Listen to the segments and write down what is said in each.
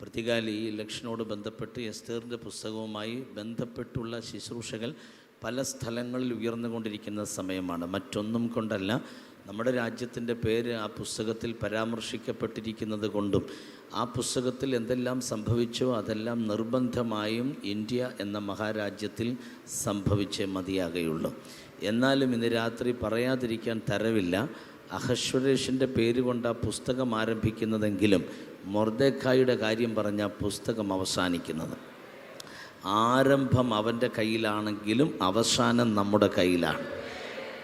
പ്രതികാലി ഈ ഇലക്ഷനോട് ബന്ധപ്പെട്ട് എസ്തേറിൻ്റെ പുസ്തകവുമായി ബന്ധപ്പെട്ടുള്ള ശുശ്രൂഷകൾ പല സ്ഥലങ്ങളിൽ ഉയർന്നുകൊണ്ടിരിക്കുന്ന സമയമാണ്. മറ്റൊന്നും കൊണ്ടല്ല, നമ്മുടെ രാജ്യത്തിൻ്റെ പേര് ആ പുസ്തകത്തിൽ പരാമർശിക്കപ്പെട്ടിരിക്കുന്നത് കൊണ്ടും ആ പുസ്തകത്തിൽ എന്തെല്ലാം സംഭവിച്ചോ അതെല്ലാം നിർബന്ധമായും ഇന്ത്യ എന്ന മഹാരാജ്യത്തിൽ സംഭവിച്ചേ മതിയാകുകയുള്ളൂ. എന്നാലും ഇന്ന് രാത്രി പറയാതിരിക്കാൻ തരവില്ല. അഹശ്വരേഷിൻ്റെ പേര് കൊണ്ട് ആ പുസ്തകം ആരംഭിക്കുന്നതെങ്കിലും മൊർദെഖായിയുടെ കാര്യം പറഞ്ഞ പുസ്തകം അവസാനിക്കുന്നത്. ആരംഭം അവൻ്റെ കയ്യിലാണെങ്കിലും അവസാനം നമ്മുടെ കയ്യിലാണ്.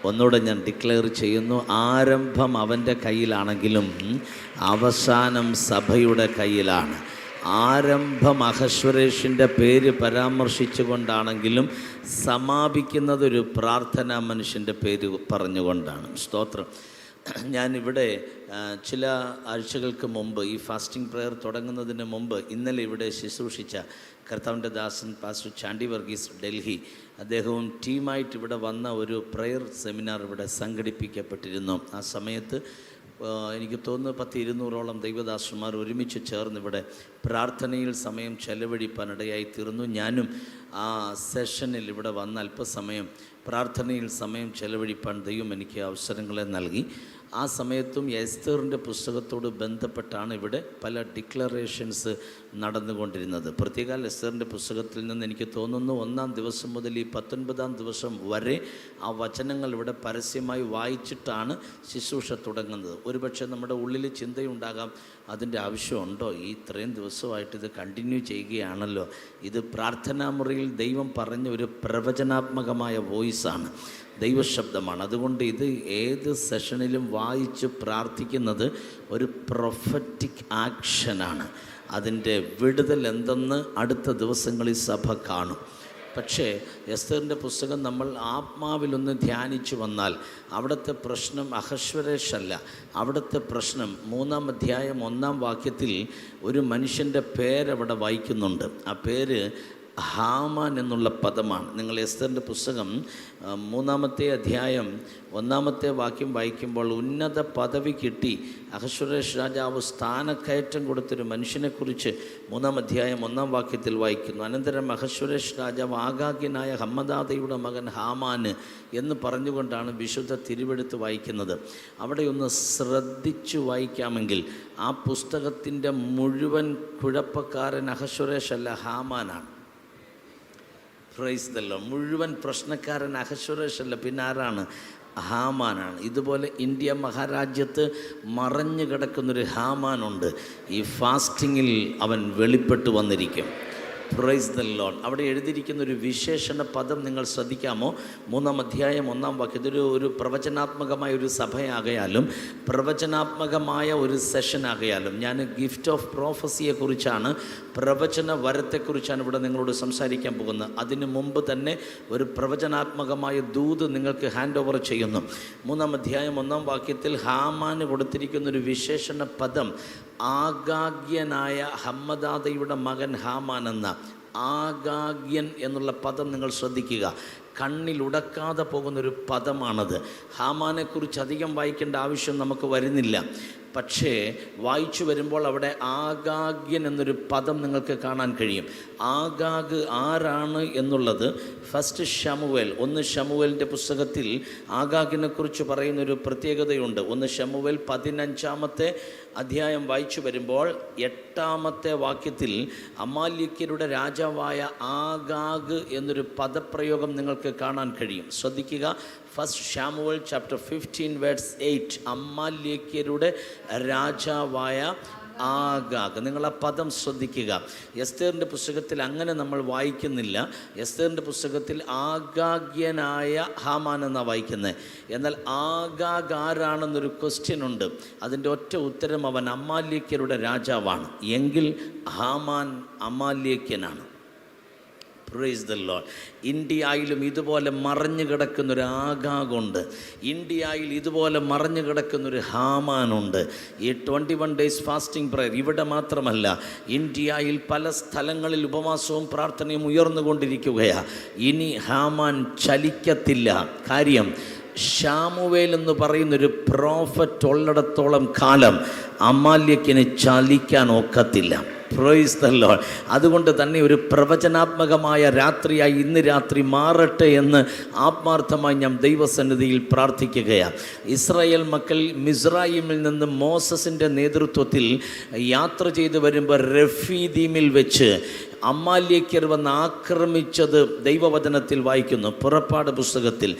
ഒന്നുകൂടെ ഞാൻ ഡിക്ലെയർ ചെയ്യുന്നു, ആരംഭം അവൻ്റെ കയ്യിലാണെങ്കിലും അവസാനം സഭയുടെ കയ്യിലാണ്. ആരംഭം അഹശ്വരേഷിൻ്റെ പേര് പരാമർശിച്ചുകൊണ്ടാണെങ്കിലും സമാപിക്കുന്നതൊരു പ്രാർത്ഥനാ മനുഷ്യൻ്റെ പേര് പറഞ്ഞുകൊണ്ടാണ്. സ്തോത്രം. ഞാനിവിടെ ചില ആഴ്ചകൾക്ക് മുമ്പ് ഈ ഫാസ്റ്റിംഗ് പ്രെയർ തുടങ്ങുന്നതിന് മുമ്പ് ഇന്നലെ ഇവിടെ ശുശ്രൂഷിച്ച കർത്താവിൻ്റെ ദാസൻ പാസ്റ്റർ ചാണ്ടി വർഗീസ് ഡൽഹി, അദ്ദേഹവും ടീമായിട്ട് ഇവിടെ വന്ന ഒരു പ്രെയർ സെമിനാർ ഇവിടെ സംഘടിപ്പിക്കപ്പെട്ടിരുന്നു. ആ സമയത്ത് എനിക്ക് തോന്നുന്നു 100-200ഓളം ദൈവദാസന്മാർ ഒരുമിച്ച് ചേർന്ന് ഇവിടെ പ്രാർത്ഥനയിൽ സമയം ചെലവഴിപ്പാനിടയായി തീർന്നു. ഞാനും ആ സെഷനിൽ ഇവിടെ വന്ന് അല്പസമയം പ്രാർത്ഥനയിൽ സമയം ചെലവഴിപ്പാൻ ദൈവം എനിക്ക് അവസരങ്ങളെ നൽകി. ആ സമയത്തും എസ്തേറിൻ്റെ പുസ്തകത്തോട് ബന്ധപ്പെട്ടാണ് ഇവിടെ പല ഡിക്ലറേഷൻസ് നടന്നുകൊണ്ടിരുന്നത്. പ്രത്യേക എസ്തേറിൻ്റെ പുസ്തകത്തിൽ നിന്ന് എനിക്ക് തോന്നുന്നു 1-ാം ദിവസം മുതൽ ഈ 19-ാം ദിവസം വരെ ആ വചനങ്ങൾ ഇവിടെ പരസ്യമായി വായിച്ചിട്ടാണ് ശുശ്രൂഷ തുടങ്ങുന്നത്. ഒരുപക്ഷെ നമ്മുടെ ഉള്ളിൽ ചിന്തയുണ്ടാകാം, അതിൻ്റെ ആവശ്യമുണ്ടോ? ഈ ഇത്രയും ദിവസമായിട്ട് ഇത് കണ്ടിന്യൂ ചെയ്യുകയാണല്ലോ. ഇത് പ്രാർത്ഥനാ മുറിയിൽ ദൈവം പറഞ്ഞ ഒരു പ്രവചനാത്മകമായ വോയിസാണ്, ദൈവശബ്ദമാണ്. അതുകൊണ്ട് ഇത് ഏത് സെഷനിലും വായിച്ച് പ്രാർത്ഥിക്കുന്നത് ഒരു പ്രൊഫറ്റിക് ആക്ഷനാണ്. അതിൻ്റെ വിടുതൽ എന്തെന്ന് അടുത്ത ദിവസങ്ങളിൽ സഭ കാണും. പക്ഷേ എസ്തേറിൻ്റെ പുസ്തകം നമ്മൾ ആത്മാവിലൊന്ന് ധ്യാനിച്ചു വന്നാൽ അവിടുത്തെ പ്രശ്നം അഹശ്വരേഷല്ല. അവിടുത്തെ പ്രശ്നം 3-ാം അധ്യായം 1-ാം വാക്യത്തിൽ ഒരു മനുഷ്യൻ്റെ പേരവിടെ വായിക്കുന്നുണ്ട്. ആ പേര് ഹാമാൻ എന്നുള്ള പദമാണ്. നിങ്ങൾ എസ്തേറിൻ്റെ പുസ്തകം 3-ാമത്തെ അധ്യായം 1-ാമത്തെ വാക്യം വായിക്കുമ്പോൾ ഉന്നത പദവി കിട്ടി അഹശ്വരേഷ് രാജാവ് സ്ഥാനക്കയറ്റം കൊടുത്തൊരു മനുഷ്യനെക്കുറിച്ച് 3-ാം അധ്യായം 1-ാം വാക്യത്തിൽ വായിക്കുന്നു. അനന്തരം അഹശ്വരേഷ് രാജാവ് ആഗാഗ്യനായ ഹമ്മദാദയുടെ മകൻ ഹാമാന് എന്ന് പറഞ്ഞുകൊണ്ടാണ് വിശുദ്ധ തിരുവെടുത്ത് വായിക്കുന്നത്. അവിടെ ഒന്ന് ശ്രദ്ധിച്ചു വായിക്കാമെങ്കിൽ ആ പുസ്തകത്തിൻ്റെ മുഴുവൻ കുഴപ്പക്കാരൻ അഹശ്വരേഷ് അല്ല, ഹാമാനാണ്. Price the Lord. മുഴുവൻ പ്രശ്നക്കാരൻ അഹശ്വരേഷ് അല്ല, പിന്നെ ആരാണ്? ഹാമാനാണ്. ഇതുപോലെ ഇന്ത്യ മഹാരാജ്യത്ത് മറഞ്ഞു കിടക്കുന്നൊരു ഹാമാനുണ്ട്. ഈ ഫാസ്റ്റിങ്ങിൽ അവൻ വെളിപ്പെട്ടു വന്നിരിക്കും. Price the Lord. അവിടെ എഴുതിയിരിക്കുന്നൊരു വിശേഷണ പദം നിങ്ങൾ ശ്രദ്ധിക്കാമോ? 3-ാം അധ്യായം 1-ാം വാക്യം. ഇതൊരു പ്രവചനാത്മകമായ ഒരു സഭയാകയാലും പ്രവചനാത്മകമായ ഒരു സെഷനാകയാലും ഞാൻ ഗിഫ്റ്റ് ഓഫ് പ്രോഫസിയെക്കുറിച്ചാണ്, പ്രവചന വരത്തെക്കുറിച്ചാണ് ഇവിടെ നിങ്ങളോട് സംസാരിക്കാൻ പോകുന്നത്. അതിനു മുമ്പ് തന്നെ ഒരു പ്രവചനാത്മകമായ ദൂത് നിങ്ങൾക്ക് ഹാൻഡ് ഓവർ ചെയ്യുന്നു. 3-ാം അധ്യായം 1-ാം വാക്യത്തിൽ ഹാമാന് കൊടുത്തിരിക്കുന്നൊരു വിശേഷണ പദം ആഗാഗ്യനായ ഹമ്മദാദയുടെ മകൻ ഹാമാൻ എന്ന. ആഗാഗ്യൻ എന്നുള്ള പദം നിങ്ങൾ ശ്രദ്ധിക്കുക. കണ്ണിലുടക്കാതെ പോകുന്നൊരു പദമാണത്. ഹാമാനെക്കുറിച്ച് അധികം വായിക്കേണ്ട ആവശ്യം നമുക്ക് വരുന്നില്ല. പക്ഷേ വായിച്ചു വരുമ്പോൾ അവിടെ ആഗാഗ്യൻ എന്നൊരു പദം നിങ്ങൾക്ക് കാണാൻ കഴിയും. ആഗാഗ് ആരാണ് എന്നുള്ളത് 1 ശമൂവേലിൻ്റെ പുസ്തകത്തിൽ ആഗാഗിനെക്കുറിച്ച് പറയുന്നൊരു പ്രത്യേകതയുണ്ട്. 1 ശമൂവേൽ 15-ാമത്തെ അധ്യായം വായിച്ചു വരുമ്പോൾ 8-ാമത്തെ വാക്യത്തിൽ അമാല്യക്യരുടെ രാജാവായ ആഗാഗ് എന്നൊരു പദപ്രയോഗം നിങ്ങൾക്ക് കാണാൻ കഴിയും. ശ്രദ്ധിക്കുക. 1 ശമൂവേൽ ചാപ്റ്റർ 15 വേഴ്സ് 8, അമാല്യക്യരുടെ രാജാവായ ആഗാഗ്. നിങ്ങൾ ആ പദം ശ്രദ്ധിക്കുക. എസ്തേറിൻ്റെ പുസ്തകത്തിൽ അങ്ങനെ നമ്മൾ വായിക്കുന്നില്ല. എസ്തേറിൻ്റെ പുസ്തകത്തിൽ ആഗാഗ്യനായ ഹാമാൻ എന്നാണ് വായിക്കുന്നത്. എന്നാൽ ആഗാഗ് ആരാണെന്നൊരു ക്വസ്റ്റ്യൻ ഉണ്ട്. അതിൻ്റെ ഒറ്റ ഉത്തരം അവൻ അമാല്യക്യരുടെ രാജാവാണ്. എങ്കിൽ ഹാമാൻ അമാല്യക്യനാണ്. Praise the Lord. ഇന്ത്യയിലും ഇതുപോലെ മറഞ്ഞു കിടക്കുന്നൊരു ആഗാഗുണ്ട്. ഇന്ത്യയിൽ ഇതുപോലെ മറഞ്ഞു കിടക്കുന്നൊരു ഹാമാനുണ്ട്. ഈ 21 ഡേയ്സ് ഫാസ്റ്റിംഗ് പ്രയർ ഇവിടെ മാത്രമല്ല, ഇന്ത്യയിൽ പല സ്ഥലങ്ങളിൽ ഉപവാസവും പ്രാർത്ഥനയും ഉയർന്നുകൊണ്ടിരിക്കുകയാണ്. ഇനി ഹാമാൻ ചലിക്കത്തില്ല. കാര്യം, ശമൂവേൽ എന്ന് പറയുന്നൊരു പ്രോഫറ്റ് ഉള്ളിടത്തോളം കാലം അമാല്യക്കിന് ചലിക്കാൻ ഒക്കത്തില്ല. Price the Lord. അതുകൊണ്ട് തന്നെ ഒരു പ്രവചനാത്മകമായ രാത്രിയായി ഇന്ന് രാത്രി മാറട്ടെ എന്ന് ആത്മാർത്ഥമായി ഞാൻ ദൈവസന്നിധിയിൽ പ്രാർത്ഥിക്കുകയാണ്. ഇസ്രായേൽ മക്കൾ മിസ്രയീമിൽ നിന്ന് മോസസിൻ്റെ നേതൃത്വത്തിൽ യാത്ര ചെയ്ത് വരുമ്പോൾ റഫീദീമിൽ വെച്ച് അമാലേക്യർ വന്ന് ആക്രമിച്ചത് ദൈവവചനത്തിൽ വായിക്കുന്നു. പുറപ്പാട് പുസ്തകത്തിൽ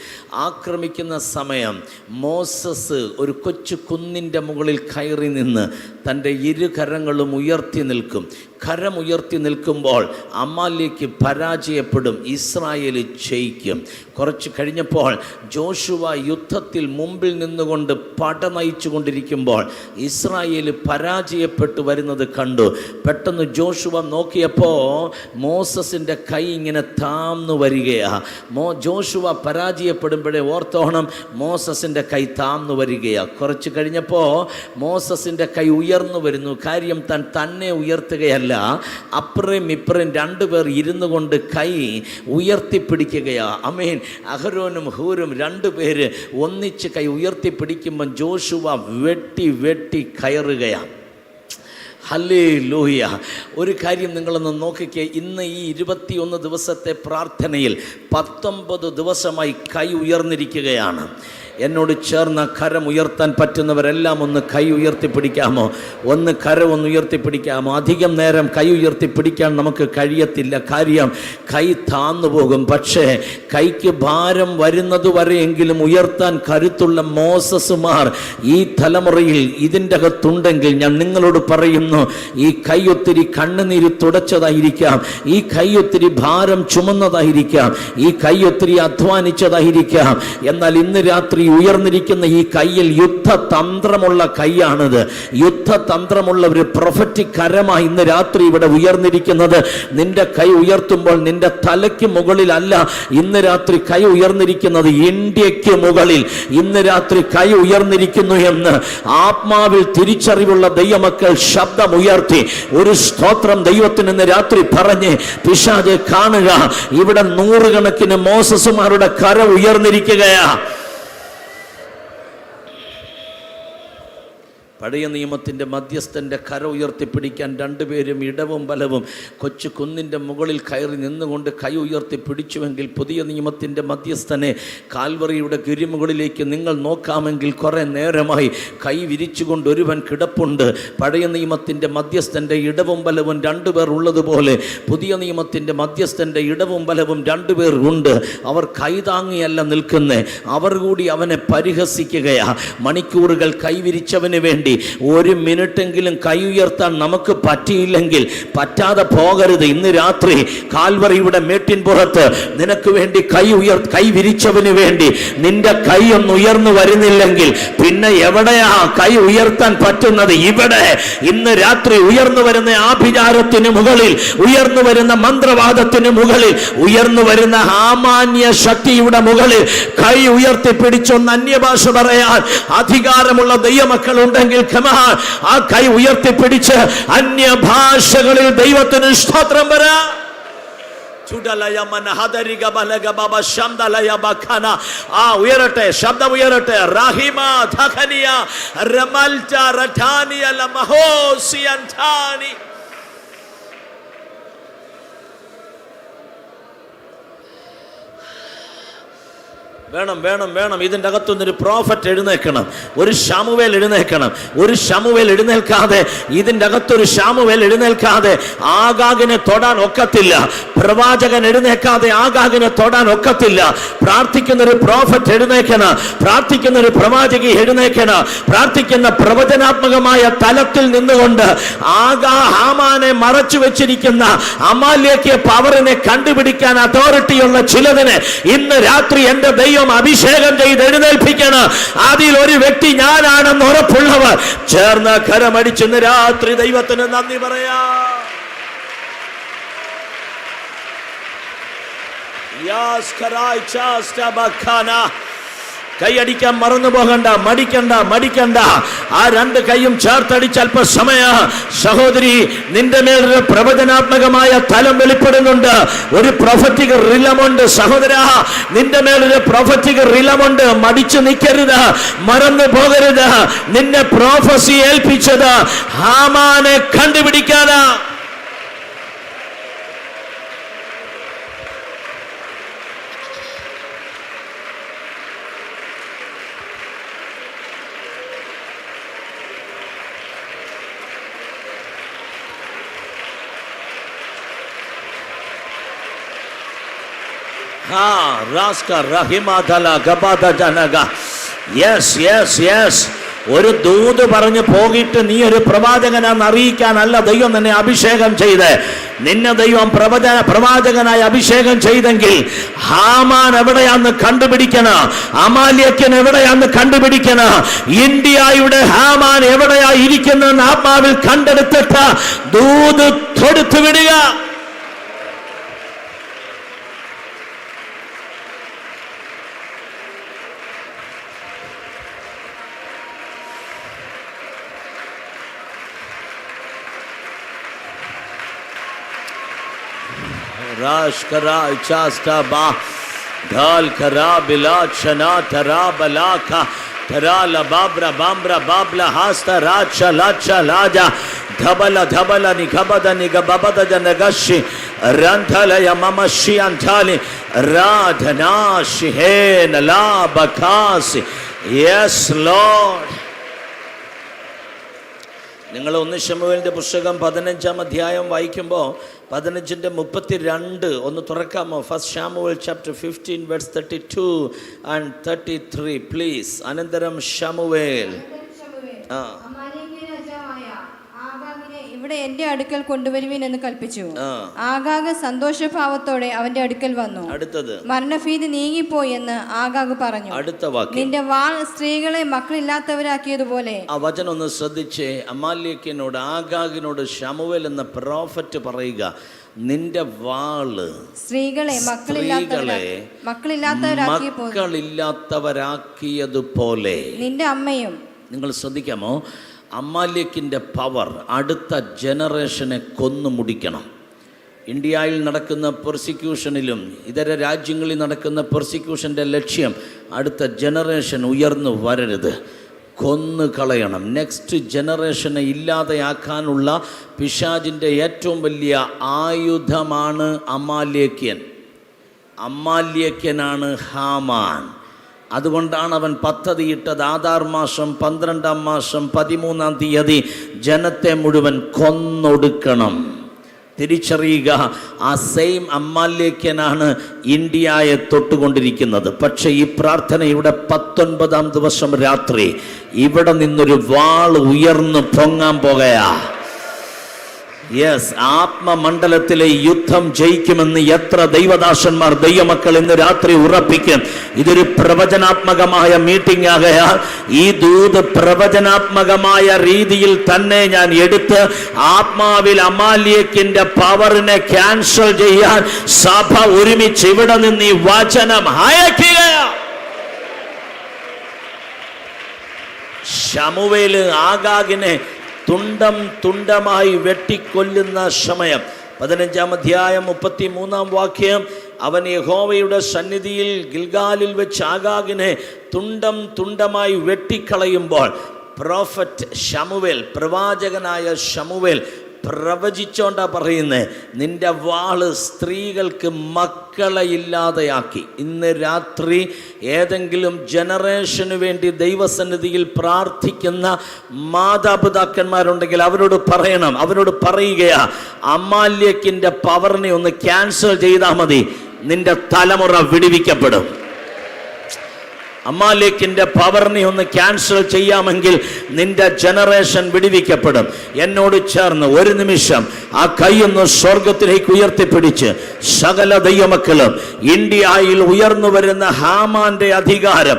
ആക്രമിക്കുന്ന സമയം മോസസ് ഒരു കൊച്ചു കുന്നിൻ്റെ മുകളിൽ കയറി നിന്ന് തൻ്റെ ഇരുകരങ്ങളും ഉയർത്തി നിൽക്കും. കരമുയർത്തി നിൽക്കുമ്പോൾ അമാലേക്ക് പരാജയപ്പെടും, ഇസ്രായേൽ ജയിക്കും. കുറച്ച് കഴിഞ്ഞപ്പോൾ ജോഷുവ യുദ്ധത്തിൽ മുമ്പിൽ നിന്നുകൊണ്ട് പട നയിച്ചു കൊണ്ടിരിക്കുമ്പോൾ ഇസ്രായേൽ പരാജയപ്പെട്ടു വരുന്നത് കണ്ടു. പെട്ടെന്ന് ജോഷുവ നോക്കിയപ്പോൾ മോസസിൻ്റെ കൈ ഇങ്ങനെ താഴ്ന്നു വരികയാണ്. ജോഷുവ പരാജയപ്പെടുമ്പോഴേ ഓർത്തോണം, മോസസിൻ്റെ കൈ താഴ്ന്നു വരികയാണ്. കുറച്ച് കഴിഞ്ഞപ്പോൾ മോസസിൻ്റെ കൈ ഉയർന്നു വരുന്നു. കാര്യം താൻ തന്നെ ഉയർത്തുകയല്ല, അപ്പുറയും ഇപ്പുറയും രണ്ടുപേർ ഇരുന്നു കൊണ്ട് കൈ ഉയർത്തിപ്പിടിക്കുകയാ. ആമേൻ. അഹരോനും ഹൂരും രണ്ടുപേര് ഒന്നിച്ച് കൈ ഉയർത്തിപ്പിടിക്കുമ്പം ജോഷുവ വെട്ടി കയറുകയാണ്. ഹല്ലേലൂയ. ഒരു കാര്യം നിങ്ങളൊന്ന് നോക്കിക്കേ. ഇന്ന് ഈ 21 ദിവസത്തെ പ്രാർത്ഥനയിൽ 19 ദിവസമായി കൈ ഉയർന്നിരിക്കുകയാണ്. എന്നോട് ചേർന്ന കരം ഉയർത്താൻ പറ്റുന്നവരെല്ലാം ഒന്ന് കൈ ഉയർത്തിപ്പിടിക്കാമോ? ഒന്ന് കരം ഒന്ന് ഉയർത്തിപ്പിടിക്കാമോ? അധികം നേരം കൈ ഉയർത്തിപ്പിടിക്കാൻ നമുക്ക് കഴിയത്തില്ല. കാര്യം കൈ താന്നു പോകും. പക്ഷേ കൈക്ക് ഭാരം വരുന്നത് വരെയെങ്കിലും ഉയർത്താൻ കരുത്തുള്ള മോസസുമാർ ഈ തലമുറയിൽ ഇതിൻ്റെ അകത്തുണ്ടെങ്കിൽ ഞാൻ നിങ്ങളോട് പറയുന്നു, ഈ കൈ ഒത്തിരി കണ്ണുനീര് തുടച്ചതായിരിക്കാം, ഈ കൈ ഒത്തിരി ഭാരം ചുമന്നതായിരിക്കാം, ഈ കൈ ഒത്തിരി അധ്വാനിച്ചതായിരിക്കാം. എന്നാൽ ഇന്ന് രാത്രി ഉയർന്നിരിക്കുന്ന ഈ കയ്യിൽ യുദ്ധതന്ത്രമുള്ള കൈയാണിത്. യുദ്ധതന്ത്രമുള്ള ഒരു പ്രൊഫറ്റിക് കരമായി ഇന്ന് രാത്രി ഇവിടെ ഉയർന്നിരിക്കുന്നത്. നിന്റെ കൈ ഉയർത്തുമ്പോൾ നിന്റെ തലയ്ക്ക് മുകളിലല്ല ഇന്ന് രാത്രി കൈ ഉയർന്നിരിക്കുന്നത്, ഇന്ത്യക്ക് മുകളിൽ ഇന്ന് രാത്രി കൈ ഉയർന്നിരിക്കുന്നു എന്ന് ആത്മാവിൽ തിരിച്ചറിവുള്ള ദൈവമക്കൾ ശബ്ദമുയർത്തി ഒരു സ്തോത്രം ദൈവത്തിന് ഇന്ന് രാത്രി പറഞ്ഞ് പിശാചെ കാണുക. ഇവിടെ നൂറുകണക്കിന് മോസസുമാരുടെ കര ഉയർന്നിരിക്കുകയാ. പഴയ നിയമത്തിൻ്റെ മധ്യസ്ഥൻ്റെ കര ഉയർത്തിപ്പിടിക്കാൻ രണ്ടുപേരും ഇടവും ബലവും കൊച്ചു കുന്നിൻ്റെ മുകളിൽ കയറി നിന്നുകൊണ്ട് കൈ ഉയർത്തി പിടിച്ചുവെങ്കിൽ പുതിയ നിയമത്തിൻ്റെ മധ്യസ്ഥനെ കാൽവറിയുടെ ഗിരിമുകളിലേക്ക് നിങ്ങൾ നോക്കാമെങ്കിൽ കുറേ നേരമായി കൈ വിരിച്ചുകൊണ്ട് ഒരുവൻ കിടപ്പുണ്ട്. പഴയ നിയമത്തിൻ്റെ മധ്യസ്ഥൻ്റെ ഇടവും ബലവും രണ്ടുപേർ ഉള്ളതുപോലെ പുതിയ നിയമത്തിൻ്റെ മധ്യസ്ഥൻ്റെ ഇടവും ബലവും രണ്ടുപേർ ഉണ്ട്. അവർ കൈതാങ്ങിയല്ല നിൽക്കുന്നേ, അവർ കൂടി അവനെ പരിഹസിക്കുകയാ. മണിക്കൂറുകൾ കൈവിരിച്ചവന് വേണ്ടി ഒരു മിനിറ്റെങ്കിലും കൈ ഉയർത്താൻ നമുക്ക് പറ്റിയില്ലെങ്കിൽ പറ്റാതെ പോകരുത്. ഇന്ന് രാത്രി കാൽവറിയുടെ മേട്ടിൻ പുറത്ത് നിനക്ക് വേണ്ടി കൈ വിരിച്ചവന് വേണ്ടി നിന്റെ കൈ ഒന്ന് ഉയർന്നു വരുന്നില്ലെങ്കിൽ പിന്നെ എവിടെയാ കൈ ഉയർത്താൻ പറ്റുന്നത്? ഇവിടെ ഇന്ന് രാത്രി ഉയർന്നു വരുന്ന ആഭിചാരത്തിന് മുകളിൽ, ഉയർന്നു വരുന്ന മന്ത്രവാദത്തിന് മുകളിൽ, ഉയർന്നു വരുന്ന സാമാന്യ ശക്തിയുടെ മുകളിൽ കൈ ഉയർത്തിപ്പിടിച്ചൊന്ന് അന്യഭാഷ പറയാൻ അധികാരമുള്ള ദൈവമക്കൾ ഉണ്ടെങ്കിൽ ആ കൈ ഉയർത്തിപ്പിടിച്ച് അന്യഭാഷകളിൽ ദൈവത്തിന് സ്തോത്രം വരാ. ഉയരട്ടെ, ശബ്ദം ഉയരട്ടെ. റഹിമ ധഖനിയ റമൽത റഠാനിയ ലമഹോസിയൻതാനി. വേണം. ഇതിൻ്റെ അകത്തുനിന്നൊരു പ്രോഫറ്റ് എഴുന്നേൽക്കണം, ഒരു ശമൂവേൽ എഴുന്നേൽക്കണം. ഒരു ശമൂവേൽ എഴുന്നേൽക്കാതെ, ഇതിൻ്റെ അകത്തൊരു ശമൂവേൽ എഴുന്നേൽക്കാതെ ആഗാഗിനെ തൊടാൻ ഒക്കത്തില്ല. പ്രവാചകൻ എഴുന്നേൽക്കാതെ ആഗാഗിനെ തൊടാൻ ഒക്കത്തില്ല. പ്രാർത്ഥിക്കുന്നൊരു പ്രോഫറ്റ് എഴുന്നേൽക്കണം, പ്രാർത്ഥിക്കുന്നൊരു പ്രവാചകി എഴുന്നേൽക്കണം. പ്രാർത്ഥിക്കുന്ന പ്രവചനാത്മകമായ തലത്തിൽ നിന്നുകൊണ്ട് ഹാമാനെ മറച്ചു വെച്ചിരിക്കുന്ന അമാലേക്ക് പവറിനെ കണ്ടുപിടിക്കാൻ അതോറിറ്റിയുള്ള ചിലതിനെ ഇന്ന് രാത്രി എൻ്റെ ദൈവം അഭിഷേകം ചെയ്ത് എഴുന്നേൽപ്പിക്കണം. അതിൽ ഒരു വ്യക്തി ഞാനാണെന്ന് ഉറപ്പുള്ളവർ ചേർന്ന് കരമടിച്ചെന്ന് രാത്രി ദൈവത്തിന് നന്ദി പറയാ. കൈയടിക്കാൻ മറന്നു പോകണ്ട, മടിക്കണ്ട. ആ രണ്ട് കൈയും ചേർത്തടിച്ച് അല്പസമയ സഹോദരി നിന്റെ മേലൊരു പ്രവചനാത്മകമായ തലം വെളിപ്പെടുന്നുണ്ട്. ഒരു പ്രൊഫറ്റിക് റിലമുണ്ട് സഹോദര, നിന്റെ മേലൊരു പ്രൊഫറ്റിക് റിലമുണ്ട്. മടിച്ചു നിൽക്കരുത്, മറന്നു പോകരുത്. നിന്നെ പ്രോഫസി ഏൽപ്പിച്ചത് ഹാമാനെ കണ്ടുപിടിക്കാനാ. ഒരു ദൂത് പറഞ്ഞു പോയിട്ട് നീ ഒരു പ്രവാചകനാന്ന് അറിയിക്കാനല്ല ദൈവം നിന്നെ അഭിഷേകം ചെയ്ത്. നിന്നെ ദൈവം പ്രവാചകനായി അഭിഷേകം ചെയ്തെങ്കിൽ ഹാമാൻ എവിടെയാന്ന് കണ്ടുപിടിക്കണം, അമാലേക്യൻ എവിടെയാന്ന് കണ്ടുപിടിക്കണം, ഇന്ത്യയുടെ ഹാമാൻ എവിടെയാ ഇരിക്കുന്നതെന്ന് ആത്മാവിൽ കണ്ടെടുത്തിട്ട് ദൂത് തൊടുത്തു വിടുക. राश करा चास्ता बा ढाल करा बिला चना तरा बला का तरा लबाब्रा बाम्ब्रा बाबला हास्ता राचा लाचा लाजा धबला धबला निगबद निगबद जनगशी रंथलय ममशी अंथाली राधनाशी हे नला बकासी. Yes Lord. നിങ്ങൾ 1 ശമൂവേലിന്റെ പുസ്തകം 15-ാം അധ്യായം വായിക്കുമ്പോൾ 15:32 ഒന്ന് തുറക്കാമോ? 1 Samuel chapter 15 verse 32 and 33 please. അനന്തരം ശമൂവേൽ ഇവിടെ എന്റെ അടുക്കൽ കൊണ്ടുവരുവീൻ എന്ന് കൽപ്പിച്ചു. ആഗാഗ് സന്തോഷഭാവത്തോടെ അവന്റെ അടുക്കൽ വന്നു. അടുത്തത് മരണഭീതി നീങ്ങിപ്പോയി എന്ന് ആഗാഗ് പറഞ്ഞു. അടുത്ത വാക്യം, നിന്റെ വാൾ സ്ത്രീകളെ മക്കളില്ലാത്തവരാക്കിയതുപോലെ. ആ വചനം ഒന്ന് ശ്രദ്ധിച്ചേ. അമാലേക്യനോട് ആഗാഗിനോട് ശമൂവേൽ എന്ന പ്രോഫറ്റ് പറയുക, നിന്റെ വാള് സ്ത്രീകളെ മക്കളില്ലാത്തവരാക്കിയതുപോലെ നിന്റെ അമ്മയും. നിങ്ങൾ ശ്രദ്ധിക്കാമോ? അമാലേക്കിൻ്റെ പവർ അടുത്ത ജനറേഷനെ കൊന്നു മുടിക്കണം. ഇന്ത്യയിൽ നടക്കുന്ന പെർസിക്യൂഷനിലും ഇതര രാജ്യങ്ങളിൽ നടക്കുന്ന പെർസിക്യൂഷൻ്റെ ലക്ഷ്യം അടുത്ത ജനറേഷൻ ഉയർന്നു വരരുത്, കൊന്നു കളയണം. നെക്സ്റ്റ് ജനറേഷനെ ഇല്ലാതെയാക്കാനുള്ള പിശാചിൻ്റെ ഏറ്റവും വലിയ ആയുധമാണ് അമാലേക്യൻ. അമാലേക്യനാണ് ഹാമാൻ. അതുകൊണ്ടാണ് അവൻ പദ്ധതിയിട്ടത് ആദാർ മാസം 12-ാം മാസം 13-ാം തീയതി ജനത്തെ മുഴുവൻ കൊന്നൊടുക്കണം. തിരിച്ചറിയുക, ആ സെയിം അമാലേക്യനാണ് ഇന്ത്യയെ തൊട്ടുകൊണ്ടിരിക്കുന്നത്. പക്ഷേ ഈ പ്രാർത്ഥനയുടെ 19-ാം ദിവസം രാത്രി ഇവിടെ നിന്നൊരു വാൾ ഉയർന്നു പൊങ്ങാൻ പോകയാ. യെസ്, ആത്മമണ്ഡലത്തിലെ യുദ്ധം ജയിക്കുമെന്ന് എത്ര ദൈവദാസന്മാർ ദൈവമക്കൾ ഇന്ന് രാത്രി ഉറപ്പിക്കും. ഇതൊരു പ്രവചനാത്മകമായ മീറ്റിംഗ് ആകയാൽ ഈ ദൂത് പ്രവചനാത്മകമായ രീതിയിൽ തന്നെ ഞാൻ എടുത്ത് ആത്മാവിൽ അമാലേക്കിന്റെ പവറിനെ ക്യാൻസൽ ചെയ്യാൻ സഭ ഒരുമിച്ച് ഇവിടെ നിന്ന് ഈ വചനം അയക്കുകയാ. ശമൂവേല് ആഗാഗിനെ തുണ്ടം തുണ്ടമായി വെട്ടിക്കൊല്ലുന്ന സമയം 15-ാം അധ്യായം 33-ാം വാക്യം, അവൻ യഹോവയുടെ സന്നിധിയിൽ ഗിൽഗാലിൽ വെച്ച് ആഗാഗിനെ തുണ്ടം തുണ്ടമായി വെട്ടിക്കളയുമ്പോൾ പ്രോഫറ്റ് ശമൂവേൽ, പ്രവാചകനായ ശമൂവേൽ പ്രവചിച്ചോണ്ടാ പറയുന്നത്, നിന്റെ വാള് സ്ത്രീകൾക്ക് മക്കളെ ഇല്ലാതെയാക്കി. ഇന്ന് രാത്രി ഏതെങ്കിലും ജനറേഷന് വേണ്ടി ദൈവസന്നിധിയിൽ പ്രാർത്ഥിക്കുന്ന മാതാപിതാക്കന്മാരുണ്ടെങ്കിൽ അവരോട് പറയണം, അവരോട് പറയുകയാ, അമാലേക്കിന്റെ പവറിനെ ഒന്ന് ക്യാൻസൽ ചെയ്താൽ മതി, നിന്റെ തലമുറ വിടുവിക്കപ്പെടും. അമാലേക്കിന്റെ പവറിനെ ഒന്ന് ക്യാൻസൽ ചെയ്യാമെങ്കിൽ നിന്റെ ജനറേഷൻ വിടുവിക്കപ്പെടും. എന്നോട് ചേർന്ന് ഒരു നിമിഷം ആ കൈയൊന്ന് സ്വർഗത്തിലേക്ക് ഉയർത്തിപ്പിടിച്ച് സകല ദൈവമക്കളും ഇന്ത്യയിൽ ഉയർന്നു വരുന്ന ഹാമാന്റെ അധികാരം,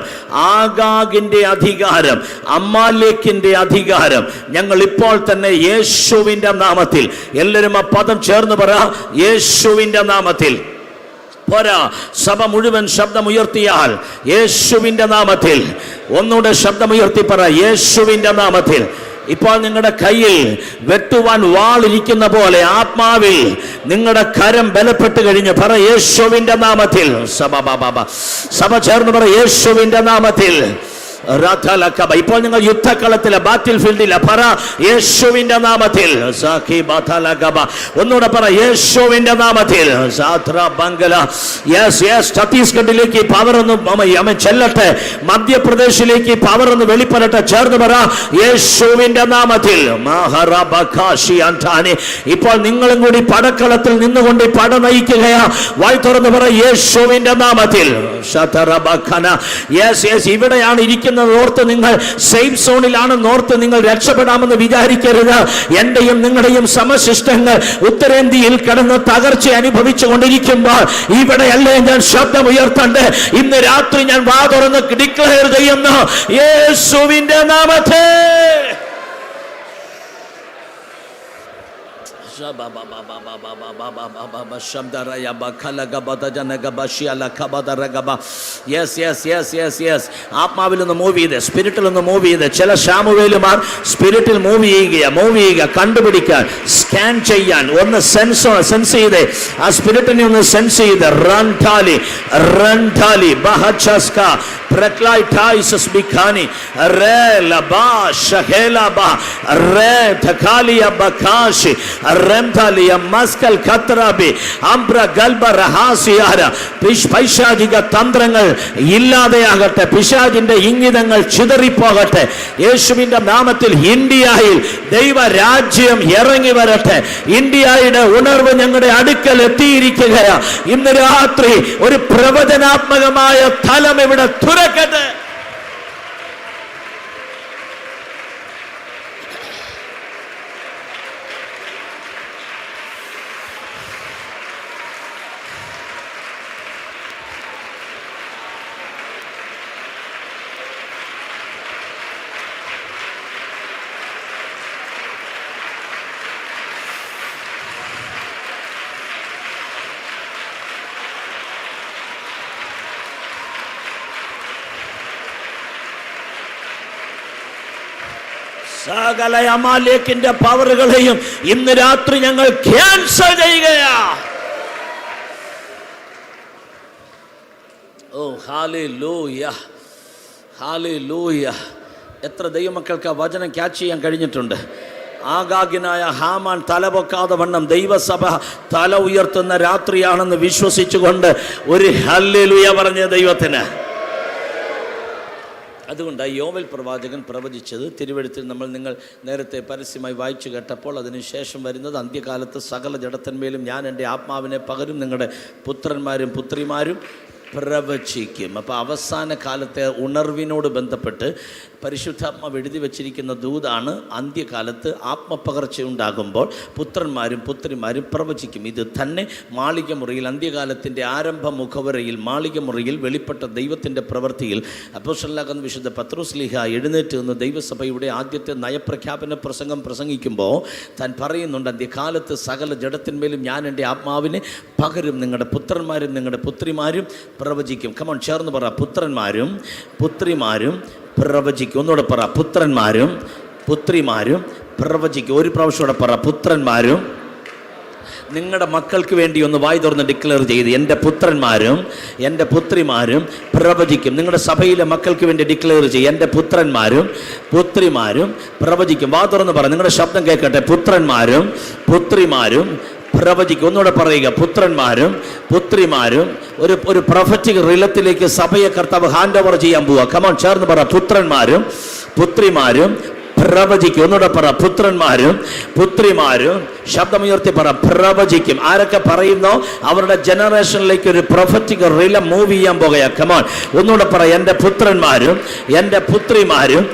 ആഗാഗിന്റെ അധികാരം, അമാലേക്കിന്റെ അധികാരം ഞങ്ങൾ ഇപ്പോൾ തന്നെ യേശുവിന്റെ നാമത്തിൽ, എല്ലാവരും ആ പദം ചേർന്ന് പറ, യേശുവിന്റെ നാമത്തിൽ. പോരാ, സഭ മുഴുവൻ ശബ്ദമുയർത്തിയാൽ യേശുവിന്റെ നാമത്തിൽ. ഒന്നുകൂടെ ശബ്ദമുയർത്തി പറ, യേശുവിന്റെ നാമത്തിൽ. ഇപ്പോൾ നിങ്ങളുടെ കയ്യിൽ വെട്ടുവാൻ വാളിരിക്കുന്ന പോലെ ആത്മാവിൽ നിങ്ങളുടെ കരം ബലപ്പെട്ട് കഴിഞ്ഞ് പറ, യേശുവിന്റെ നാമത്തിൽ. സഭ ചേർന്ന് പറ, യേശുവിന്റെ നാമത്തിൽ. ഇപ്പോൾ നിങ്ങൾ യുദ്ധക്കളത്തിലെ ബാറ്റിൽ ഫീൽഡിലെ പറ യേശുവിന്റെ നാമത്തിൽ. ഒന്നുകൂടെ പറ യേശുവിന്റെ നാമത്തിൽ. ഛത്തീസ്ഗഡിലേക്ക് പവർ ഒന്ന് ചെല്ലട്ടെ, മധ്യപ്രദേശിലേക്ക് പവർ ഒന്ന് വെളിപ്പെടട്ടെ. ചേർന്ന് പറ യേശുവിന്റെ നാമത്തിൽ. ഇപ്പോൾ നിങ്ങളും കൂടി പടക്കളത്തിൽ നിന്നുകൊണ്ട് പട നയിക്കുകയാ. വായി തുറന്ന് പറ യേശുവിന്റെ നാമത്തിൽ. ഇവിടെയാണ് ഇരിക്കുന്നത് ഓർത്ത് നിങ്ങൾ സേഫ് സോണിലാണെന്ന് ഓർത്ത് നിങ്ങൾ രക്ഷപ്പെടാമെന്ന് വിചാരിക്കരുത്. എന്റെയും നിങ്ങളുടെയും സമശിഷ്ടങ്ങൾ ഉത്തരേന്ത്യയിൽ കിടന്ന് തകർച്ച അനുഭവിച്ചു കൊണ്ടിരിക്കുമ്പോൾ ഇവിടെയല്ലേ ഞാൻ ശബ്ദം ഉയർത്തണ്ട്. ഇന്ന് രാത്രി ഞാൻ വാ തുറന്ന് ഡിക്ലെയർ ചെയ്യുന്നു യേശുവിന്റെ നാമത്തിൽ. ആത്മാവിൽ നിന്ന് മൂവ് ചെയ്ത്, സ്പിരിറ്റിൽ നിന്ന് മൂവ് ചെയ്ത്. ചില ശാമുവേലുമാർ സ്പിരിറ്റിൽ മൂവ് ചെയ്യുക, കണ്ടുപിടിക്കാൻ, സ്കാൻ ചെയ്യാൻ, ഒന്ന് സെൻസ് ചെയ്ത് ആ സ്പിരിറ്റിനെ ഒന്ന് സെൻസ് ചെയ്ത്. റൺഠാലി ബഹചസ്ക പ്രക്ലൈറ്റൈസസ് ബിഖാനി റേ ലബാ ഷഹേലബാ റേ ധകാലിയ ബകാശി റംദാലിയ മസ്കൽ ഖത്രാബി അംബ്ര ഗൽബ റഹാസിയാര. പൈശാചിക തന്ത്രങ്ങൾ ഇല്ലാതെയാകട്ടെ, പിശാചിന്റെ ഇംഗിതങ്ങൾ ചിതറിപ്പോകട്ടെ. യേശുവിന്റെ നാമത്തിൽ ഇന്ത്യയിൽ ദൈവരാജ്യം ഇറങ്ങി വരട്ടെ. ഇന്ത്യയുടെ ഉണർവ് ഞങ്ങളുടെ അടുക്കൽ എത്തിയിരിക്കുകയാ. ഇന്ന് രാത്രി ഒരു പ്രവചനാത്മകമായ തലം ഇവിടെ തുറക്കട്ടെ. സകല അമാലേക്കിന്റെ പവറുകളെയും ഇന്ന് രാത്രി ഞങ്ങൾ ക്യാൻസൽ ചെയ്യുകയാ. ഓ ഹല്ലേലൂയ, ഹല്ലേലൂയ. എത്ര ദൈവമക്കൾക്ക് വചനം ക്യാച്ച് ചെയ്യാൻ കഴിഞ്ഞിട്ടുണ്ട്? ആഗാഗ്യനായ ഹാമാൻ തലപൊക്കാതെ വണ്ണം ദൈവസഭ തല ഉയർത്തുന്ന രാത്രിയാണെന്ന് വിശ്വസിച്ചുകൊണ്ട് ഒരു ഹല്ലേലൂയ പറഞ്ഞ ദൈവത്തിന്. അതുകൊണ്ടാണ് യോവേൽ പ്രവാചകൻ പ്രവചിച്ചത്. തിരുവെഴുത്തിൽ നിങ്ങൾ നേരത്തെ പരസ്യമായി വായിച്ചു കേട്ടപ്പോൾ അതിനുശേഷം വരുന്നത് അന്ത്യകാലത്ത് സകല ജഡത്തിന്മേലും ഞാൻ എൻ്റെ ആത്മാവിനെ പകരും, നിങ്ങളുടെ പുത്രന്മാരും പുത്രിമാരും പ്രവചിക്കും. അപ്പോൾ അവസാന കാലത്തെ ഉണർവിനോട് ബന്ധപ്പെട്ട് പരിശുദ്ധാത്മാവ് എഴുതി വച്ചിരിക്കുന്ന ദൂതാണ് അന്ത്യകാലത്ത് ആത്മപകർച്ചയുണ്ടാകുമ്പോൾ പുത്രന്മാരും പുത്രിമാരും പ്രവചിക്കും. ഇത് തന്നെ മാളിക മുറിയിൽ അന്ത്യകാലത്തിൻ്റെ ആരംഭ മുഖവരയിൽ മാളിക മുറിയിൽ വെളിപ്പെട്ട ദൈവത്തിൻ്റെ പ്രവൃത്തിയിൽ അപ്പോസ്തലനാകുന്ന വിശുദ്ധ പത്രോസ്ലീഹ എഴുന്നേറ്റ് നിന്ന് ദൈവസഭയുടെ ആദ്യത്തെ നയപ്രഖ്യാപന പ്രസംഗം പ്രസംഗിക്കുമ്പോൾ താൻ പറയുന്നുണ്ട്, അന്ത്യകാലത്ത് സകല ജഡത്തിന്മേലും ഞാൻ എൻ്റെ ആത്മാവിനെ പകരും, നിങ്ങളുടെ പുത്രന്മാരും നിങ്ങളുടെ പുത്രിമാരും പ്രവചിക്കും. കമോൺ, ചേർന്ന് പറ, പുത്രന്മാരും പുത്രിമാരും പ്രവചിക്കും. ഒന്നുകൂടെ പറ, പുത്രന്മാരും പുത്രിമാരും പ്രവചിക്കും. ഒരു പ്രാവശ്യം പറ, പുത്രന്മാരും. നിങ്ങളുടെ മക്കൾക്ക് വേണ്ടി ഒന്ന് വായി തുറന്ന് ഡിക്ലെയർ ചെയ്ത്, എൻ്റെ പുത്രന്മാരും എൻ്റെ പുത്രിമാരും പ്രവചിക്കും. നിങ്ങളുടെ സഭയിലെ മക്കൾക്ക് വേണ്ടി ഡിക്ലെയർ ചെയ്യും, എൻ്റെ പുത്രന്മാരും പുത്രിമാരും പ്രവചിക്കും. വാ തുറന്ന് പറ, നിങ്ങളുടെ ശബ്ദം കേൾക്കട്ടെ. പുത്രന്മാരും പുത്രിമാരും പ്രവചിക്കും. ഒന്നുകൂടെ പറയുക, പുത്രന്മാരും പുത്രിമാരും. ഒരു പ്രൊഫറ്റിക് റിലത്തിലേക്ക് സഭയെ കർത്താവ് ഹാൻഡ് ഓവർ ചെയ്യാൻ പോവുക. കമോൺ, ചേർന്ന് പറ, പുത്രന്മാരും പുത്രിമാരും പ്രവചിക്കും. ഒന്നുകൂടെ പറ, പുത്രന്മാരും പുത്രിമാരും. ശബ്ദമുയർത്തി പറ, പ്രവചിക്കും. ആരൊക്കെ പറയുന്നോ അവരുടെ ജനറേഷനിലേക്ക് ഒരു പ്രൊഫറ്റിക് റില മൂവ് ചെയ്യാൻ പോകുക. കമോൺ, ഒന്നുകൂടെ പറ, എൻ്റെ പുത്രന്മാരും എൻ്റെ പുത്രിമാരും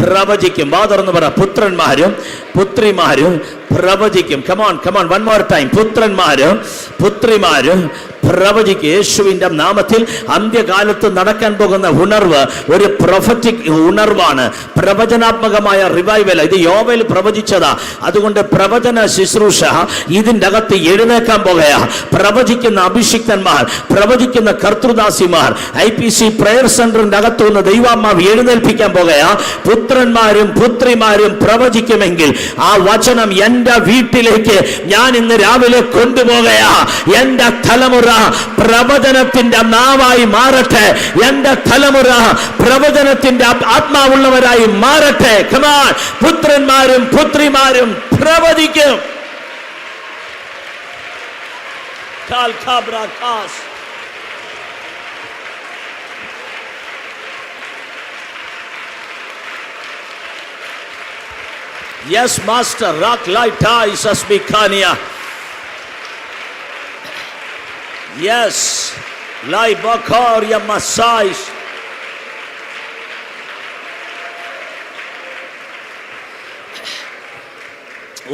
പ്രവചിക്കും. വാ തുറന്ന് പറ, പുത്രന്മാരും പുത്രിമാരും പ്രവചിക്കും. Come on come on, one more time. പുത്രന്മാരും പുത്രിമാരും പ്രവചിക്കും. യേശുവിൻ്റെ നാമത്തിൽ അന്ത്യകാലത്ത് നടക്കാൻ പോകുന്ന ഉണർവ് ഒരു പ്രൊഫറ്റിക് ഉണർവാണ്, പ്രവചനാത്മകമായ റിവൈവൽ. ഇത് യോവേൽ പ്രവചിച്ചതാ. അതുകൊണ്ട് പ്രവചന ശുശ്രൂഷ ഇതിൻ്റെ അകത്ത് എഴുന്നേക്കാൻ പോകുകയാ. പ്രവചിക്കുന്ന അഭിഷിക്തന്മാർ, പ്രവചിക്കുന്ന കർത്തൃദാസിമാർ IPC പ്രയർ സെന്ററിന്റെ അകത്തുനിന്ന് ദൈവാത്മാവ് എഴുന്നേൽപ്പിക്കാൻ പോകുകയാ. പുത്രന്മാരും പുത്രിമാരും പ്രവചിക്കുമെങ്കിൽ ആ വചനം എൻ്റെ വീട്ടിലേക്ക് ഞാൻ ഇന്ന് രാവിലെ കൊണ്ടുപോകയാ. എൻ്റെ തലമുറ പ്രവചനത്തിന്റെ നാവായി മാറട്ടെ. എൻ്റെ തലമുറ പ്രവചനത്തിന്റെ ആത്മാവുള്ളവരായി മാറട്ടെ. കമാൻ, പുത്രന്മാരും പുത്രിമാരും പ്രവചിക്കും. Yes, Master. Rock light eyes as Mikania. Yes. Lai bakar ya masais.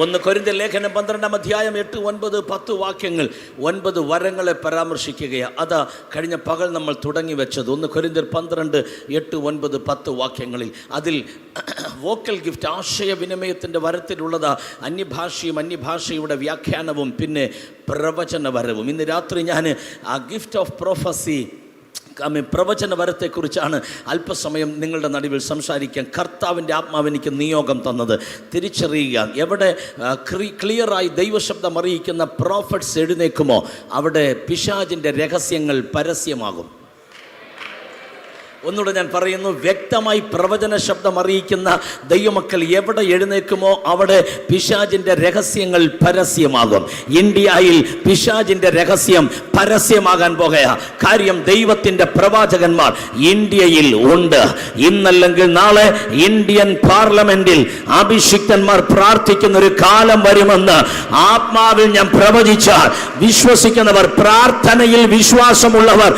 ഒന്ന് കൊരിന്ത്യർ ലേഖനം 12-ാം അധ്യായം 8, 9, 10 വാക്യങ്ങൾ 9 വരങ്ങളെ പരാമർശിക്കുകയാണ്. അതാ കഴിഞ്ഞ പകൽ നമ്മൾ തുടങ്ങി വെച്ചത്. ഒന്ന് കൊരിന്ത്യർ 12, 8, 9, 10 വാക്യങ്ങളിൽ അതിൽ വോക്കൽ ഗിഫ്റ്റ്, ആശയവിനിമയത്തിൻ്റെ വരത്തിലുള്ളതാ. അന്യഭാഷയുടെ വ്യാഖ്യാനവും പിന്നെ പ്രവചന വരവും. ഇന്ന് രാത്രി ഞാൻ ആ ഗിഫ്റ്റ് ഓഫ് പ്രൊഫസി, പ്രവചന വരത്തെക്കുറിച്ചാണ് അല്പസമയം നിങ്ങളുടെ നടുവിൽ സംസാരിക്കാൻ കർത്താവിൻ്റെ ആത്മാവ് എനിക്ക് നിയോഗം തന്നത്. തിരിച്ചറിയുക, എവിടെ ക്ലിയറായി ദൈവശബ്ദം അറിയിക്കുന്ന പ്രോഫറ്റ്സ് എഴുന്നേക്കുമോ അവിടെ പിശാചിൻ്റെ രഹസ്യങ്ങൾ പരസ്യമാകും. ഒന്നുകൂടെ ഞാൻ പറയുന്നു, വ്യക്തമായി പ്രവചന ശബ്ദം അറിയിക്കുന്ന ദൈവമക്കൾ എവിടെ എഴുന്നേക്കുമോ അവിടെ പിശാചിൻ്റെ രഹസ്യങ്ങൾ പരസ്യമാകും. ഇന്ത്യയിൽ പിശാചിൻ്റെ രഹസ്യം പരസ്യമാകാൻ പോകുകയാ. കാര്യം, ദൈവത്തിൻ്റെ പ്രവാചകന്മാർ ഇന്ത്യയിൽ ഉണ്ട്. ഇന്നല്ലെങ്കിൽ നാളെ ഇന്ത്യൻ പാർലമെന്റിൽ അഭിഷിക്തന്മാർ പ്രാർത്ഥിക്കുന്ന ഒരു കാലം വരുമെന്ന് ആത്മാവിൽ ഞാൻ പ്രവചിച്ചാൽ വിശ്വസിക്കുന്നവർ, പ്രാർത്ഥനയിൽ വിശ്വാസമുള്ളവർ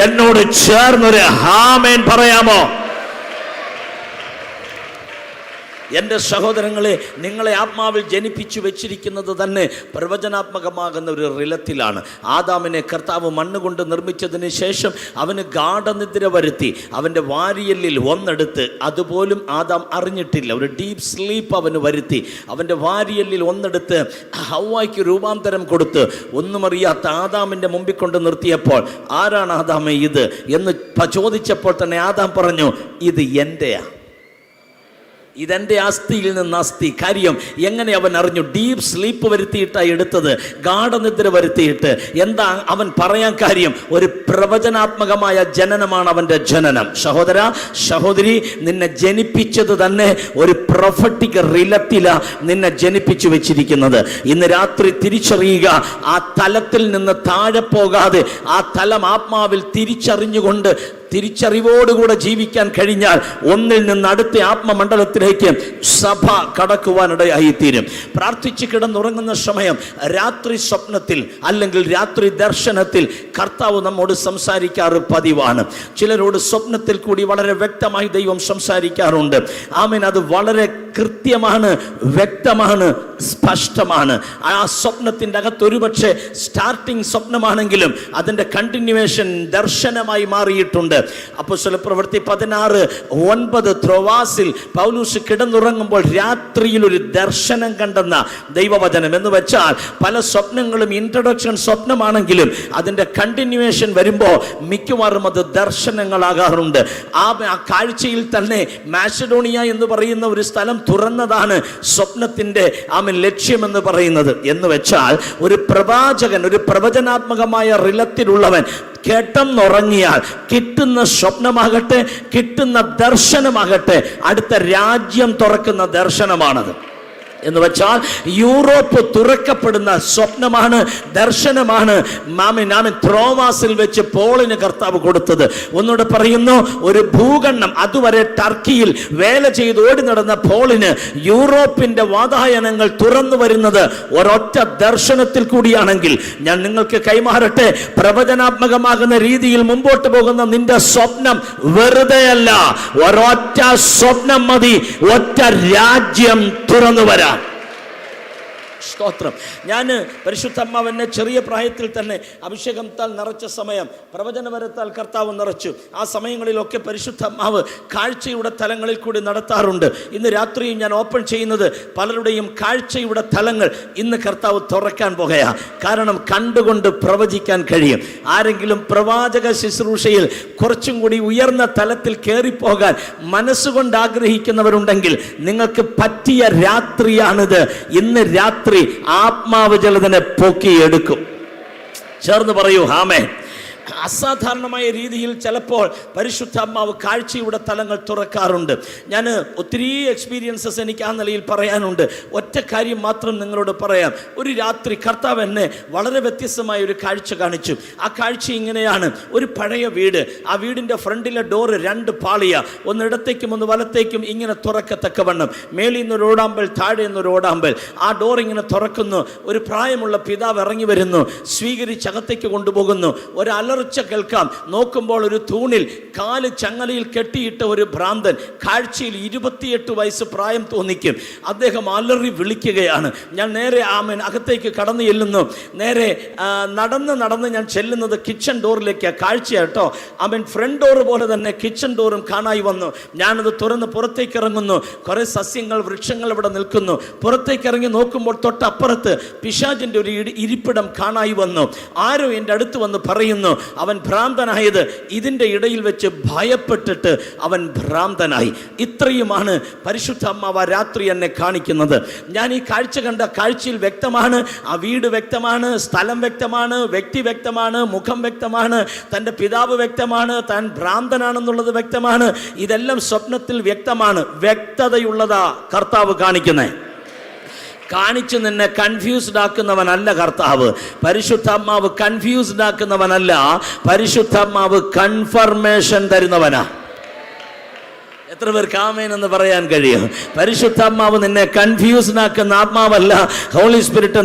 എന്നോട് ചേർന്നൊരു ആമേൻ പറയാമോ? എൻ്റെ സഹോദരങ്ങളെ, നിങ്ങളെ ആത്മാവിൽ ജനിപ്പിച്ചു വെച്ചിരിക്കുന്നത് തന്നെ പ്രവചനാത്മകമാകുന്ന ഒരു റിലത്തിലാണ്. ആദാമിനെ കർത്താവ് മണ്ണുകൊണ്ട് നിർമ്മിച്ചതിന് ശേഷം അവന് ഗാഢനിദ്ര വരുത്തി. അവൻ്റെ വാരിയല്ലിൽ ഒന്നെടുത്ത്, അതുപോലും ആദാം അറിഞ്ഞിട്ടില്ല, ഒരു ഡീപ്പ് സ്ലീപ്പ് അവന് വരുത്തി. അവൻ്റെ വാരിയല്ലിൽ ഒന്നെടുത്ത് ഹവ്വായ്ക്ക് രൂപാന്തരം കൊടുത്ത് ഒന്നും അറിയാത്ത ആദാമിൻ്റെ മുമ്പിൽ കൊണ്ട് നിർത്തിയപ്പോൾ, ആരാണ് ആദാമേ ഇത് എന്ന് ചോദിച്ചപ്പോൾ തന്നെ ആദാം പറഞ്ഞു, ഇത് എൻ്റെയാ, ഇതെൻ്റെ അസ്ഥിയിൽ നിന്ന് അസ്ഥി. കാര്യം, എങ്ങനെ അവൻ അറിഞ്ഞു? ഡീപ്പ് സ്ലീപ്പ് വരുത്തിയിട്ടാണ് എടുത്തത്, ഗാഢനിദ്ര വരുത്തിയിട്ട്. എന്താ അവൻ പറയാൻ കാര്യം? ഒരു പ്രവചനാത്മകമായ ജനനമാണ് അവൻ്റെ ജനനം. സഹോദര, സഹോദരി, നിന്നെ ജനിപ്പിച്ചത് തന്നെ ഒരു പ്രൊഫറ്റിക് റിലത്തിലാ നിന്നെ ജനിപ്പിച്ചു വെച്ചിരിക്കുന്നത്. ഇന്ന് രാത്രി തിരിച്ചറിയുക, ആ തലത്തിൽ നിന്ന് താഴെ പോകാതെ ആ തലം ആത്മാവിൽ തിരിച്ചറിഞ്ഞുകൊണ്ട് തിരിച്ചറിവോടുകൂടെ ജീവിക്കാൻ കഴിഞ്ഞാൽ ഒന്നിൽ നിന്ന് അടുത്ത ആത്മമണ്ഡലത്തിലേക്ക് സഭ കടക്കുവാനിടയായിത്തീരും. പ്രാർത്ഥിച്ച് കിടന്നുറങ്ങുന്ന സമയം രാത്രി സ്വപ്നത്തിൽ അല്ലെങ്കിൽ രാത്രി ദർശനത്തിൽ കർത്താവ് നമ്മോട് സംസാരിക്കാറ് പതിവാണ്. ചിലരോട് സ്വപ്നത്തിൽ കൂടി വളരെ വ്യക്തമായി ദൈവം സംസാരിക്കാറുണ്ട്. ആമേൻ. അത് വളരെ കൃത്യമാണ്, വ്യക്തമാണ്, സ്പഷ്ടമാണ്. ആ സ്വപ്നത്തിൻ്റെ അകത്ത് ഒരുപക്ഷെ സ്റ്റാർട്ടിങ് സ്വപ്നമാണെങ്കിലും അതിൻ്റെ കണ്ടിന്യൂവേഷൻ ദർശനമായി മാറിയിട്ടുണ്ട്. അപ്പോസ്തല പ്രവൃത്തി 16:9 ത്രോവാസിൽ പൗലോസ് കിടന്നുറങ്ങുമ്പോൾ രാത്രിയിൽ ഒരു ദർശനം കണ്ടെന്ന ദൈവവചനം. എന്ന് വെച്ചാൽ പല സ്വപ്നങ്ങളും ഇൻട്രൊഡക്ഷൻ സ്വപ്നമാണെങ്കിലും അതിൻ്റെ കണ്ടിന്യൂവേഷൻ വരുമ്പോൾ മിക്കവാറും അത് ദർശനങ്ങളാകാറുണ്ട്. ആ കാഴ്ചയിൽ തന്നെ മാസിഡോണിയ എന്ന് പറയുന്ന ഒരു സ്ഥലം തുറന്നതാണ് സ്വപ്നത്തിൻ്റെ ലക്ഷ്യമെന്ന് പറയുന്നത്. എന്ന് വെച്ചാൽ ഒരു പ്രവാചകൻ, ഒരു പ്രവചനാത്മകമായ റിലത്തിലുള്ളവൻ കേട്ടെന്നുറങ്ങിയാൽ കിട്ടുന്ന സ്വപ്നമാകട്ടെ, കിട്ടുന്ന ദർശനമാകട്ടെ, അടുത്ത രാജ്യം തുറക്കുന്ന ദർശനമാണത്. എന്ന് വെച്ചാൽ യൂറോപ്പ് തുറക്കപ്പെടുന്ന സ്വപ്നമാണ്, ദർശനമാണ്. ത്രോവാസിൽ വെച്ച് പോളിന് കർത്താവ് കൊടുത്തത്. ഒന്നുകൂടെ പറയുന്നു, ഒരു ഭൂഖണ്ഡം, അതുവരെ ടർക്കിയിൽ വേല ചെയ്ത് ഓടി നടന്ന പോളിന് യൂറോപ്പിന്റെ വാതായനങ്ങൾ തുറന്നു വരുന്നത് ഒരൊറ്റ ദർശനത്തിൽ കൂടിയാണെങ്കിൽ ഞാൻ നിങ്ങൾക്ക് കൈമാറട്ടെ, പ്രവചനാത്മകമാകുന്ന രീതിയിൽ മുമ്പോട്ട് പോകുന്ന നിന്റെ സ്വപ്നം വെറുതെയല്ല. ഒരൊറ്റ സ്വപ്നം മതി ഒറ്റ രാജ്യം തുറന്നു വരാൻ. സ്തോത്രം. ഞാൻ പരിശുദ്ധാത്മാവെന്നെ ചെറിയ പ്രായത്തിൽ തന്നെ അഭിഷേകത്താൽ നിറച്ച സമയം, പ്രവചനവരത്താൽ കർത്താവ് നിറച്ചു. ആ സമയങ്ങളിലൊക്കെ പരിശുദ്ധാത്മാവ് കാഴ്ചയുടെ തലങ്ങളിൽ കൂടി നടത്താറുണ്ട്. ഇന്ന് രാത്രിയും ഞാൻ ഓപ്പൺ ചെയ്യുന്നത് പലരുടെയും കാഴ്ചയുടെ തലങ്ങൾ ഇന്ന് കർത്താവ് തുറക്കാൻ പോകുകയാണ്. കാരണം കണ്ടുകൊണ്ട് പ്രവചിക്കാൻ കഴിയും. ആരെങ്കിലും പ്രവാചക ശുശ്രൂഷയിൽ കുറച്ചും കൂടി ഉയർന്ന തലത്തിൽ കയറിപ്പോകാൻ മനസ്സുകൊണ്ട് ആഗ്രഹിക്കുന്നവരുണ്ടെങ്കിൽ നിങ്ങൾക്ക് പറ്റിയ രാത്രിയാണിത്. ഇന്ന് രാത്രി ആത്മാവ് ചിലതിനെ പൊക്കിയെടുക്കും. ചേർന്ന് പറയൂ ആമേൻ. അസാധാരണമായ രീതിയിൽ ചിലപ്പോൾ പരിശുദ്ധാത്മാവ് കാഴ്ചയുടെ തലങ്ങൾ തുറക്കാറുണ്ട്. ഞാൻ ഒത്തിരി എക്സ്പീരിയൻസസ് എനിക്ക് ആ നിലയിൽ പറയാനുണ്ട്. ഒറ്റ കാര്യം മാത്രം നിങ്ങളോട് പറയാം. ഒരു രാത്രി കർത്താവ് എന്നെ വളരെ വ്യത്യസ്തമായ ഒരു കാഴ്ച കാണിച്ചു. ആ കാഴ്ച ഇങ്ങനെയാണ്. ഒരു പഴയ വീട്, ആ വീടിൻ്റെ ഫ്രണ്ടിലെ ഡോറ് 2 പാളിയ, ഒന്ന് ഇടത്തേക്കും ഒന്ന് വലത്തേക്കും ഇങ്ങനെ തുറക്കത്തക്കവണ്ണം. മേളിൽ നിന്നൊരു ഓടാമ്പൽ, താഴെ നിന്നൊരു ഓടാമ്പൽ. ആ ഡോർ ഇങ്ങനെ തുറക്കുന്നു. ഒരു പ്രായമുള്ള പിതാവ് ഇറങ്ങി വരുന്നു, സ്വീകരിച്ച് അകത്തേക്ക് കൊണ്ടുപോകുന്നു. ഒരു അലർച്ച കേൾക്കാം. നോക്കുമ്പോൾ ഒരു തൂണിൽ കാല് ചങ്ങലയിൽ കെട്ടിയിട്ട ഒരു ഭ്രാന്തൻ, കാഴ്ചയിൽ 28 വയസ്സ് പ്രായം തോന്നിക്കും. അദ്ദേഹം അലറി വിളിക്കുകയാണ്. ഞാൻ നേരെ ആമൻ അകത്തേക്ക് കടന്നു ചെല്ലുന്നു. നേരെ നടന്ന് ഞാൻ ചെല്ലുന്നത് കിച്ചൺ ഡോറിലേക്കാണ്. കാഴ്ചയാട്ടോ. അവൻ ഫ്രണ്ട് ഡോർ പോലെ തന്നെ കിച്ചൺ ഡോറും കാണായി വന്നു. ഞാനത് തുറന്ന് പുറത്തേക്ക് ഇറങ്ങുന്നു. കുറേ സസ്യങ്ങൾ, വൃക്ഷങ്ങൾ ഇവിടെ നിൽക്കുന്നു. പുറത്തേക്ക് ഇറങ്ങി നോക്കുമ്പോൾ തൊട്ടപ്പുറത്ത് പിശാചിൻ്റെ ഒരു ഇരിപ്പിടം കാണായി വന്നു. ആരോ എൻ്റെ അടുത്ത് വന്ന് പറയുന്നു അവൻ ഭ്രാന്തനായത് ഇതിൻ്റെ ഇടയിൽ വെച്ച് ഭയപ്പെട്ടിട്ട് അവൻ ഭ്രാന്തനായി. ഇത്രയുമാണ് പരിശുദ്ധാത്മാവ് രാത്രി എന്നെ കാണിക്കുന്നത്. ഞാൻ ഈ കാഴ്ച കണ്ട കാഴ്ചയിൽ വ്യക്തമാണ്, ആ വീട് വ്യക്തമാണ്, സ്ഥലം വ്യക്തമാണ്, വ്യക്തി വ്യക്തമാണ്, മുഖം വ്യക്തമാണ്, തൻ്റെ പിതാവ് വ്യക്തമാണ്, താൻ ഭ്രാന്തനാണെന്നുള്ളത് വ്യക്തമാണ്. ഇതെല്ലാം സ്വപ്നത്തിൽ വ്യക്തമാണ്. വ്യക്തതയുള്ളതാ കർത്താവ് കാണിക്കുന്നത്. കാണിച്ചു നിന്നെ കൺഫ്യൂസ്ഡ് ആക്കുന്നവനല്ല കർത്താവ്. പരിശുദ്ധാത്മാവ് കൺഫ്യൂസ്ഡ് ആക്കുന്നവനല്ല, പരിശുദ്ധാത്മാവ് കൺഫർമേഷൻ തരുന്നവനാ. എത്ര പേർക്ക് ആമേൻ എന്ന് പറയാൻ കഴിയും? പരിശുദ്ധാത്മാവ് നിന്നെ കൺഫ്യൂസ്ഡ് ആക്കുന്ന ആത്മാവല്ല. ഹോളി സ്പിരിറ്റ്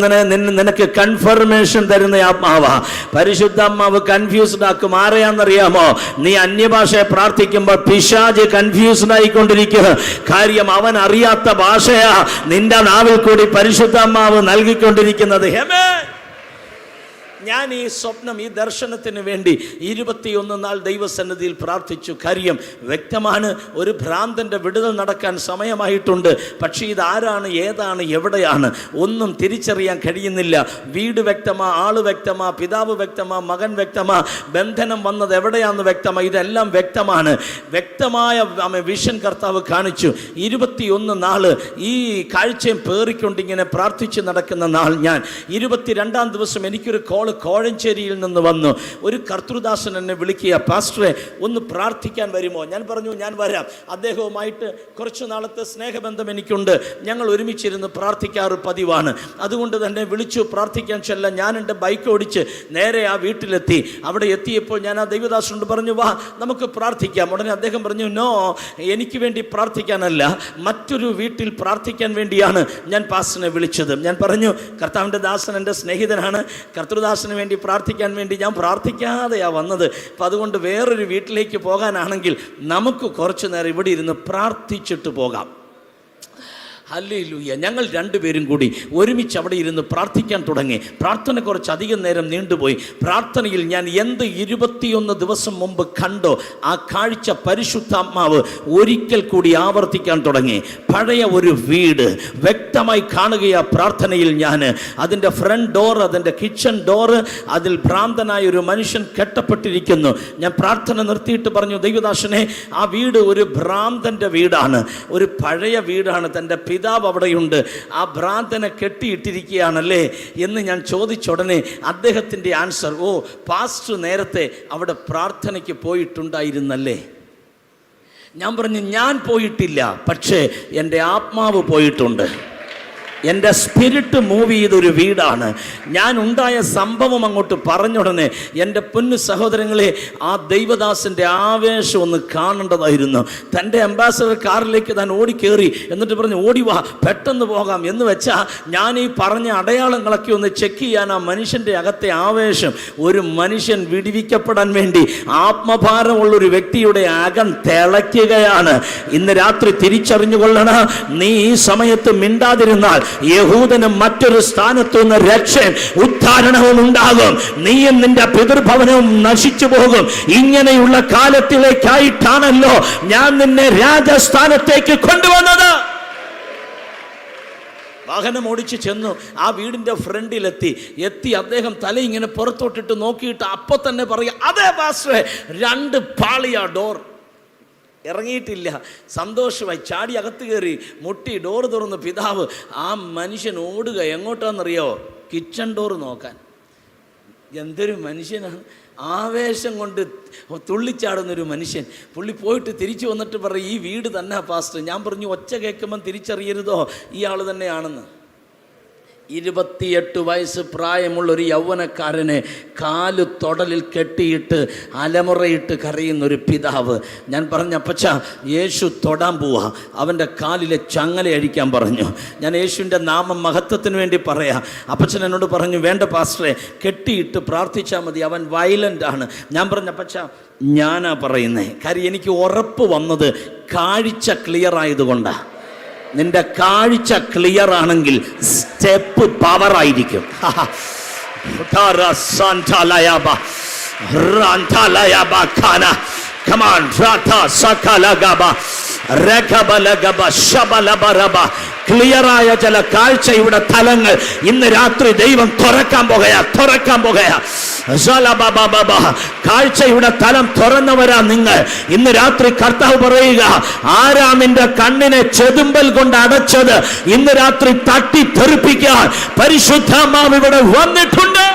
നിനക്ക് കൺഫർമേഷൻ തരുന്ന ആത്മാവാ. പരിശുദ്ധാത്മാവ് കൺഫ്യൂസ്ഡ് ആക്കും. ആരെയാണെന്നറിയാമോ? നീ അന്യഭാഷയെ പ്രാർത്ഥിക്കുമ്പോൾ പിശാച് കൺഫ്യൂസ്ഡ് ആയിക്കൊണ്ടിരിക്കുക. കാര്യം അവൻ അറിയാത്ത ഭാഷയാ നിന്റെ നാവിൽ കൂടി പരിശുദ്ധാത്മാവ് നൽകിക്കൊണ്ടിരിക്കുന്നത്. ഹേമേ, ഞാൻ ഈ സ്വപ്നം, ഈ ദർശനത്തിന് വേണ്ടി 21 നാൾ ദൈവസന്നിധിയിൽ പ്രാർത്ഥിച്ചു. കാര്യം വ്യക്തമാണ്, ഒരു ഭ്രാന്തൻ്റെ വിടുതൽ നടക്കാൻ സമയമായിട്ടുണ്ട്. പക്ഷേ ഇതാരാണ്, ഏതാണ്, എവിടെയാണ് ഒന്നും തിരിച്ചറിയാൻ കഴിയുന്നില്ല. വീട് വ്യക്തമാ, ആള് വ്യക്തമാ, പിതാവ് വ്യക്തമാ, മകൻ വ്യക്തമാ, ബന്ധനം വന്നത് എവിടെയാണെന്ന് വ്യക്തമാ. ഇതെല്ലാം വ്യക്തമാണ്. വ്യക്തമായ വിഷൻ കർത്താവ് കാണിച്ചു. 21 നാള് ഈ കാഴ്ചയും പേറിക്കൊണ്ടിങ്ങനെ പ്രാർത്ഥിച്ച് നടക്കുന്ന നാൾ ഞാൻ 22-ാം ദിവസം എനിക്കൊരു കോൾ കോഴഞ്ചേരിയിൽ നിന്ന് വന്നു. ഒരു കർത്തൃദാസൻ എന്നെ വിളിക്കുക, പാസ്റ്ററെ ഒന്ന് പ്രാർത്ഥിക്കാൻ വരുമോ? ഞാൻ പറഞ്ഞു ഞാൻ വരാം. അദ്ദേഹവുമായിട്ട് കുറച്ചു നാളത്തെ സ്നേഹബന്ധം എനിക്കുണ്ട്. ഞങ്ങൾ ഒരുമിച്ചിരുന്ന് പ്രാർത്ഥിക്കാറ് പതിവാണ്. അതുകൊണ്ട് തന്നെ വിളിച്ചു പ്രാർത്ഥിക്കാൻ ചെല്ലാൻ ഞാൻ എൻ്റെ ബൈക്ക് ഓടിച്ച് നേരെ ആ വീട്ടിലെത്തി. അവിടെ എത്തിയപ്പോൾ ഞാൻ ആ ദൈവദാസനോട് പറഞ്ഞു, വാ നമുക്ക് പ്രാർത്ഥിക്കാം. ഉടനെ അദ്ദേഹം പറഞ്ഞു, നോ, എനിക്ക് വേണ്ടി പ്രാർത്ഥിക്കാനല്ല, മറ്റൊരു വീട്ടിൽ പ്രാർത്ഥിക്കാൻ വേണ്ടിയാണ് ഞാൻ പാസ്റ്ററിനെ വിളിച്ചത്. ഞാൻ പറഞ്ഞു, കർത്താവിൻ്റെ ദാസൻ എൻ്റെ സ്നേഹിതനാണ്, കർത്തൃദാസൻ വേണ്ടി പ്രാർത്ഥിക്കാൻ വേണ്ടി ഞാൻ പ്രാർത്ഥിക്കാതെയാണ് വന്നത്. അപ്പം അതുകൊണ്ട് വേറൊരു വീട്ടിലേക്ക് പോകാനാണെങ്കിൽ നമുക്ക് കുറച്ചു നേരം ഇവിടെ ഇരുന്ന് പ്രാർത്ഥിച്ചിട്ട് പോകാം. ഹല്ലേലൂയ. ഞങ്ങൾ രണ്ടുപേരും കൂടി ഒരുമിച്ച് അവിടെ ഇരുന്ന് പ്രാർത്ഥിക്കാൻ തുടങ്ങി. പ്രാർത്ഥന കുറച്ചധികം നേരം നീണ്ടുപോയി. പ്രാർത്ഥനയിൽ ഞാൻ എന്ത് 21 ദിവസം മുമ്പ് കണ്ടോ ആ കാഴ്ച പരിശുദ്ധാത്മാവ് ഒരിക്കൽ കൂടി ആവർത്തിക്കാൻ തുടങ്ങി. പഴയ ഒരു വീട് വ്യക്തമായി കാണുകയാ പ്രാർത്ഥനയിൽ. ഞാൻ അതിൻ്റെ ഫ്രണ്ട് ഡോർ, അതിൻ്റെ കിച്ചൺ ഡോറ്, അതിൽ ഭ്രാന്തനായ ഒരു മനുഷ്യൻ കെട്ടപ്പെട്ടിരിക്കുന്നു. ഞാൻ പ്രാർത്ഥന നിർത്തിയിട്ട് പറഞ്ഞു, ദൈവദാസനെ, ആ വീട് ഒരു ഭ്രാന്തൻ്റെ വീടാണ്, ഒരു പഴയ വീടാണ്, തൻ്റെ പിതാവ് അവിടെയുണ്ട്, ആ ഭ്രാന്തനെ കെട്ടിയിട്ടിരിക്കുകയാണല്ലേ എന്ന് ഞാൻ ചോദിച്ചുടനെ അദ്ദേഹത്തിൻ്റെ ആൻസർ, ഓ പാസ്റ്റർ നേരത്തെ അവിടെ പ്രാർത്ഥനയ്ക്ക് പോയിട്ടുണ്ടായിരുന്നല്ലേ. ഞാൻ പറഞ്ഞു, ഞാൻ പോയിട്ടില്ല, പക്ഷേ എൻ്റെ ആത്മാവ് പോയിട്ടുണ്ട്. എൻ്റെ സ്പിരിറ്റ് മൂവ് ചെയ്തൊരു വീടാണ്. ഞാൻ ഉണ്ടായ സംഭവം അങ്ങോട്ട് പറഞ്ഞുടനെ എൻ്റെ പൊന്നു സഹോദരങ്ങളെ, ആ ദൈവദാസൻ്റെ ആവേശം ഒന്ന് കാണേണ്ടതായിരുന്നു. തൻ്റെ അംബാസഡർ കാറിലേക്ക് താൻ ഓടിക്കേറി. എന്നിട്ട് പറഞ്ഞു, ഓടിവാ, പെട്ടെന്ന് പോകാം എന്ന് വെച്ചാൽ ഞാൻ ഈ പറഞ്ഞ അടയാളങ്ങളൊക്കെ ഒന്ന് ചെക്ക് ചെയ്യാൻ ആ മനുഷ്യൻ്റെ അകത്തെ ആവേശം. ഒരു മനുഷ്യൻ വിടിവിക്കപ്പെടാൻ വേണ്ടി ആത്മഭാരമുള്ളൊരു വ്യക്തിയുടെ അകം തിളയ്ക്കുകയാണ്. ഇന്ന് രാത്രി തിരിച്ചറിഞ്ഞുകൊള്ളണം, നീ ഈ സമയത്ത് മിണ്ടാതിരുന്നാൽ യഹൂദന് മറ്റൊരു സ്ഥാനത്തു നിന്ന് രക്ഷയും ഉദ്ധാരണവും ഉണ്ടാകും. നീയും നിന്റെ പിതൃഭവനവും നശിച്ചു പോകും. ഇങ്ങനെയുള്ള കാലത്തിലേക്കായിട്ടാണല്ലോ ഞാൻ നിന്നെ രാജസ്ഥാനത്തേക്ക് കൊണ്ടുവന്നത്. വാഹനം ഓടിച്ച് ചെന്നു, ആ വീടിൻ്റെ ഫ്രണ്ടിലെത്തി. അദ്ദേഹം തല ഇങ്ങനെ പുറത്തോട്ടിട്ട് നോക്കിയിട്ട് അപ്പോൾ തന്നെ പറയുക, അതെ പാസ്റ്ററെ, 2 പാളിയാ ഡോർ. ഇറങ്ങിയിട്ടില്ല. സന്തോഷമായി ചാടി അകത്ത് കയറി മുട്ടി ഡോറ് തുറന്ന് പിതാവ്. ആ മനുഷ്യൻ ഓടുക എങ്ങോട്ടാണെന്നറിയോ? കിച്ചൺ ഡോറ് നോക്കാൻ. എന്തൊരു മനുഷ്യനാണ്! ആവേശം കൊണ്ട് തുള്ളിച്ചാടുന്നൊരു മനുഷ്യൻ. പുള്ളി പോയിട്ട് തിരിച്ചു വന്നിട്ട് പറയും, ഈ വീട് തന്നെ പാസ്റ്റർ. ഞാൻ പറഞ്ഞു, ഒച്ച കേൾക്കുമ്പം തിരിച്ചറിയരുതോ ഈ ആൾ തന്നെയാണെന്ന്. 28 വയസ്സ് പ്രായമുള്ളൊരു യൗവനക്കാരനെ കാല് തൊടലിൽ കെട്ടിയിട്ട് അലമുറയിട്ട് കരയുന്നൊരു പിതാവ്. ഞാൻ പറഞ്ഞു, അപ്പച്ച യേശു തൊടാൻ പോവാ, അവൻ്റെ കാലിലെ ചങ്ങല അഴിക്കാൻ പറഞ്ഞു. ഞാൻ യേശുവിൻ്റെ നാമം മഹത്വത്തിന് വേണ്ടി പറയാം. അപ്പച്ചൻ എന്നോട് പറഞ്ഞു, വേണ്ട പാസ്റ്ററെ, കെട്ടിയിട്ട് പ്രാർത്ഥിച്ചാൽ മതി, അവൻ വയലൻ്റ് ആണ്. ഞാൻ പറഞ്ഞു, അപ്പച്ച ഞാനാ പറയുന്നത്. കാര്യം എനിക്ക് ഉറപ്പ് വന്നത് കാഴ്ച ക്ലിയർ ആയതുകൊണ്ടാണ്. നിന്റെ കാഴ്ച ക്ലിയർ ആണെങ്കിൽ സ്റ്റെപ്പ് പവർ ആയിരിക്കും. ക്ലിയറായ ചില കാഴ്ചയുടെ തലങ്ങൾ ഇന്ന് രാത്രി ദൈവം തുറക്കാൻ പോകുകയാ. കാഴ്ചയുടെ തലം തുറന്നവരാ നിങ്ങൾ. ഇന്ന് രാത്രി കർത്താവ് പറയുക, ആരാ നിന്റെ കണ്ണിനെ ചെതുമ്പൽ കൊണ്ട് അടച്ചത്? ഇന്ന് രാത്രി തട്ടി തെറിപ്പിക്കാൻ പരിശുദ്ധാത്മാവ് ഇവിടെ വന്നിട്ടുണ്ട്.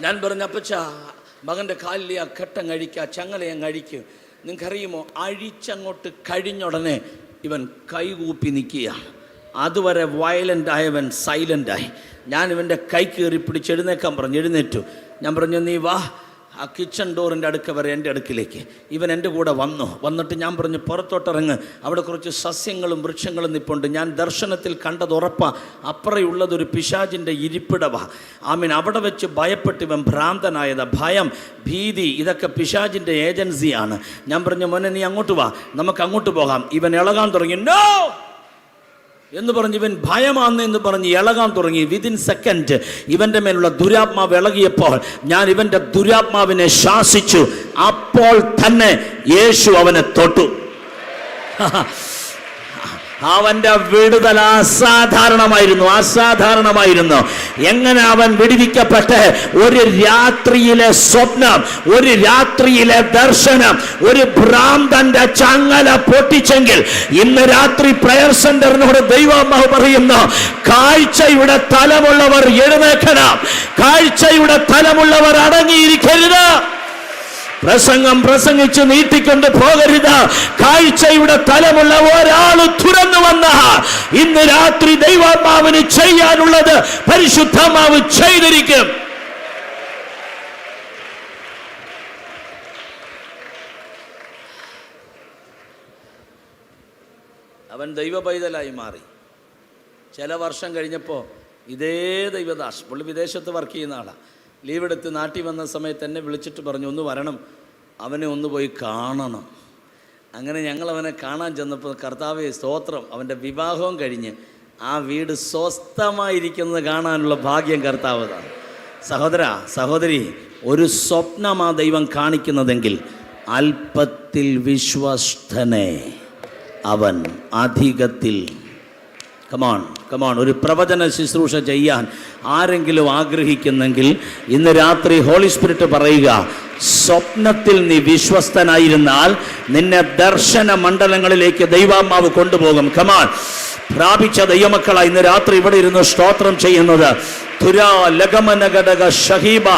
ഞാൻ പറഞ്ഞ, അപ്പച്ച മകൻ്റെ കാലിലെ ആ കെട്ടം കഴിക്കുക, ചങ്ങലയങ്ങ് അഴിക്കും. നിങ്ങൾക്കറിയുമോ, അഴിച്ചങ്ങോട്ട് കഴിഞ്ഞുടനെ ഇവൻ കൈകൂപ്പി നിൽക്കുക. അതുവരെ വയലൻ്റ് ആയവൻ സൈലൻ്റായി. ഞാൻ ഇവൻ്റെ കൈ കയറി പിടിച്ച് എഴുന്നേക്കാൻ പറഞ്ഞു. എഴുന്നേറ്റു. ഞാൻ പറഞ്ഞു, നീ വാ, ആ കിച്ചൺ ഡോറിൻ്റെ അടുക്ക വരെ എൻ്റെ അടുക്കിലേക്ക്. ഇവൻ എൻ്റെ കൂടെ വന്നിട്ട് ഞാൻ പറഞ്ഞു, പുറത്തോട്ടിറങ്ങ്, അവിടെ കുറച്ച് സസ്യങ്ങളും വൃക്ഷങ്ങളും നിൽപ്പുണ്ട്. ഞാൻ ദർശനത്തിൽ കണ്ടത് ഉറപ്പാ, അപ്പുറയുള്ളതൊരു പിശാചിൻ്റെ ഇരിപ്പിടവാ. അവിടെ വെച്ച് ഭയപ്പെട്ട് ഇവൻ ഭ്രാന്തനായതാ. ഭയം, ഭീതി, ഇതൊക്കെ പിശാചിൻ്റെ ഏജൻസിയാണ്. ഞാൻ പറഞ്ഞു, മോനെ നീ അങ്ങോട്ട് വാ, നമുക്ക് അങ്ങോട്ട് പോകാം. ഇവൻ ഇളകാൻ തുടങ്ങി. നോ എന്ന് പറഞ്ഞ് ഇവൻ ഭയമാണെന്ന് പറഞ്ഞ് ഇളകാൻ തുടങ്ങി. വിതിൻ സെക്കൻഡ് ഇവൻ്റെ മേലുള്ള ദുരാത്മാവ് ഇളകിയപ്പോൾ ഞാൻ ഇവൻ്റെ ദുരാത്മാവിനെ ശാസിച്ചു. അപ്പോൾ തന്നെ യേശു അവനെ തൊട്ടു. അവൻ്റെ വിടുതൽ അസാധാരണമായിരുന്നു. എങ്ങനെ അവൻ വിടുവിക്കപ്പെട്ട്? ഒരു രാത്രിയിലെ സ്വപ്നം, ഒരു രാത്രിയിലെ ദർശനം, ഒരു ഭ്രാന്തന്റെ ചങ്ങല പൊട്ടിച്ചെങ്കിൽ ഇന്ന് രാത്രി പ്രയർ സെന്ററിനോട് ദൈവമാവ് പറയുന്നു, കാഴ്ചയുടെ തലമുള്ളവർ എഴുന്നേൽക്കണം, കാഴ്ചയുടെ തലമുള്ളവർ അടങ്ങിയിരിക്കരുത്. പ്രസംഗിച്ച് നീട്ടിക്കൊണ്ട് പോകരുത്. കാഴ്ചയുടെ തലമുള്ള ഒരാൾ തുറന്നു വന്ന ഇന്ന് രാത്രി ദൈവാത്മാവിന് ചെയ്യാനുള്ളത് പരിശുദ്ധാത്മാവ് ചെയ്തിരിക്കും. അവൻ ദൈവ പൈതലായി മാറി. ചില വർഷം കഴിഞ്ഞപ്പോൾ ഇതേ ദൈവദാസ്, പുള്ളി വിദേശത്ത് വർക്ക് ചെയ്യുന്ന ആളാണ്, ലീവ് എടുത്ത് നാട്ടിൽ വന്ന സമയത്ത് എന്നെ വിളിച്ചിട്ട് പറഞ്ഞു, ഒന്ന് വരണം, അവനെ ഒന്ന് പോയി കാണണം. അങ്ങനെ ഞങ്ങൾ അവനെ കാണാൻ ചെന്നപ്പോൾ കർത്താവേ സ്തോത്രം, അവൻ്റെ വിവാഹവും കഴിഞ്ഞ് ആ വീട് സ്വസ്ഥമായിരിക്കുന്നത് കാണാനുള്ള ഭാഗ്യം കർത്താവ് തന്നെ. സഹോദര സഹോദരി, ഒരു സ്വപ്നമാ ദൈവം കാണിക്കുന്നതെങ്കിൽ അല്പത്തിൽ വിശ്വസ്തനെ അവൻ അധികത്തിൽ. കമാൺ ഒരു പ്രവചന ശുശ്രൂഷ ചെയ്യാൻ ആരെങ്കിലും ആഗ്രഹിക്കുന്നെങ്കിൽ ഇന്ന് രാത്രി ഹോളി സ്പിരിറ്റ് പറയുക, സ്വപ്നത്തിൽ നീ വിശ്വസ്തനായിരുന്നാൽ നിന്നെ ദർശന മണ്ഡലങ്ങളിലേക്ക് ദൈവാത്മാവ് കൊണ്ടുപോകും. കമാൺ പ്രാപിച്ച ദൈവമക്കളായി ഇന്ന് രാത്രി ഇവിടെ ഇരുന്ന് സ്തോത്രം ചെയ്യുന്നത് തുരാ ലഗമനഗടക ഷഹീബ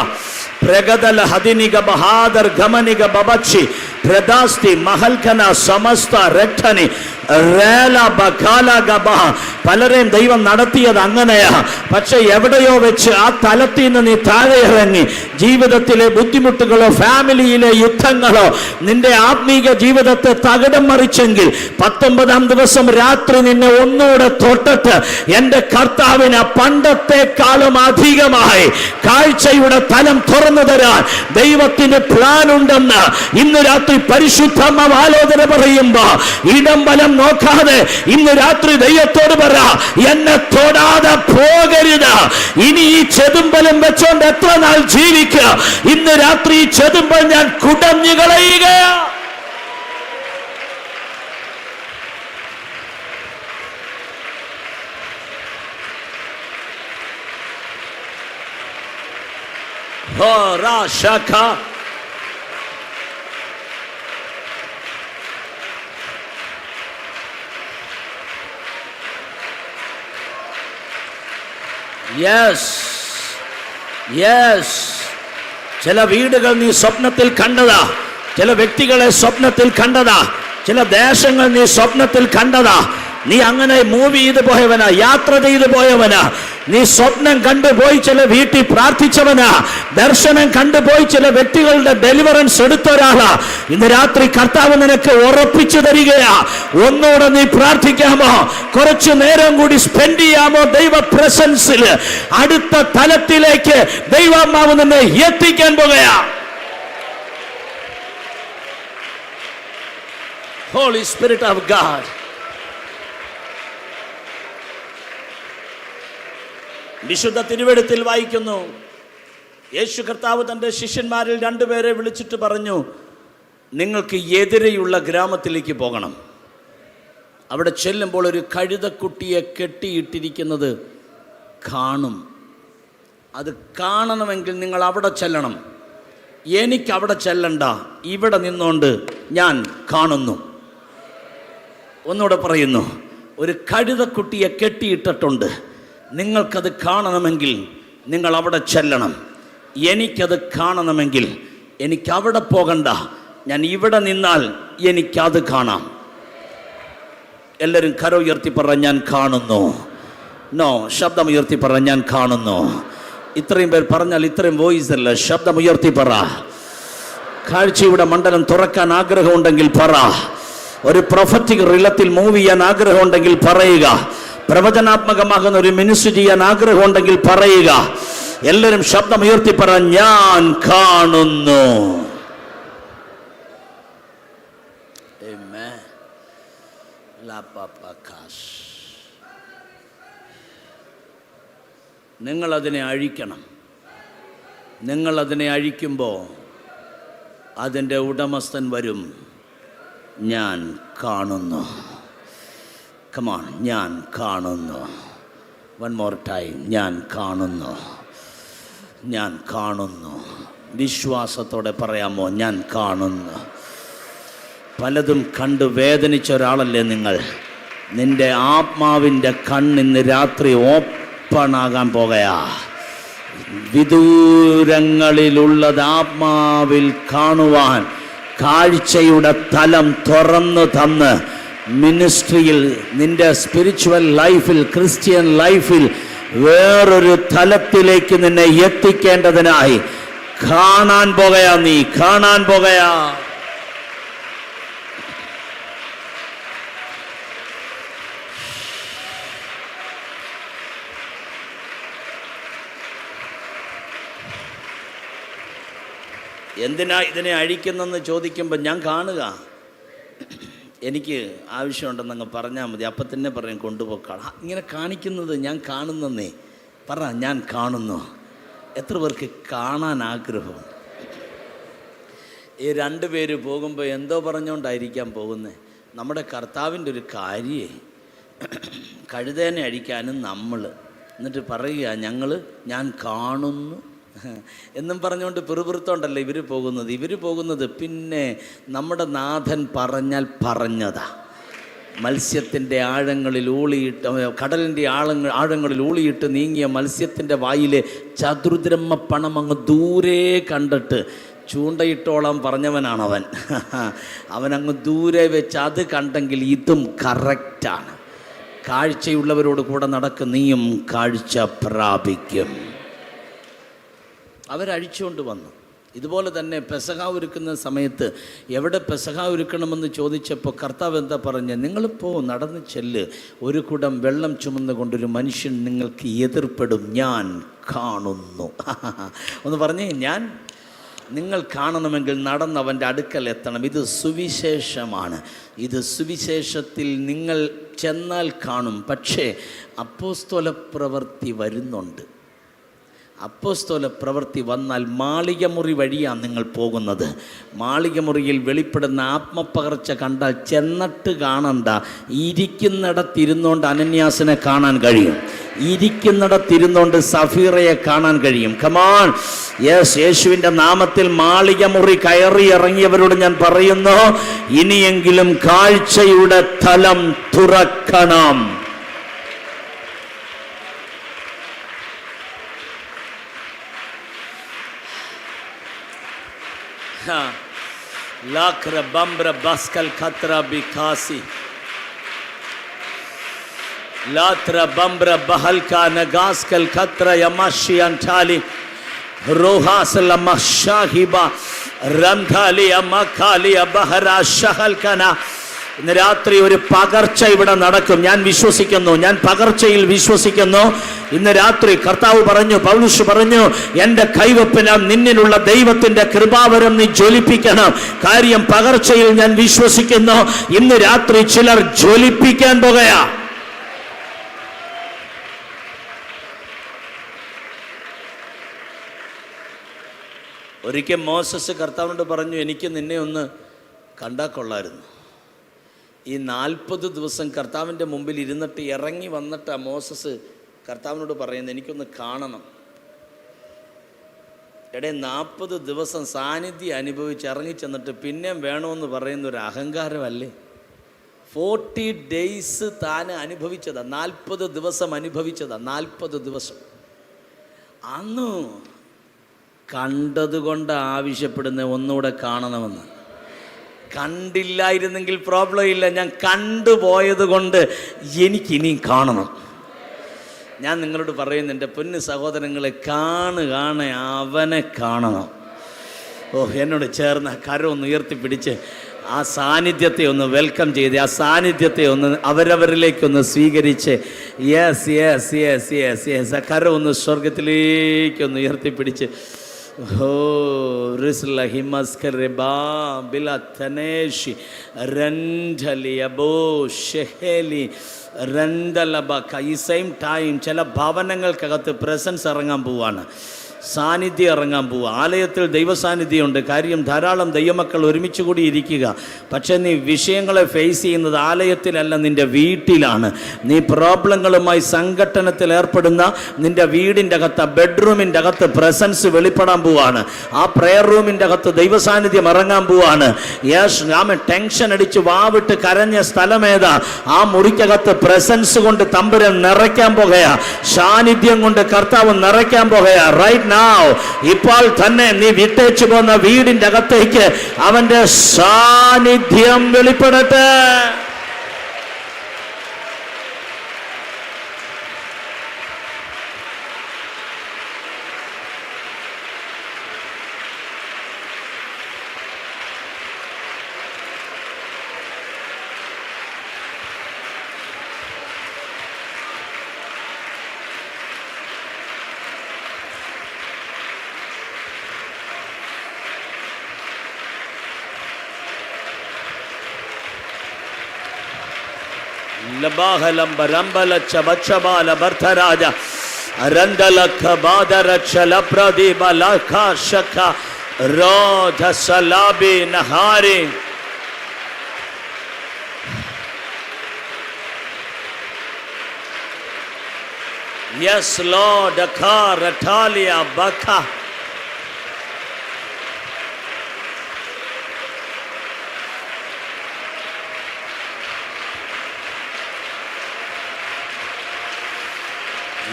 പ്രഗതല ഹദിനിക ബഹാദർ ഗമനിക ബബക്ഷി പ്രദാസ്തി മഹൽഖന സമസ്ത രക്ഷനി റേല ബകാല ഗബ. പലരെയും ദൈവം നടത്തിയത് അങ്ങനെയാ. പക്ഷെ എവിടെയോ വെച്ച് ആ തലത്തിൽ നിന്ന് നീ താഴെ ഇറങ്ങി ജീവിതത്തിലെ ബുദ്ധിമുട്ടുകളോ ഫാമിലിയിലെ യുദ്ധങ്ങളോ നിന്റെ ആത്മീക ജീവിതത്തെ തകിടം മറിച്ചെങ്കിൽ 19-ാം ദിവസം രാത്രി നിന്നെ ഒന്നുകൂടെ തൊട്ടിട്ട് എൻ്റെ കർത്താവിന് പണ്ടത്തെക്കാളും അധികമായി കാഴ്ചയുടെ തലം തുറന്നു തരാൻ ദൈവത്തിന് പ്ലാൻ ഉണ്ടെന്ന് ഇന്ന് രാത്രി പരിശുദ്ധമ്മ ആലോചന പറയുമ്പോ ഇടം വലം നോക്കാതെ ഇന്ന് രാത്രി ദൈവത്തോട് പറ, എന്നെ തൊടാതെ പോകരുത്. ഇനി ഈ ചെതുമ്പലം വെച്ചോണ്ട് എത്ര നാൾ ജീവിക്കുക? ഇന്ന് രാത്രി ഈ ചെതുമ്പൽ ഞാൻ കുടഞ്ഞു കളയുകയാ. ചില വീടുകൾ നീ സ്വപ്നത്തിൽ കണ്ടതാ, ചില വ്യക്തികളെ സ്വപ്നത്തിൽ കണ്ടതാ, ചില ദേശങ്ങൾ നീ സ്വപ്നത്തിൽ കണ്ടതാ. നീ അങ്ങനെ മൂവ് ചെയ്തു പോയവനാ, യാത്ര ചെയ്തു പോയവനാ. നീ സ്വപ്നം കണ്ടുപോയി ചില വീട്ടിൽ പ്രാർത്ഥിച്ചവനാ, ദർശനം കണ്ടുപോയി ചില വ്യക്തികളുടെ ഡെലിവറൻസ് എടുത്ത ഒരാളാ. ഇന്ന് രാത്രി കർത്താവ് നിനക്ക് ഉറപ്പിച്ചു തരികയാ. ഒന്നുകൂടെ നീ പ്രാർത്ഥിക്കാമോ? കുറച്ചു നേരം കൂടി സ്പെൻഡ് ചെയ്യാമോ ദൈവ പ്രസൻസിൽ? അടുത്ത തലത്തിലേക്ക് ദൈവാത്മാവ് നിന്നെ എത്തിക്കാൻ പോകുകയാ. Holy Spirit of God. വിശുദ്ധ തിരുവെഴുത്തിൽ വായിക്കുന്നു, യേശു കർത്താവ് തൻ്റെ ശിഷ്യന്മാരിൽ 2 പേരെ വിളിച്ചിട്ട് പറഞ്ഞു, നിങ്ങൾക്ക് എതിരെയുള്ള ഗ്രാമത്തിലേക്ക് പോകണം. അവിടെ ചെല്ലുമ്പോൾ ഒരു കഴുതക്കുട്ടിയെ കെട്ടിയിട്ടിരിക്കുന്നത് കാണും. അത് കാണണമെങ്കിൽ നിങ്ങൾ അവിടെ ചെല്ലണം. എനിക്ക് അവിടെ ചെല്ലണ്ട, ഇവിടെ നിന്നുകൊണ്ട് ഞാൻ കാണുന്നു. ഒന്നുകൂടെ പറയുന്നു, ഒരു കഴുതക്കുട്ടിയെ കെട്ടിയിട്ടിട്ടുണ്ട്. നിങ്ങൾക്കത് കാണണമെങ്കിൽ നിങ്ങൾ അവിടെ ചെല്ലണം. എനിക്കത് കാണണമെങ്കിൽ എനിക്കവിടെ പോകണ്ട, ഞാൻ ഇവിടെ നിന്നാൽ എനിക്കത് കാണാം. എല്ലാവരും കരം ഉയർത്തി പറ, ഞാൻ കാണുന്നു. നോ, ശബ്ദം ഉയർത്തി പറ, ഞാൻ കാണുന്നു. ഇത്രയും പേർ പറഞ്ഞാൽ ഇത്രയും വോയിസ് അല്ല, ശബ്ദം ഉയർത്തി പറ. കാഴ്ചയുടെ മണ്ഡലം തുറക്കാൻ ആഗ്രഹമുണ്ടെങ്കിൽ പറ. ഒരു പ്രൊഫറ്റിക് റിലത്തിൽ മൂവ് ചെയ്യാൻ ആഗ്രഹമുണ്ടെങ്കിൽ പറയുക. പ്രവചനാത്മകമാകുന്ന ഒരു മിനിസ്റ്റർ ചെയ്യാൻ ആഗ്രഹമുണ്ടെങ്കിൽ പറയുക. എല്ലാവരും ശബ്ദം ഉയർത്തി പറ, ഞാൻ കാണുന്നു. നിങ്ങളതിനെ അഴിക്കണം. നിങ്ങളതിനെ അഴിക്കുമ്പോൾ അതിൻ്റെ ഉടമസ്ഥൻ വരും. ഞാൻ കാണുന്നു. Come on, ഞാൻ കാണുന്നു. One more time, ഞാൻ കാണുന്നു. ഞാൻ കാണുന്നു. വിശ്വാസത്തോടെ പറയാമോ, ഞാൻ കാണുന്നു. പലതും കണ്ട് വേദനിച്ച ഒരാളല്ലേ നിങ്ങൾ? നിന്റെ ആത്മാവിൻ്റെ കണ്ണിന്ന് രാത്രി ഓപ്പണാകാൻ പോകയാ. വിദൂരങ്ങളിലുള്ളത് ആത്മാവിൽ കാണുവാൻ കാഴ്ചയുടെ തലം തുറന്നു തന്ന് മിനിസ്ട്രിയിൽ, നിന്റെ സ്പിരിച്വൽ ലൈഫിൽ, ക്രിസ്ത്യൻ ലൈഫിൽ വേറൊരു തലത്തിലേക്ക് നിന്നെ എത്തിക്കേണ്ടതിനായി കാണാൻ പോകയാ. നീ കാണാൻ പോകയാ. എന്തിനാ ഇതിനെ അഴിക്കുന്നെന്ന് ചോദിക്കുമ്പോൾ ഞാൻ കാണുക, എനിക്ക് ആവശ്യമുണ്ടെന്നങ്ങ് പറഞ്ഞാൽ മതി. അപ്പം തന്നെ പറയും കൊണ്ടുപോക്കാം. ഇങ്ങനെ കാണിക്കുന്നത് ഞാൻ കാണുന്നേ. പറ, ഞാൻ കാണുന്നു. എത്ര പേർക്ക് കാണാൻ ആഗ്രഹം? ഈ 2 പേര് പോകുമ്പോൾ എന്തോ പറഞ്ഞുകൊണ്ടായിരിക്കാം പോകുന്നത്. നമ്മുടെ കർത്താവിൻ്റെ ഒരു കാര്യേ, കഴുതേനെ അഴിക്കാനും നമ്മൾ എന്നിട്ട് പറയുക, ഞാൻ കാണുന്നു എന്നും പറഞ്ഞുകൊണ്ട് പിറുപിറുത്തോണ്ടല്ല ഇവർ പോകുന്നത്. പിന്നെ നമ്മുടെ നാഥൻ പറഞ്ഞാൽ പറഞ്ഞതാ. മത്സ്യത്തിൻ്റെ ആഴങ്ങളിൽ ഊളിയിട്ട്, കടലിൻ്റെ ആഴങ്ങളിൽ ഊളിയിട്ട് നീങ്ങിയ മത്സ്യത്തിൻ്റെ വായിലെ ചതുർദ്രഹ്മ പണം അങ്ങ് ദൂരെ കണ്ടിട്ട് ചൂണ്ടയിട്ടോളം പറഞ്ഞവനാണവൻ. അവനങ്ങ് ദൂരെ വെച്ച് അത് കണ്ടെങ്കിൽ ഇതും കറക്റ്റാണ്. കാഴ്ചയുള്ളവരോട് കൂടെ നടക്കും, നീയും കാഴ്ച പ്രാപിക്കും. അവരഴിച്ചുകൊണ്ട് വന്നു. ഇതുപോലെ തന്നെ പെസഹ ഒരുക്കുന്ന സമയത്ത് എവിടെ പെസഹ ഒരുക്കണമെന്ന് ചോദിച്ചപ്പോൾ കർത്താവ് എന്താ പറഞ്ഞത്? നിങ്ങളിപ്പോൾ നടന്ന് ചെല്ല്, ഒരു കുടം വെള്ളം ചുമന്നുകൊണ്ടൊരു മനുഷ്യൻ നിങ്ങൾക്ക് എതിർപ്പെടും, ഞാൻ കാണുന്നു. ഒന്ന് പറഞ്ഞേ, നിങ്ങൾ കാണണമെങ്കിൽ നടന്നവൻ്റെ അടുക്കൽ എത്തണം. ഇത് സുവിശേഷമാണ്. ഇത് സുവിശേഷത്തിൽ നിങ്ങൾ ചെന്നാൽ കാണും. പക്ഷേ അപ്പോസ്തല പ്രവൃത്തി വരുന്നുണ്ട്. അപ്പോസ്തല പ്രവൃത്തി വന്നാൽ മാളികമുറി വഴിയാണ് നിങ്ങൾ പോകുന്നത്. മാളികമുറിയിൽ വെളിപ്പെടുന്ന ആത്മപകർച്ച കണ്ടാൽ ചെന്നിട്ട് കാണണ്ട, ഇരിക്കുന്നിടത്തിരുന്നോണ്ട് അനന്യാസിനെ കാണാൻ കഴിയും, ഇരിക്കുന്നിടത്തിരുന്നോണ്ട് സഫീറയെ കാണാൻ കഴിയും. കമാൺ, യെസ്, യേശുവിൻ്റെ നാമത്തിൽ മാളികമുറി കയറി ഇറങ്ങിയവരോട് ഞാൻ പറയുന്നു, ഇനിയെങ്കിലും കാഴ്ചയുടെ തലം തുറക്കണം. लाक्र बम्ब्र बस्कल खतरा बिखासी लात्र बम्ब्र बहलका नगास्कल खतरा यमशी अंठाली रोहासल मशाहिबा रंधाली अमखाली अबहरा शहलकना. ഇന്ന് രാത്രി ഒരു പകർച്ച ഇവിടെ നടക്കും. ഞാൻ വിശ്വസിക്കുന്നു, ഞാൻ പകർച്ചയിൽ വിശ്വസിക്കുന്നു. ഇന്ന് രാത്രി കർത്താവ് പറഞ്ഞു, പൗലോസ് പറഞ്ഞു, എൻ്റെ കൈവപ്പിനാൽ നിന്നിലുള്ള ദൈവത്തിൻ്റെ കൃപാവരം നീ ജ്വലിപ്പിക്കണം. കാര്യം പകർച്ചയിൽ ഞാൻ വിശ്വസിക്കുന്നു. ഇന്ന് രാത്രി ചിലർ ജ്വലിപ്പിക്കാൻ പോകുകയാ. ഒരിക്കൽ മോസസ് കർത്താവിനോട് പറഞ്ഞു, എനിക്ക് നിന്നെ ഒന്ന് കണ്ടാൽ കൊള്ളായിരുന്നു. ഈ 40 ദിവസം കർത്താവിൻ്റെ മുമ്പിൽ ഇരുന്നിട്ട് ഇറങ്ങി വന്നിട്ട് ആ മോസസ് കർത്താവിനോട് പറയുന്നത്, എനിക്കൊന്ന് കാണണം. 40 ദിവസം സാന്നിധ്യം അനുഭവിച്ച് ഇറങ്ങിച്ചെന്നിട്ട് പിന്നെയും വേണമെന്ന് പറയുന്ന ഒരു അഹങ്കാരമല്ലേ? 40 ഡേയ്സ് താൻ അനുഭവിച്ചതാ, 40 ദിവസം അനുഭവിച്ചതാ, 40 ദിവസം. അന്ന് കണ്ടതുകൊണ്ട് ആവശ്യപ്പെടുന്ന ഒന്നുകൂടെ കാണണമെന്ന്. കണ്ടില്ലായിരുന്നെങ്കിൽ പ്രോബ്ലം ഇല്ല, ഞാൻ കണ്ടുപോയത് കൊണ്ട് എനിക്കിനിയും കാണണം. ഞാൻ നിങ്ങളോട് പറയുന്നു, എൻ്റെ പൊന്നു സഹോദരങ്ങളെ, കാണുകയാണ്, അവനെ കാണണം. എന്നോട് ചേർന്ന് കരം ഒന്ന് ഉയർത്തിപ്പിടിച്ച് ആ സാന്നിധ്യത്തെ ഒന്ന് വെൽക്കം ചെയ്ത്, ആ സാന്നിധ്യത്തെ ഒന്ന് അവരവരിലേക്കൊന്ന് സ്വീകരിച്ച്, yes yes yes yes yes, ആ കരം ഒന്ന് സ്വർഗത്തിലേക്കൊന്ന് ഉയർത്തിപ്പിടിച്ച്, ഈ സെയിം ടൈം ചില ഭവനങ്ങൾക്കകത്ത് പ്രസൻസ് ഇറങ്ങാൻ പോവാണ്, സാന്നിധ്യം ഇറങ്ങാൻ പോവുക. ആലയത്തിൽ ദൈവസാന്നിധ്യമുണ്ട്. കാര്യം ധാരാളം ദൈവമക്കൾ ഒരുമിച്ച് കൂടി ഇരിക്കുക. പക്ഷേ നീ വിഷയങ്ങളെ ഫേസ് ചെയ്യുന്നത് ആലയത്തിലല്ല, നിൻ്റെ വീട്ടിലാണ്. നീ പ്രോബ്ലങ്ങളുമായി സംഘട്ടനത്തിൽ ഏർപ്പെടുന്ന നിൻ്റെ വീടിൻ്റെ അകത്ത്, ബെഡ്റൂമിൻ്റെ അകത്ത് പ്രസൻസ് വെളിപ്പെടാൻ പോവാണ്. ആ പ്രെയർ റൂമിൻ്റെ അകത്ത് ദൈവസാന്നിധ്യം ഇറങ്ങാൻ പോവാണ്. യെസ്, ഞാൻ ടെൻഷൻ അടിച്ച് വാവിട്ട് കരഞ്ഞ സ്ഥലമേതാ? ആ മുറിക്കകത്ത് പ്രസൻസ് കൊണ്ട് തമ്പുരാൻ നിറയ്ക്കാൻ പോകുകയാ, സാന്നിധ്യം കൊണ്ട് കർത്താവ് നിറയ്ക്കാൻ പോകുകയാ. റൈറ്റ് ഇപ്പോൾ തന്നെ നീ വിട്ടേച്ചു പോന്ന വീടിന്റെ അകത്തേക്ക് അവന്റെ സാന്നിധ്യം വെളിപ്പെടട്ടെ. ലബാഹലംബരംബല ചബച്ചബാല ബർഥരാജ അരന്തലഖ ബാദരക്ഷല പ്രദീപലഖ ശഖ റോധ സലാബി നഹാരി. യെസ് ലോർഡ് അഖാർ അഠാലിയ ബഖ.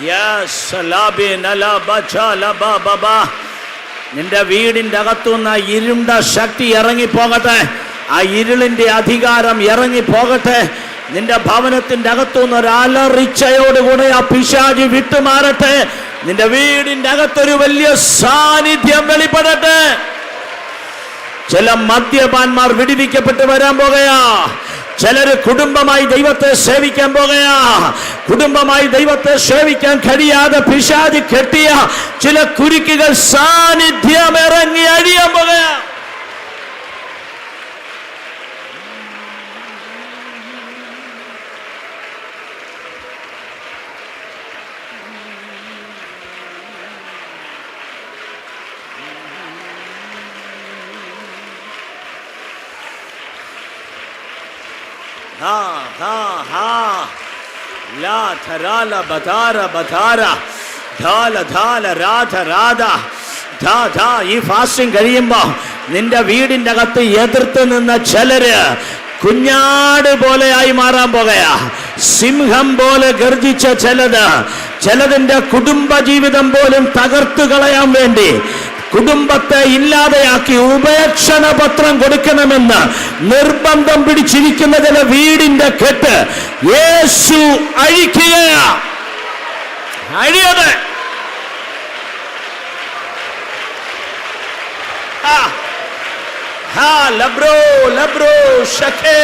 Yes, Labi Nala Bacha Laba Baba നിന്റെ വീടിൻ്റെ അകത്തുനിന്ന് ഇരുണ്ട ശക്തി ഇറങ്ങിപ്പോകട്ടെ. ആ ഇരുളിന്റെ അധികാരം ഇറങ്ങിപ്പോകട്ടെ. നിന്റെ ഭവനത്തിന്റെ അകത്തുനിന്ന് ഒരു അലറിച്ചയോടുകൂടെ ആ പിശാചി വിട്ടുമാറട്ടെ. നിന്റെ വീടിന്റെ അകത്തൊരു വലിയ സാന്നിധ്യം വെളിപ്പെടട്ടെ. ചില മദ്യപാന്മാർ വിടുവിക്കപ്പെട്ട് വരാൻ പോകുകയാ. ചിലര് കുടുംബമായി ദൈവത്തെ സേവിക്കാൻ പോകുകയാ. കുടുംബമായി ദൈവത്തെ സേവിക്കാൻ കഴിയാതെ പിശാചി കെട്ടിയ ചില കുരുക്കുകൾ സാന്നിധ്യം ഇറങ്ങി അഴിയാൻ പോകുകയാ. ഈ ഫാസ്റ്റിംഗ് കഴിയുമ്പോ നിന്റെ വീടിന്റെ അകത്ത് എതിർത്ത് നിന്ന ചിലര് കുഞ്ഞാട് പോലെയായി മാറാൻ പോകുകയാ. സിംഹം പോലെ ഗർജിച്ച ചിലതിന്റെ കുടുംബജീവിതം പോലും തകർത്തു കളയാൻ വേണ്ടി കുടുംബത്തെ ഇല്ലാതെയാക്കി ഉപേക്ഷണ പത്രം കൊടുക്കണമെന്ന് നിർബന്ധം പിടിച്ചിരിക്കുന്ന ചില വീടിന്റെ കെട്ട് യേശു അഴിക്കുകയാ. അഴിയത് ലബ്രോ ലബ്രോ ഷഖേ.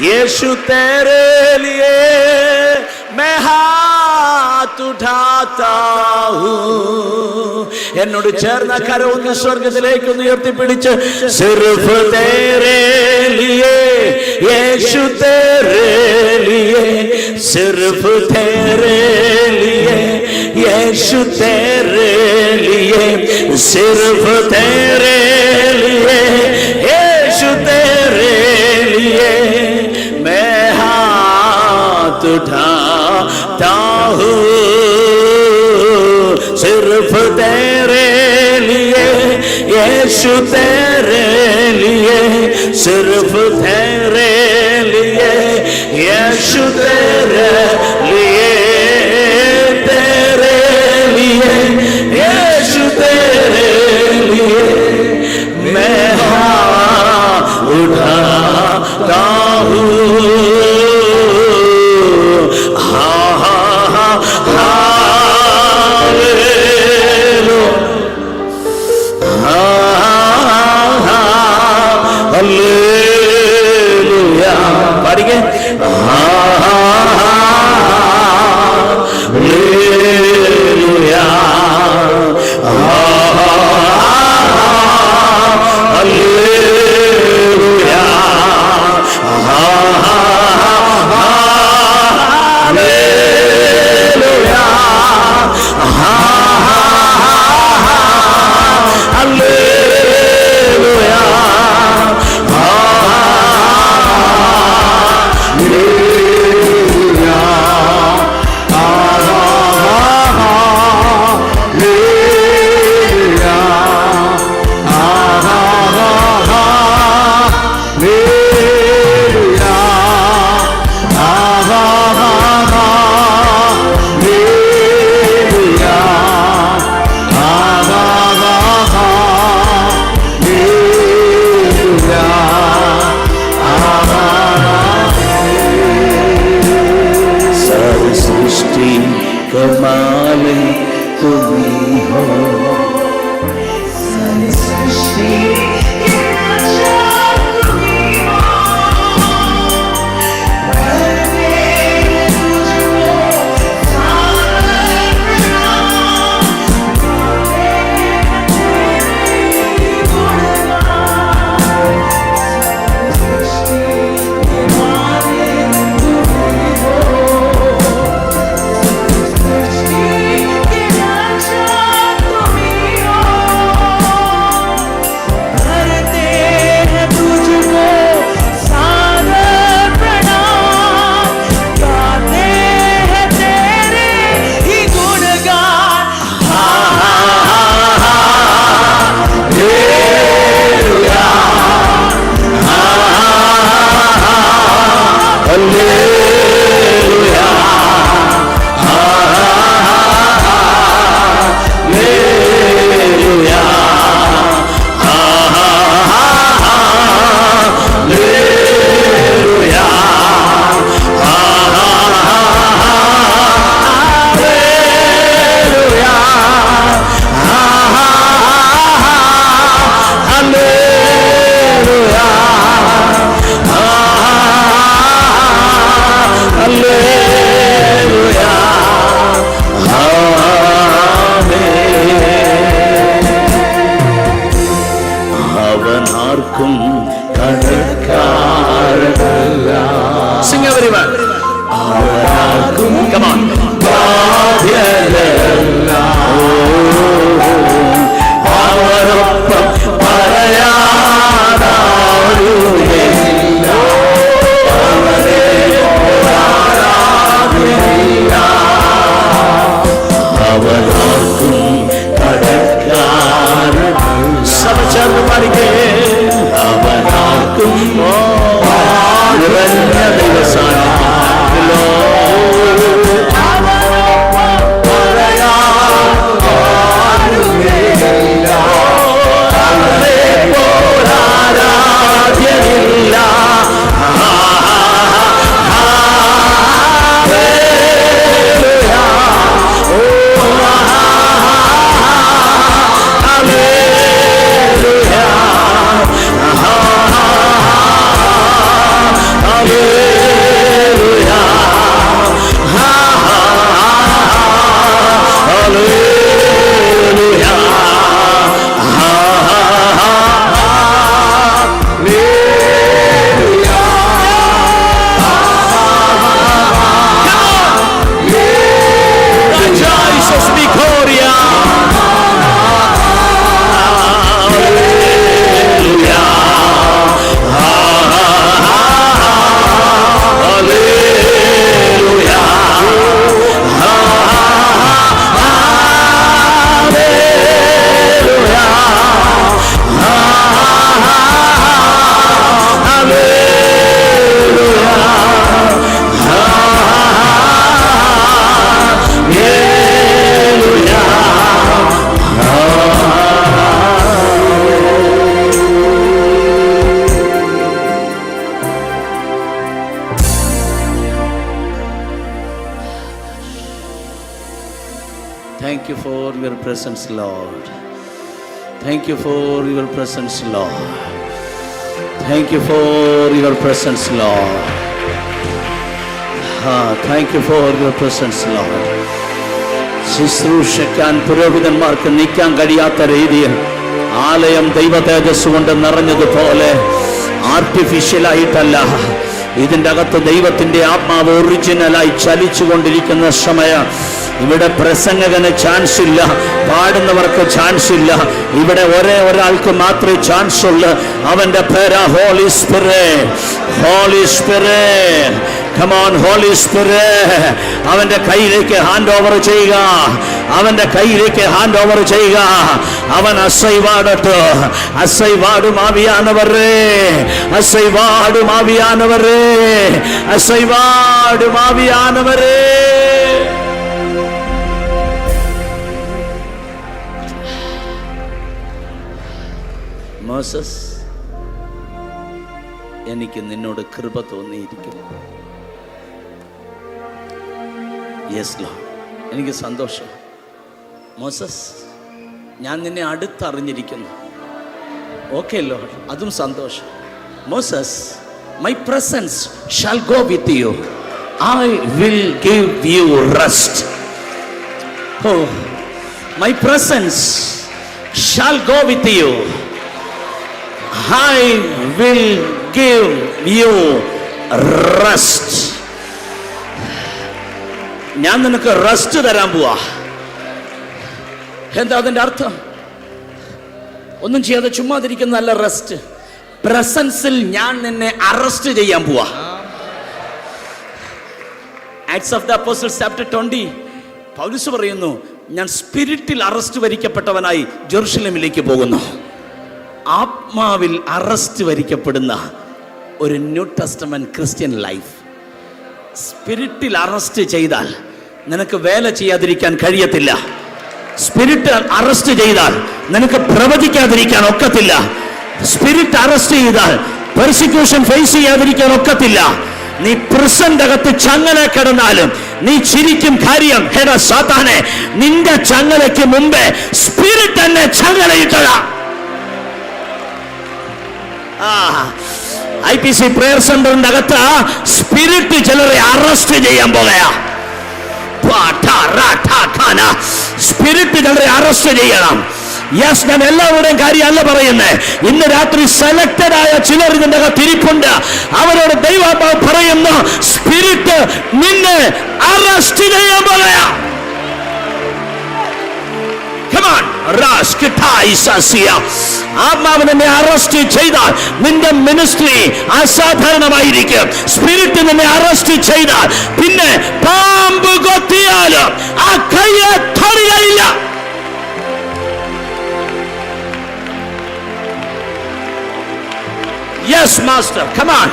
यीशु तेरे लिए मैं हाथ उठाता हूँ. എന്നോട് ചേർന്ന കരമൊന്ന് സ്വർഗത്തിലേക്ക് ഒന്ന് ഉയർത്തിപ്പിടിച്ച് സിർഫ് തേരേ ലിയേ യേശു തേരേ ലിയേ സിർഫ് തേരേ ലിയേ യേശു തേരേ ലിയേ സിർഫ് തേരേ ലിയേ യേശു തേരേ ലിയേ मैं हाथ उठाता हूँ सिर्फ तेरे लिए यीशु तेरे लिए सिर्फ तेरे लिए यीशु तेरे लिए तेरे लिए यीशु तेरे लिए मैं हाथ उठाता हूँ. Hallelujah. वाले तुम ही हो। Thank you for your presence, Lord. Thank you for your presence, Lord. Thank you for your presence, Lord. Thank you for your presence, Lord. ശുശ്രൂഷിക്കാൻ പുരോഹിതന്മാർക്ക് നിൽക്കാൻ കഴിയാത്ത രീതിയിൽ ആലയം ദൈവ തേജസ് കൊണ്ട് നിറഞ്ഞതുപോലെ ആർട്ടിഫിഷ്യലായിട്ടല്ല, ഇതിൻ്റെ അകത്ത് ദൈവത്തിൻ്റെ ആത്മാവ് ഒറിജിനലായി ചലിച്ചുകൊണ്ടിരിക്കുന്ന സമയം ഇവിടെ പ്രസംഗകന് ചാൻസ് ഇല്ല, പാടുന്നവർക്ക് ചാൻസ് ഇല്ല. ഇവിടെ ഒരാൾക്ക് മാത്രമേ ചാൻസ് ഉള്ളൂ. അവൻ്റെ പേരാ holy spirit. Holy spirit, come on Holy Spirit. അവൻ്റെ കയ്യിലേക്ക് ഹാൻഡ് ഓവർ ചെയ്യുക, അവൻ്റെ കയ്യിലേക്ക് ഹാൻഡ് ഓവർ ചെയ്യുക. അവൻ അസൈവാടട്ടോ, അസൈവാടും ആവിയാനവരേ, അസൈവാടും ആവിയാനവരേ, അസൈവാടും ആവിയാനവരേ. മോസസ്, എനിക്ക് നിന്നോട് കൃപ തോന്നിയിരിക്കുന്നു. യെസ് ലോർഡ്, എനിക്ക് സന്തോഷം. മോസസ്, ഞാൻ നിന്നെ അടുത്തറിഞ്ഞിരിക്കുന്നു. ഓക്കെ ലോർഡ്, അതും സന്തോഷം. Moses, my presence shall go with you. I will give you rest. Oh, my presence shall go with you. I will give you rest. ഞാൻ നിനക്ക് റെസ്റ്റ് തരാൻ പോവാ. എന്താ അതിന്റെ അർത്ഥം? ഒന്നും ചെയ്യാതെ ചുമ്മാതിരിക്കുന്നതല്ല റെസ്റ്റ്. പ്രസൻസിൽ ഞാൻ നിന്നെ അറസ്റ്റ് ചെയ്യാൻ പോവാ. Acts of the apostles chapter 20 പൗലോസ് പറയുന്നു, ഞാൻ സ്പിരിറ്റിൽ അറസ്റ്റ് വരിക്കപ്പെട്ടവനായി ജെറുസലേമിലേക്ക് പോകുന്നു. ആത്മാവിൽ അറസ്റ്റ് വരിക്കപ്പെടുന്ന ഒരു ന്യൂ ടെസ്റ്റമെന്റ് ക്രിസ്ത്യൻ ലൈഫ്. സ്പിരിറ്റിൽ അറസ്റ്റ് ചെയ്താൽ നിനക്ക് വേല ചെയ്യാതിരിക്കാൻ കഴിയത്തില്ല. സ്പിരിറ്റ് അറസ്റ്റ് ചെയ്താൽ നിനക്ക് പ്രവചിക്കാതിരിക്കാൻ ഒക്കത്തില്ല. സ്പിരിറ്റ് അറസ്റ്റ് ചെയ്താൽ പെർസിക്യൂഷൻ ഫേസ് ചെയ്യാതിരിക്കാൻ ഒക്കത്തില്ല. നീ പ്രിസന്റെ അകത്ത് ചങ്ങല കിടന്നാലും നീ ചിരിക്കും. കാര്യം, ഹേടാ സാത്താനെ, നിന്റെ ചങ്ങലയ്ക്ക് മുമ്പേ സ്പിരിറ്റ് തന്നെ ചങ്ങലയിട്ടതാ. IPC പ്രയർ സെന്ററിന്റെ അകത്ത് സ്പിരിറ്റ് ചിലരെ അറസ്റ്റ് ചെയ്യാൻ പോകയാ. സ്പിരിറ്റ് ചിലരെ അറസ്റ്റ് ചെയ്യണം. യെസ്, ഞാൻ എല്ലാവരുടെയും കാര്യമല്ല പറയുന്നത്. ഇന്ന് രാത്രി സെലക്ടഡ് ആയ ചിലർ ഇതിന്റെ അകത്ത് ഇരിപ്പുണ്ട്. അവരോട് ദൈവാത്മാവ് പറയുന്നു, സ്പിരിറ്റ് നിന്നെ അറസ്റ്റ് ചെയ്യാൻ പോകയാ. ആത്മാവ് നിന്നെ അറസ്റ്റ് ചെയ്താൽ നിന്റെ മിനിസ്ട്രി അസാധാരണമായിരിക്കും. സ്പിരിറ്റ് നിന്നെ അറസ്റ്റ് ചെയ്താൽ പിന്നെ പാമ്പ് കൊത്തിയാലും ആ കയ്യെ തൊടുകയില്ല. Yes master, come on.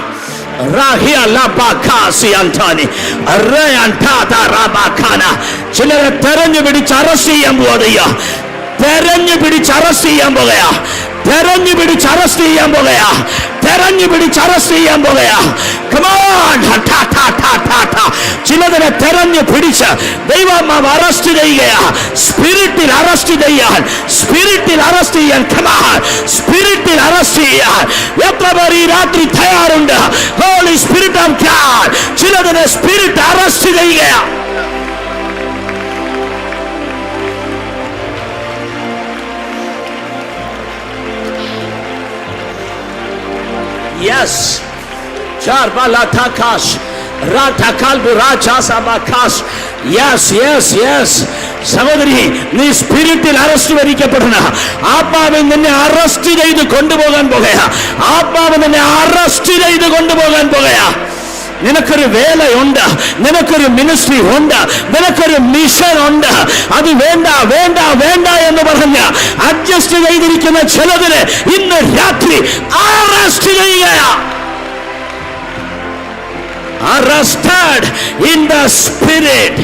ചിലരെ തെരഞ്ഞു പിടിച്ച് അറസ്റ്റ് ചെയ്യാൻ പോവുകയാ. തെരഞ്ഞു പിടിച്ച് അറസ്റ്റ് ചെയ്യാൻ പോകയാ. തെരഞ്ഞു പിടിച്ച് അറസ്റ്റ് ചെയ്യാൻ പോകയാ. തെരഞ്ഞു പിടിച്ച് അറസ്റ്റ് ചെയ്യാൻ പോകയാ. ചിലതിനെ തെരഞ്ഞു പിടിച്ച് ദൈവാത്മാവ് അറസ്റ്റ് ചെയ്യുകയാ. സ്പിരിറ്റിൽ അറസ്റ്റ് ചെയ്യാൻ, സ്പിരിറ്റിൽ അറസ്റ്റ് ചെയ്യാൻ, സ്പിരിറ്റിൽ അറസ്റ്റ് ചെയ്യാൻ എത്ര പേർ ഈ രാത്രി തയ്യാറുണ്ട്? ഹോളി സ്പിരിറ്റ് ഓഫ് ഗോഡ് ചിലതിനെ സ്പിരിറ്റ് അറസ്റ്റ് ചെയ്യുകയാ. Yes. Charbalathakash Rathakal Burachasabakash. Yes, yes, yes. സഹോദരി, നീ സ്പിരിറ്റിൽ അറസ്റ്റ് വരിക്കപ്പെടുന്ന ആത്മാവ് നിന്നെ അറസ്റ്റ് ചെയ്ത് കൊണ്ടുപോകാൻ പോകുകയാ. ആത്മാവ് നിന്നെ അറസ്റ്റ് ചെയ്ത് കൊണ്ടുപോകാൻ പോകുകയാ. നിനക്കൊരു വേലയുണ്ട്, നിനക്കൊരു മിനിസ്ട്രി ഉണ്ട്, നിനക്കൊരു മിഷൻ ഉണ്ട്. അത് വേണ്ട വേണ്ട വേണ്ട എന്ന് പറഞ്ഞ് അഡ്ജസ്റ്റ് ചെയ്തിരിക്കുന്ന ചിലതിനെ ഇന്ന് രാത്രി അറസ്റ്റ് ചെയ്യുകയാ. Arrested in the spirit.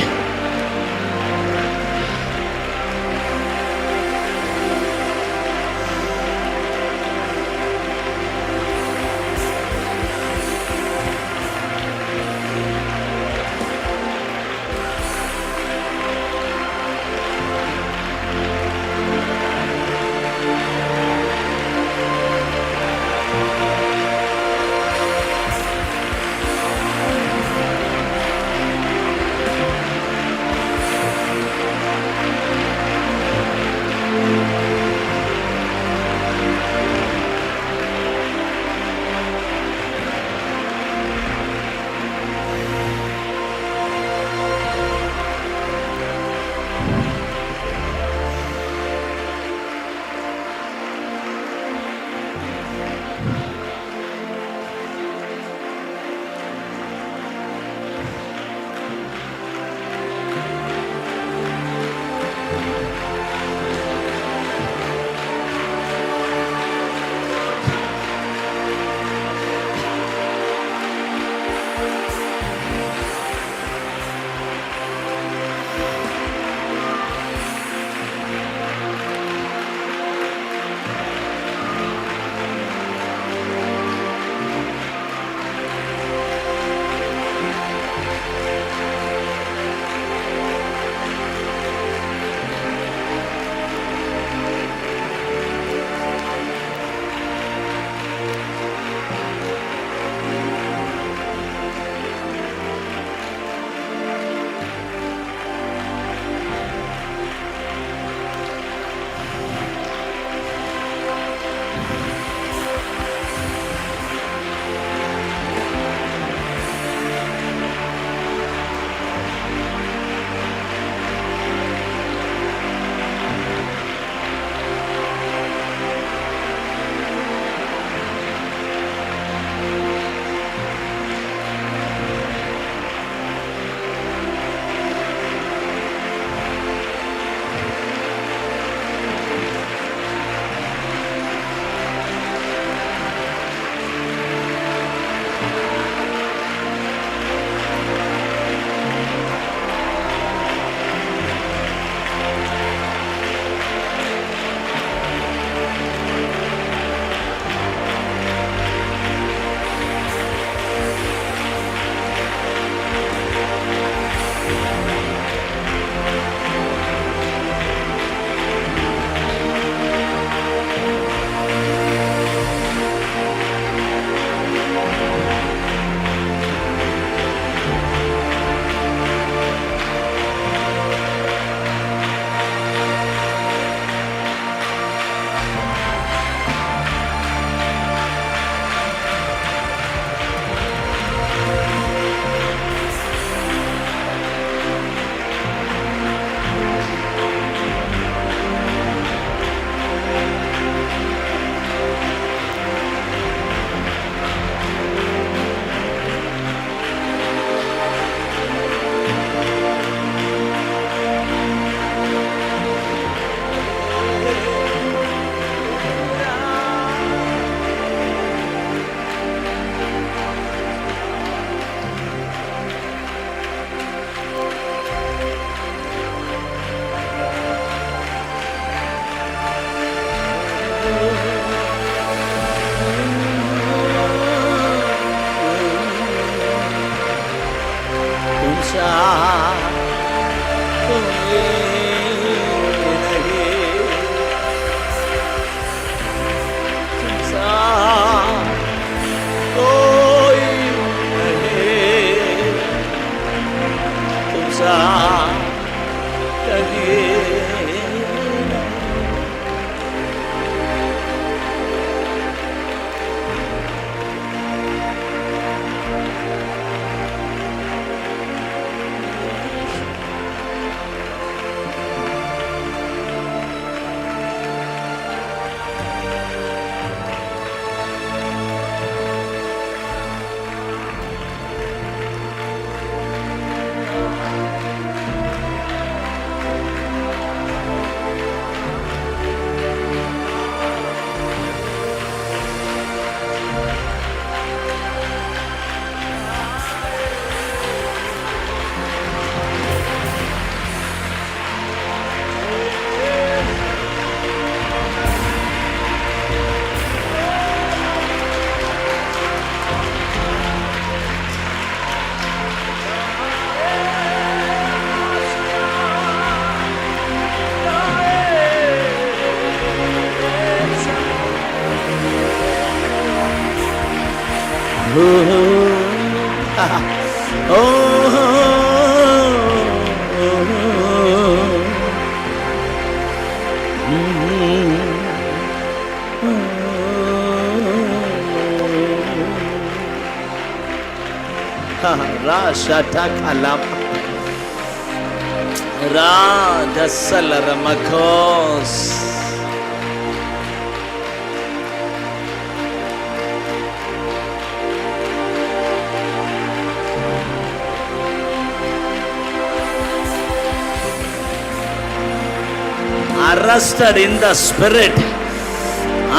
Arrested in the spirit.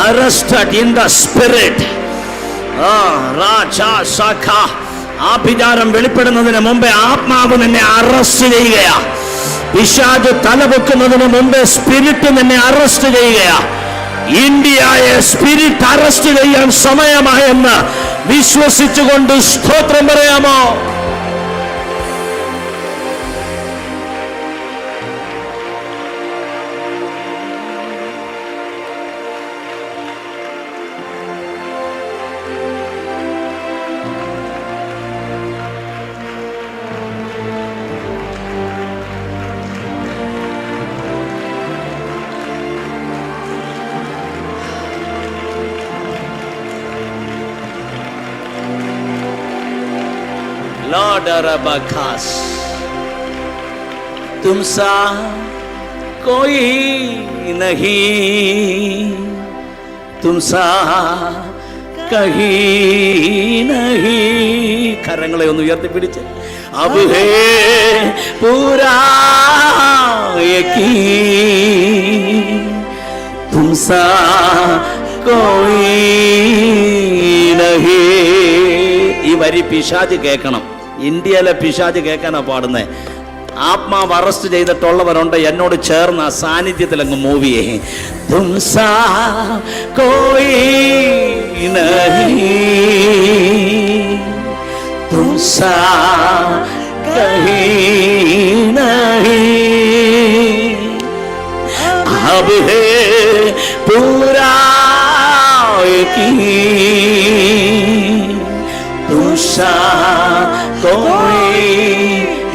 Arrested in the spirit. Raja Shaka. ആഭിചാരം വെളിപ്പെടുന്നതിന് മുമ്പേ ആത്മാവ് നിന്നെ അറസ്റ്റ് ചെയ്യുകയാ. പിശാച് തലപൊക്കുന്നതിന് മുമ്പേ സ്പിരിറ്റ് നിന്നെ അറസ്റ്റ് ചെയ്യുകയാ. ഇന്ത്യയെ സ്പിരിറ്റ് അറസ്റ്റ് ചെയ്യാൻ സമയമായെന്ന് വിശ്വസിച്ചുകൊണ്ട് സ്തോത്രം പറയാമോ? लॉर्ड रबखास तुम सा कोई नहीं, तुम सा कहीं नहीं. കരങ്ങളെ ഒന്ന് ഉയർത്തിപ്പിടിച്ച് अब है पूरा यकीन, तुम सा कोई नहीं. ഈ വരി പിശാച് കേൾക്കണം. ഇന്ത്യയിലെ പിശാച് കേൾക്കാനാ പാടുന്നേ. ആത്മാവ് അറസ്റ്റ് ചെയ്തിട്ടുള്ളവരുണ്ട്, എന്നോട് ചേർന്ന് ആ സാന്നിധ്യത്തിൽ അങ്ങ് മൂവ് ചെയ്യേ. തും സാ കോയി നഹീ, തും സാ കഹീ നഹീ, अब है पूरा यकीन, तुम सा कोई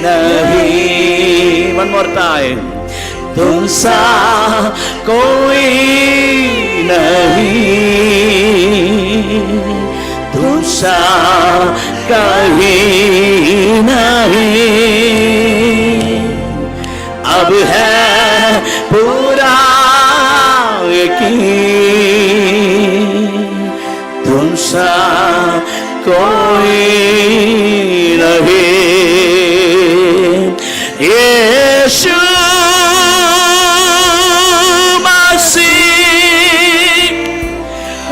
नहीं. One more time. तुम सा कोई नहीं, तुम सा कहीं नहीं. अब है पूरा यकीन, तुम सा कोई नहीं. यीशु मसीह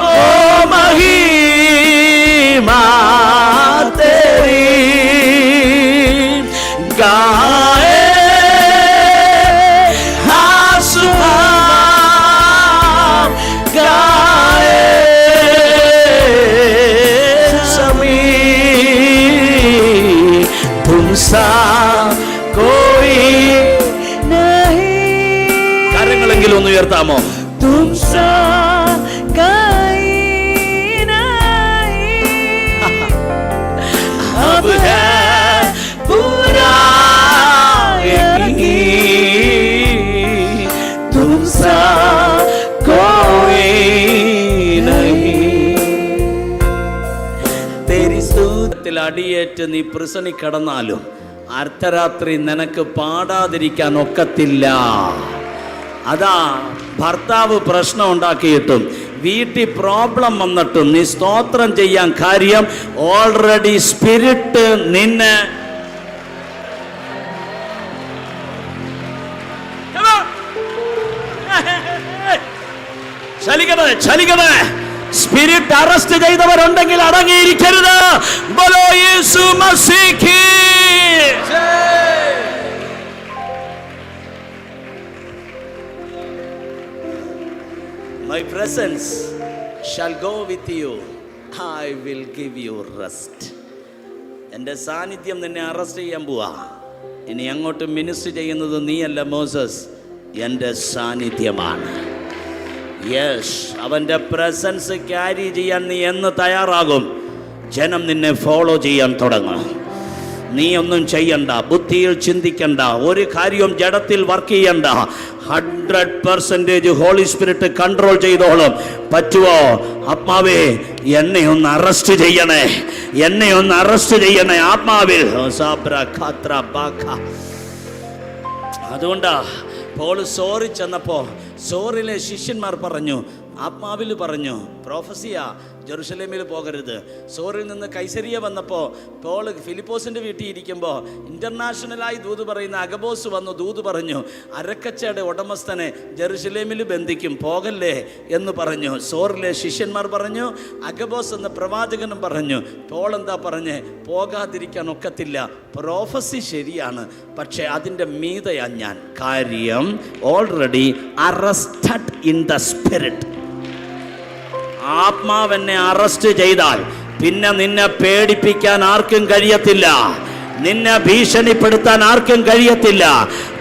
ओ महिमा तेरी गाए आसमां गाए ज़मीन, तुम सा कोई नहीं. കാര്യങ്ങളെങ്കിലും ഒന്ന് ഉയർത്താമോ? तुम सा कोई नहीं, अब है पूरा यकीन, तुम सा कोई नहीं. तेरी സ്തുതിയിൽ അടിയേറ്റ് നീ പ്രിസണിൽ കിടന്നാലും അർദ്ധരാത്രി നിനക്ക് പാടാതിരിക്കാൻ ഒക്കത്തില്ല. അതാ ഭർത്താവ് പ്രശ്നം ഉണ്ടാക്കിയിട്ടും വീട്ടിൽ പ്രോബ്ലം വന്നിട്ടും നീ സ്തോത്രം ചെയ്യാൻ കാര്യം ഓൾറെഡി സ്പിരിറ്റ് നിന്നെ ചലിക്കണേ. സ്പിരിറ്റ് അറസ്റ്റ് ചെയ്തവരുണ്ടെങ്കിൽ അടങ്ങിയിരിക്കരുത്. ബോലോ Yeshu Masih. My presence shall go with you. I will give you rest. എൻ്റെ സാന്നിധ്യം നിന്നെ അറസ്റ്റ് ചെയ്യാൻ പോവാ. ഇനി അങ്ങോട്ട് മിനിസ്റ്റർ ചെയ്യുന്നത് നീയല്ല മോസസ്, എൻ്റെ സാന്നിധ്യമാണ്. യെസ്, അവൻ്റെ പ്രസൻസ് ക്യാരി ചെയ്യാൻ നീ എന്ന് തയ്യാറാകും? ജനം നിന്നെ ഫോളോ ചെയ്യാൻ തുടങ്ങും. നീ ഒന്നും ചെയ്യണ്ട, ബുദ്ധിയിൽ ചിന്തിക്കണ്ട, ഒരു കാര്യവും ജഡത്തിൽ വർക്ക് ചെയ്യണ്ട. 100% ഹോളി സ്പിരിറ്റ് കൺട്രോൾ ചെയ്തോളും. പറ്റുമോ? ആത്മാവേ എന്നെ ഒന്ന് അറസ്റ്റ് ചെയ്യണേ, എന്നെ ഒന്ന് അറസ്റ്റ് ചെയ്യണേ ആത്മാവിൽ. അതുകൊണ്ടാ പോള് സോറി ചെന്നപ്പോ സോറിലെ ശിഷ്യന്മാർ പറഞ്ഞു, ആത്മാവിൽ പറഞ്ഞു, പ്രോഫസിയാ ജെറുസലേമിൽ പോകരുത്. സോറിൽ നിന്ന് കൈസരിയ വന്നപ്പോൾ പോൾ ഫിലിപ്പോസിൻ്റെ വീട്ടിൽ ഇരിക്കുമ്പോൾ ഇൻ്റർനാഷണലായി ദൂത് പറയുന്ന അഗബോസ് വന്നു ദൂത് പറഞ്ഞു, അരക്കച്ചയുടെ ഉടമസ്ഥനെ ജെറുസലേമിൽ ബന്ധിക്കും, പോകല്ലേ എന്ന് പറഞ്ഞു. സോറിലെ ശിഷ്യന്മാർ പറഞ്ഞു, അഗബോസ് എന്ന പ്രവാചകനും പറഞ്ഞു. പോൾ എന്താ പറഞ്ഞ്? പോകാതിരിക്കാൻ ഒക്കത്തില്ല, പ്രോഫസി ശരിയാണ്, പക്ഷേ അതിൻ്റെ മീതയാ ഞാൻ. കാര്യം already arrested in the spirit. ആത്മാവെന്നെ അറസ്റ്റ് ചെയ്താൽ പിന്നെ നിന്നെ പേടിപ്പിക്കാൻ ആർക്കും കഴിയത്തില്ല, നിന്നെ ഭീഷണിപ്പെടുത്താൻ ആർക്കും കഴിയത്തില്ല.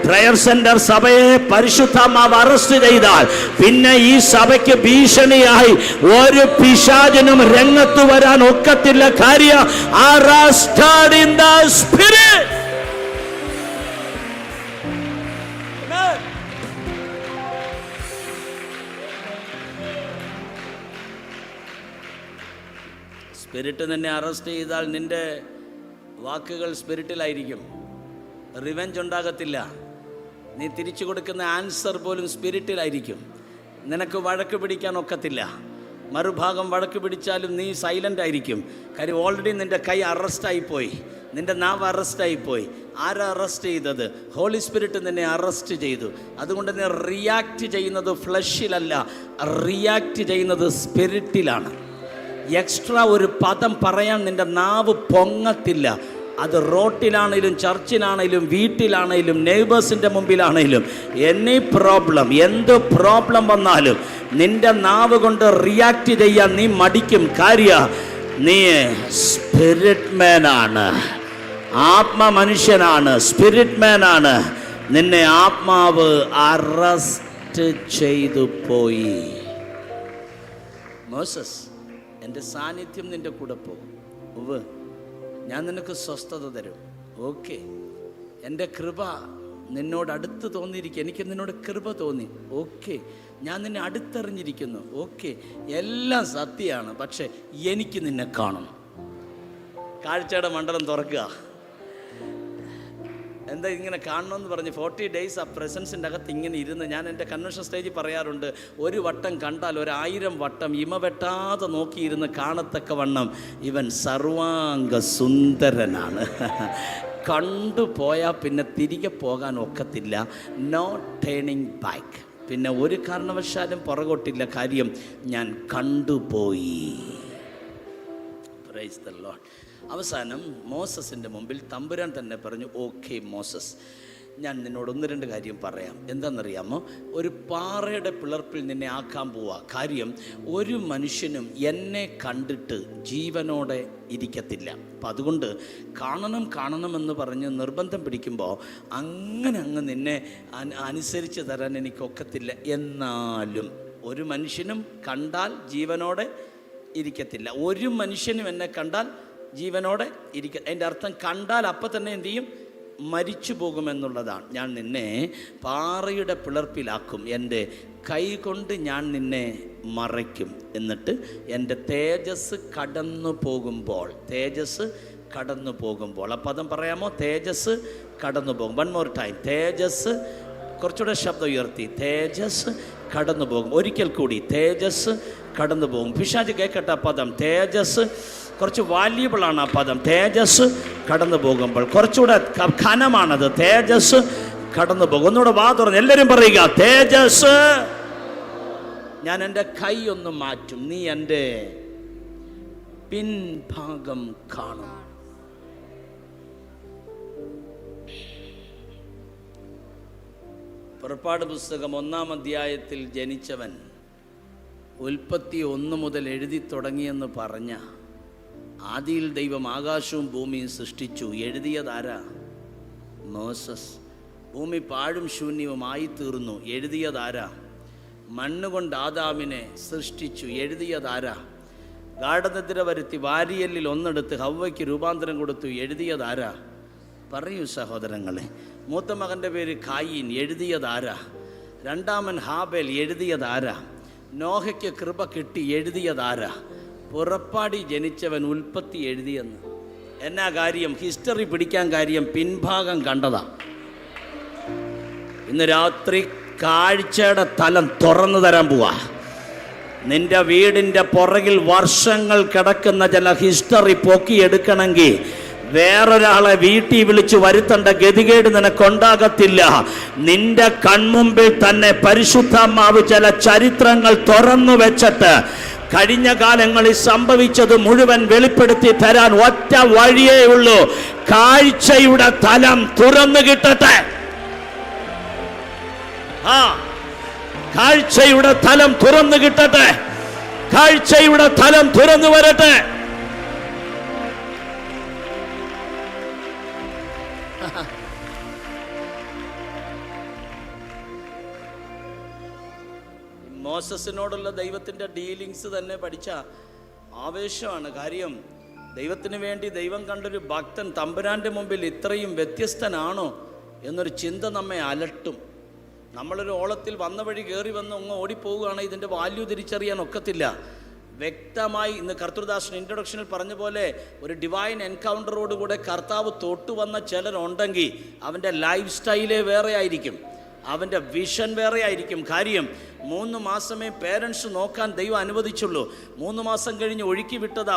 പ്രയർ സെന്റർ സഭയെ പരിശുദ്ധാത്മാവ് അറസ്റ്റ് ചെയ്താൽ പിന്നെ ഈ സഭയ്ക്ക് ഭീഷണിയായി ഒരു പിശാചിനും രംഗത്ത് വരാൻ ഒക്കത്തില്ല. കാര്യം arrested in the spirit. Spirit നിന്നെ അറസ്റ്റ് ചെയ്താൽ നിന്റെ വാക്കുകൾ സ്പിരിറ്റിലായിരിക്കും, റിവെഞ്ച് ഉണ്ടാകത്തില്ല. നീ തിരിച്ചു കൊടുക്കുന്ന ആൻസർ പോലും സ്പിരിറ്റിലായിരിക്കും. നിനക്ക് വഴക്ക് പിടിക്കാൻ ഒക്കത്തില്ല. മറുഭാഗം വഴക്ക് പിടിച്ചാലും നീ സൈലൻ്റ് ആയിരിക്കും. കാര്യം ഓൾറെഡി നിൻ്റെ കൈ അറസ്റ്റായിപ്പോയി, നിൻ്റെ നാവ് അറസ്റ്റായിപ്പോയി. ആരാ അറസ്റ്റ് ചെയ്തത്? ഹോളി സ്പിരിറ്റ് നിന്നെ അറസ്റ്റ് ചെയ്തു. അതുകൊണ്ട് നീ റിയാക്ട് ചെയ്യുന്നത് ഫ്ലഷിലല്ല, റിയാക്ട് ചെയ്യുന്നത് സ്പിരിറ്റിലാണ്. എക്സ്ട്രാ ഒരു പദം പറയാൻ നിൻ്റെ നാവ് പൊങ്ങത്തില്ല. അത് റോട്ടിലാണേലും ചർച്ചിലാണേലും വീട്ടിലാണേലും നെയ്ബേഴ്സിൻ്റെ മുമ്പിലാണേലും എനി പ്രോബ്ലം, എന്ത് പ്രോബ്ലം വന്നാലും നിൻ്റെ നാവ് കൊണ്ട് റിയാക്ട് ചെയ്യാൻ നീ മടിക്കും. കാര്യം നീ സ്പിരിറ്റ് മാനാണ്, ആത്മ മനുഷ്യനാണ്, സ്പിരിറ്റ് മാനാണ്. നിന്നെ ആത്മാവ് അറസ്റ്റ് ചെയ്തു പോയി. മോസസ്, എൻ്റെ സാന്നിധ്യം നിൻ്റെ കൂടെ പോകും. ഉവ്വ്, ഞാൻ നിനക്ക് സ്വസ്ഥത തരും. ഓക്കെ, എൻ്റെ കൃപ നിന്നോട് അടുത്ത് തോന്നിയിരിക്കുക. എനിക്ക് നിന്നോട് കൃപ തോന്നി. ഓക്കെ, ഞാൻ നിന്നെ അടുത്തറിഞ്ഞിരിക്കുന്നു. ഓക്കെ, എല്ലാം സത്യമാണ്, പക്ഷെ എനിക്ക് നിന്നെ കാണണം. കാഴ്ചയുടെ മണ്ഡലം തുറക്കുക. എന്താ ഇങ്ങനെ കാണണമെന്ന് പറഞ്ഞ് 40 days ആ പ്രസൻസിൻ്റെ അകത്ത് ഇങ്ങനെ ഇരുന്ന് ഞാൻ എൻ്റെ കൺവെൻഷൻ സ്റ്റേജിൽ പറയാറുണ്ട്, ഒരു വട്ടം കണ്ടാൽ 1000 വട്ടം ഇമ വെട്ടാതെ നോക്കിയിരുന്ന് കാണത്തക്ക വണ്ണം ഇവൻ സർവാംഗ സുന്ദരനാണ്. കണ്ടുപോയാൽ പിന്നെ തിരികെ പോകാൻ ഒക്കത്തില്ല. No turning back. പിന്നെ ഒരു കാരണവശാലും പുറകോട്ടില്ല. കാര്യം ഞാൻ കണ്ടുപോയി. Praise the Lord. അവസാനം മോസസിൻ്റെ മുമ്പിൽ തമ്പുരാൻ തന്നെ പറഞ്ഞു, ഓക്കെ മോസസ്, ഞാൻ നിന്നോട് 1-2 കാര്യം പറയാം. എന്താണെന്നറിയാമോ? ഒരു പാറയുടെ പിളർപ്പിൽ നിന്നെ ആക്കാൻ പോവാ. കാര്യം ഒരു മനുഷ്യനും എന്നെ കണ്ടിട്ട് ജീവനോടെ ഇരിക്കത്തില്ല. അപ്പം അതുകൊണ്ട് കാണണമെന്ന് പറഞ്ഞ് നിർബന്ധം പിടിക്കുമ്പോൾ അങ്ങ് നിന്നെ അനുസരിച്ച് തരാൻ എനിക്കൊക്കത്തില്ല. എന്നാലും ഒരു മനുഷ്യനും കണ്ടാൽ ജീവനോടെ ഇരിക്കത്തില്ല. ഒരു മനുഷ്യനും എന്നെ കണ്ടാൽ ജീവനോടെ അതിൻ്റെ അർത്ഥം കണ്ടാൽ അപ്പം തന്നെ എന്തു ചെയ്യും? മരിച്ചു പോകുമെന്നുള്ളതാണ്. ഞാൻ നിന്നെ പാറയുടെ പിളർപ്പിലാക്കും, എൻ്റെ കൈ കൊണ്ട് ഞാൻ നിന്നെ മറയ്ക്കും. എന്നിട്ട് എൻ്റെ തേജസ് കടന്നു പോകുമ്പോൾ ആ പദം പറയാമോ? തേജസ് കടന്നു പോകും. 1 more time. തേജസ്, കുറച്ചുകൂടെ ശബ്ദം ഉയർത്തി, തേജസ് കടന്നു പോകും. ഒരിക്കൽ കൂടി, തേജസ് കടന്നു പോകും. പിശാച് കേൾക്കട്ടെ ആ പദം. തേജസ് കുറച്ച് വാല്യുബിളാണ് ആ പദം. തേജസ് കടന്നു പോകുമ്പോൾ കുറച്ചുകൂടെ ഘനമാണത്. തേജസ് കടന്നു പോകും. ഒന്നുകൂടെ വാ തുറന്ന് എല്ലാവരും പറയുക, തേജസ്. ഞാൻ എൻ്റെ കൈ ഒന്ന് മാറ്റും, നീ എൻ്റെ പിൻഭാഗം കാണും. പുറപ്പാട് പുസ്തകം 1-ാം അധ്യായത്തിൽ ജനിച്ചവൻ ഉൽപ്പത്തി 1 മുതൽ എഴുതി തുടങ്ങിയെന്ന് പറഞ്ഞ ആദിയിൽ ദൈവം ആകാശവും ഭൂമിയും സൃഷ്ടിച്ചു. എഴുതിയതാരാ? മോസസ്. ഭൂമി പാഴും ശൂന്യവുമായി തീർന്നു. എഴുതിയതാരാ? മണ്ണുകൊണ്ട് ആദാമിനെ സൃഷ്ടിച്ചു. എഴുതിയതാരാ? ഗാഠനിദ്ര വരുത്തി വാരിയല്ലിൽ ഒന്നെടുത്ത് ഹവ്വയ്ക്ക് രൂപാന്തരം കൊടുത്തു. എഴുതിയതാരാ? പറയൂ സഹോദരങ്ങളെ. മൂത്ത മകൻ്റെ പേര് ഖായീൻ, എഴുതിയതാരാ? രണ്ടാമൻ ഹാബേൽ, എഴുതിയതാരാ? നോഹയ്ക്ക് കൃപ കിട്ടി, എഴുതിയതാരാ? പുറപ്പാടി ജനിച്ചവൻ ഉൽപ്പത്തി എഴുതിയെന്ന്. എന്നാ കാര്യം? ഹിസ്റ്ററി പിടിക്കാൻ കാര്യം പിൻഭാഗം കണ്ടതാ. ഇന്ന് രാത്രി കാഴ്ചയുടെ തലം തുറന്നു തരാൻ പോവാ. നിന്റെ വീടിൻ്റെ പുറകിൽ വർഷങ്ങൾ കിടക്കുന്ന ചില ഹിസ്റ്ററി പൊക്കിയെടുക്കണമെങ്കിൽ വേറൊരാളെ വീട്ടിൽ വിളിച്ചു വരുത്തേണ്ട ഗതികേട് നിനക്കുണ്ടാകത്തില്ല. നിന്റെ കൺമുമ്പിൽ തന്നെ പരിശുദ്ധാത്മാവ് ചില ചരിത്രങ്ങൾ തുറന്നു വെച്ചിട്ട് കഴിഞ്ഞ കാലങ്ങളിൽ സംഭവിച്ചത് മുഴുവൻ വെളിപ്പെടുത്തി തരാൻ ഒറ്റ വഴിയേ ഉള്ളൂ. കാഴ്ചയുടെ തലം തുറന്നു കിട്ടട്ടെ. കാഴ്ചയുടെ തലം തുറന്നു കിട്ടട്ടെ. കാഴ്ചയുടെ തലം തുറന്നു വരട്ടെ. മോസസിനോടുള്ള ദൈവത്തിൻ്റെ ഡീലിങ്സ് തന്നെ പഠിച്ച ആവേശമാണ്. കാര്യം ദൈവത്തിന് വേണ്ടി ദൈവം കണ്ടൊരു ഭക്തൻ തമ്പുരാൻ്റെ മുമ്പിൽ ഇത്രയും വ്യത്യസ്തനാണോ എന്നൊരു ചിന്ത നമ്മെ അലട്ടും. നമ്മളൊരു ഓളത്തിൽ വന്ന വഴി കയറി വന്ന് അങ്ങ് ഓടിപ്പോവുകയാണെങ്കിൽ ഇതിൻ്റെ വാല്യൂ തിരിച്ചറിയാൻ ഒക്കത്തില്ല. വ്യക്തമായി ഇന്ന് കർത്തൃദാസൻ ഇൻട്രൊഡക്ഷനിൽ പറഞ്ഞ പോലെ ഒരു ഡിവൈൻ എൻകൗണ്ടറോടുകൂടെ കർത്താവ് തൊട്ടു വന്ന ചിലരുണ്ടെങ്കിൽ അവൻ്റെ ലൈഫ് സ്റ്റൈലേ വേറെ ആയിരിക്കും, അവൻ്റെ വിഷൻ വേറെ ആയിരിക്കും. കാര്യം 3 മാസമേ പേരൻസ് നോക്കാൻ ദൈവം അനുവദിച്ചുള്ളൂ. 3 മാസം കഴിഞ്ഞ് ഒഴുക്കി വിട്ടതാ.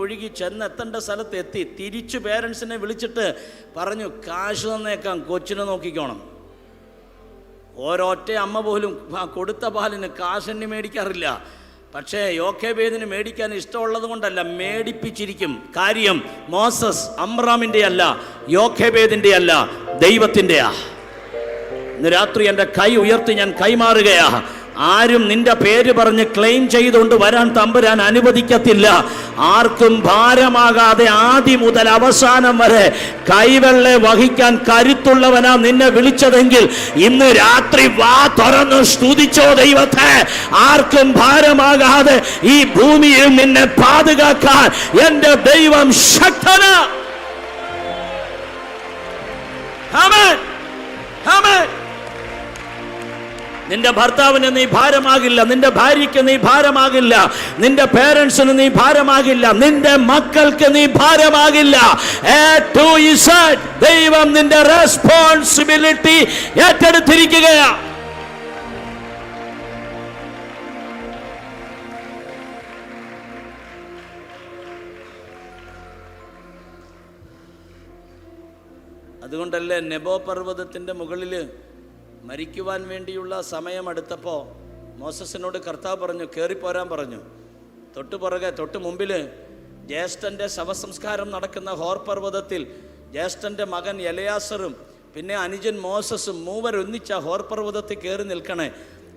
ഒഴുകി ചെന്നെത്തേണ്ട സ്ഥലത്ത് എത്തി. തിരിച്ചു പേരൻസിനെ വിളിച്ചിട്ട് പറഞ്ഞു, കാശ് തന്നേക്കാം, കൊച്ചിനെ നോക്കിക്കോണം. ഓരോറ്റ അമ്മ പോലും കൊടുത്ത പാലിന് കാശെണ്ണി മേടിക്കാറില്ല. പക്ഷേ യോക്കേബേദിന് മേടിക്കാൻ ഇഷ്ടമുള്ളത് കൊണ്ടല്ല, മേടിപ്പിച്ചിരിക്കും. കാര്യം മോസസ് അമ്രാമിൻ്റെ അല്ല, യോക്കേബേദിൻ്റെ അല്ല, ദൈവത്തിൻ്റെയാ. ഇന്ന് രാത്രി എൻ്റെ കൈ ഉയർത്തി ഞാൻ കൈമാറുകയാ. ആരും നിന്റെ പേര് പറഞ്ഞ് ക്ലെയിം ചെയ്തുകൊണ്ട് വരാൻ തമ്പുരാൻ അനുവദിക്കത്തില്ല. ആർക്കും ഭാരമാകാതെ ആദ്യം മുതൽ അവസാനം വരെ കൈവെള്ളെ വഹിക്കാൻ കരുത്തുള്ളവനാ നിന്നെ വിളിച്ചതെങ്കിൽ ഇന്ന് രാത്രി വാ തുറന്ന് സ്തുതിച്ചോ ദൈവത്തെ. ആർക്കും ഭാരമാകാതെ ഈ ഭൂമിയിൽ നിന്നെ പാതുകാക്കാൻ എൻ്റെ ദൈവം ശക്തനാ. ആമേൻ, ആമേൻ. നിന്റെ ഭർത്താവിന് നീ ഭാരമാകില്ല, നിന്റെ ഭാര്യയ്ക്ക് നീ ഭാരമാകില്ല, നിന്റെ പേരൻസിന് നീ ഭാരമാകില്ല, നിന്റെ മക്കൾക്ക് നീ ഭാരമാകില്ല. ദൈവം നിന്റെ റെസ്പോൺസിബിലിറ്റി ഏറ്റെടുത്തിരിക്കുകയാ. അതുകൊണ്ടല്ലേ നെബോ പർവ്വതത്തിൻ്റെ മുകളിൽ മരിക്കുവാൻ വേണ്ടിയുള്ള സമയം അടുത്തപ്പോൾ മോസസിനോട് കർത്താവ് പറഞ്ഞു, കയറിപ്പോരാൻ പറഞ്ഞു. തൊട്ട് മുമ്പിൽ ജ്യേഷ്ഠൻ്റെ ശവസംസ്കാരം നടക്കുന്ന ഹോർ പർവ്വതത്തിൽ ജ്യേഷ്ഠൻ്റെ മകൻ എലയാസറും പിന്നെ അനുജൻ മോസസും മൂവരൊന്നിച്ച ഹോർ പർവ്വതത്തിൽ കയറി നിൽക്കണേ.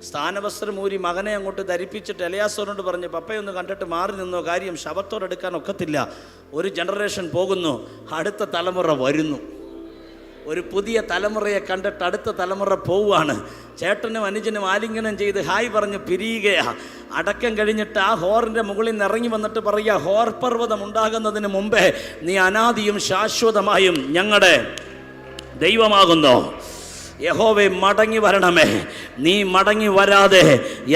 സ്ഥാനവസ്ത്രം ഊരി മകനെ അങ്ങോട്ട് ധരിപ്പിച്ചിട്ട് എലയാസറിനോട് പറഞ്ഞു, പപ്പയൊന്ന് കണ്ടിട്ട് മാറി നിന്നോ, കാര്യം ശവത്തോടെടുക്കാൻ ഒക്കത്തില്ല. ഒരു ജനറേഷൻ പോകുന്നു, അടുത്ത തലമുറ വരുന്നു. ഒരു പുതിയ തലമുറയെ കണ്ടിട്ട് അടുത്ത തലമുറ പോവുകയാണ്. ചേട്ടനും അനുജനും ആലിംഗനം ചെയ്ത് ഹായ് പറഞ്ഞ് പിരിയുകയാ. അടക്കം കഴിഞ്ഞിട്ട് ആ ഹോറിൻ്റെ മുകളിൽ നിന്ന് ഇറങ്ങി വന്നിട്ട് പറയുക, ഹോർ പർവ്വതം ഉണ്ടാകുന്നതിന് മുമ്പേ നീ അനാദിയും ശാശ്വതമായും ഞങ്ങളുടെ ദൈവമാകുന്നു. യഹോവേ മടങ്ങി വരണമേ. നീ മടങ്ങി വരാതെ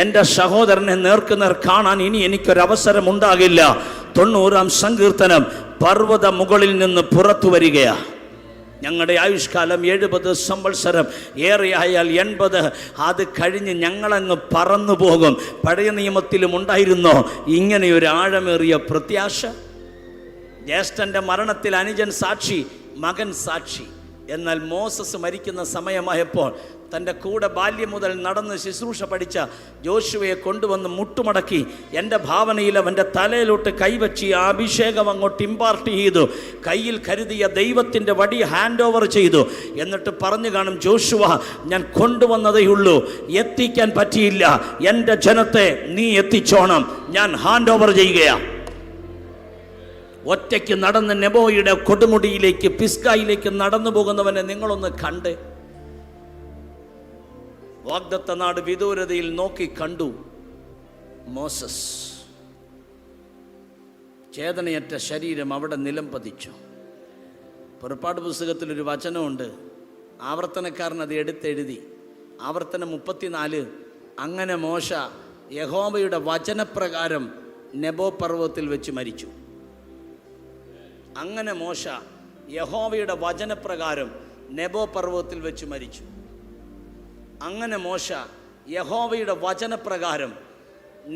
എൻ്റെ സഹോദരനെ നേർക്കുനേർ കാണാൻ ഇനി എനിക്കൊരവസരം ഉണ്ടാകില്ല. 90-ാം സങ്കീർത്തനം പർവ്വത മുകളിൽ നിന്ന് പുറത്തു വരികയാ. ഞങ്ങളുടെ ആയുഷ്കാലം 70 സംവത്സരം, ഏറെയായാൽ 80. അത് കഴിഞ്ഞ് ഞങ്ങളങ്ങ് പറന്നു പോകും. പഴയ നിയമത്തിലും ഉണ്ടായിരുന്നോ ഇങ്ങനെയൊരു ആഴമേറിയ പ്രത്യാശ? ജ്യേഷ്ഠൻ്റെ മരണത്തിൽ അനുജൻ സാക്ഷി, മകൻ സാക്ഷി. എന്നാൽ മോസസ് മരിക്കുന്ന സമയമായപ്പോൾ തൻ്റെ കൂടെ ബാല്യം മുതൽ നടന്ന് ശുശ്രൂഷ പഠിച്ച ജോഷുവയെ കൊണ്ടുവന്ന് മുട്ടുമടക്കി എൻ്റെ ഭാവനയിൽ അവൻ്റെ തലയിലോട്ട് കൈവച്ച് ആ അഭിഷേകം അങ്ങോട്ട് ഇമ്പാർട്ട് ചെയ്തു. കയ്യിൽ കരുതിയ ദൈവത്തിൻ്റെ വടി ഹാൻഡ് ഓവർ ചെയ്തു. എന്നിട്ട് പറഞ്ഞു കാണും, ജോഷുവ ഞാൻ കൊണ്ടുവന്നതേയുള്ളൂ, എത്തിക്കാൻ പറ്റിയില്ല. എൻ്റെ ജനത്തെ നീ എത്തിച്ചോണം, ഞാൻ ഹാൻഡ് ഓവർ ചെയ്യുകയാണ്. ഒറ്റയ്ക്ക് നടന്ന് നെബോയുടെ കൊടുമുടിയിലേക്ക് പിസ്കായിലേക്ക് നടന്നു പോകുന്നവനെ നിങ്ങളൊന്ന് കണ്ട്. വാഗ്ദത്ത നാട് വിദൂരതയിൽ നോക്കി കണ്ടു. മോസസ് ചേതനയറ്റ ശരീരം അവിടെ നിലം പതിച്ചു. പുറപ്പാട് പുസ്തകത്തിലൊരു വചനമുണ്ട്, ആവർത്തനക്കാരൻ അത് എടുത്തെഴുതി. ആവർത്തനം 34. അങ്ങനെ മോശ യഹോവയുടെ വചനപ്രകാരം നെബോ പർവ്വതത്തിൽ വെച്ച് മരിച്ചു. അങ്ങനെ മോശ യഹോവയുടെ വചനപ്രകാരം നെബോ പർവ്വതത്തിൽ വെച്ച് മരിച്ചു. അങ്ങനെ മോശ യഹോവയുടെ വചനപ്രകാരം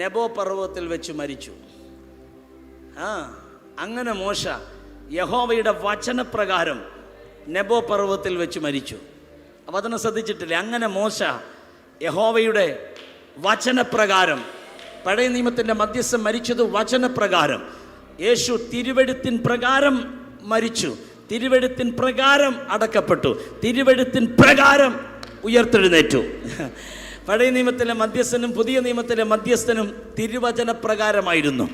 നെബോ പർവ്വതത്തിൽ വെച്ച് മരിച്ചു. അങ്ങനെ മോശ യഹോവയുടെ വചനപ്രകാരം നെബോ പർവ്വതത്തിൽ വെച്ച് മരിച്ചു. അപ്പം അതിനെ ശ്രദ്ധിച്ചിട്ടില്ലേ? അങ്ങനെ മോശ യഹോവയുടെ വചനപ്രകാരം, പഴയ നിയമത്തിൻ്റെ മധ്യസ്ഥം മരിച്ചത് വചനപ്രകാരം. യേശു തിരുവെഴുത്തിൻ പ്രകാരം മരിച്ചു, തിരുവെഴുത്തിൻ പ്രകാരം അടക്കപ്പെട്ടു, തിരുവെഴുത്തിൻ പ്രകാരം ഉയർത്തെഴുന്നേറ്റു. പഴയ നിയമത്തിലെ മധ്യസ്ഥനും പുതിയ നിയമത്തിലെ മധ്യസ്ഥനും തിരുവചനപ്രകാരമായിരുന്നു.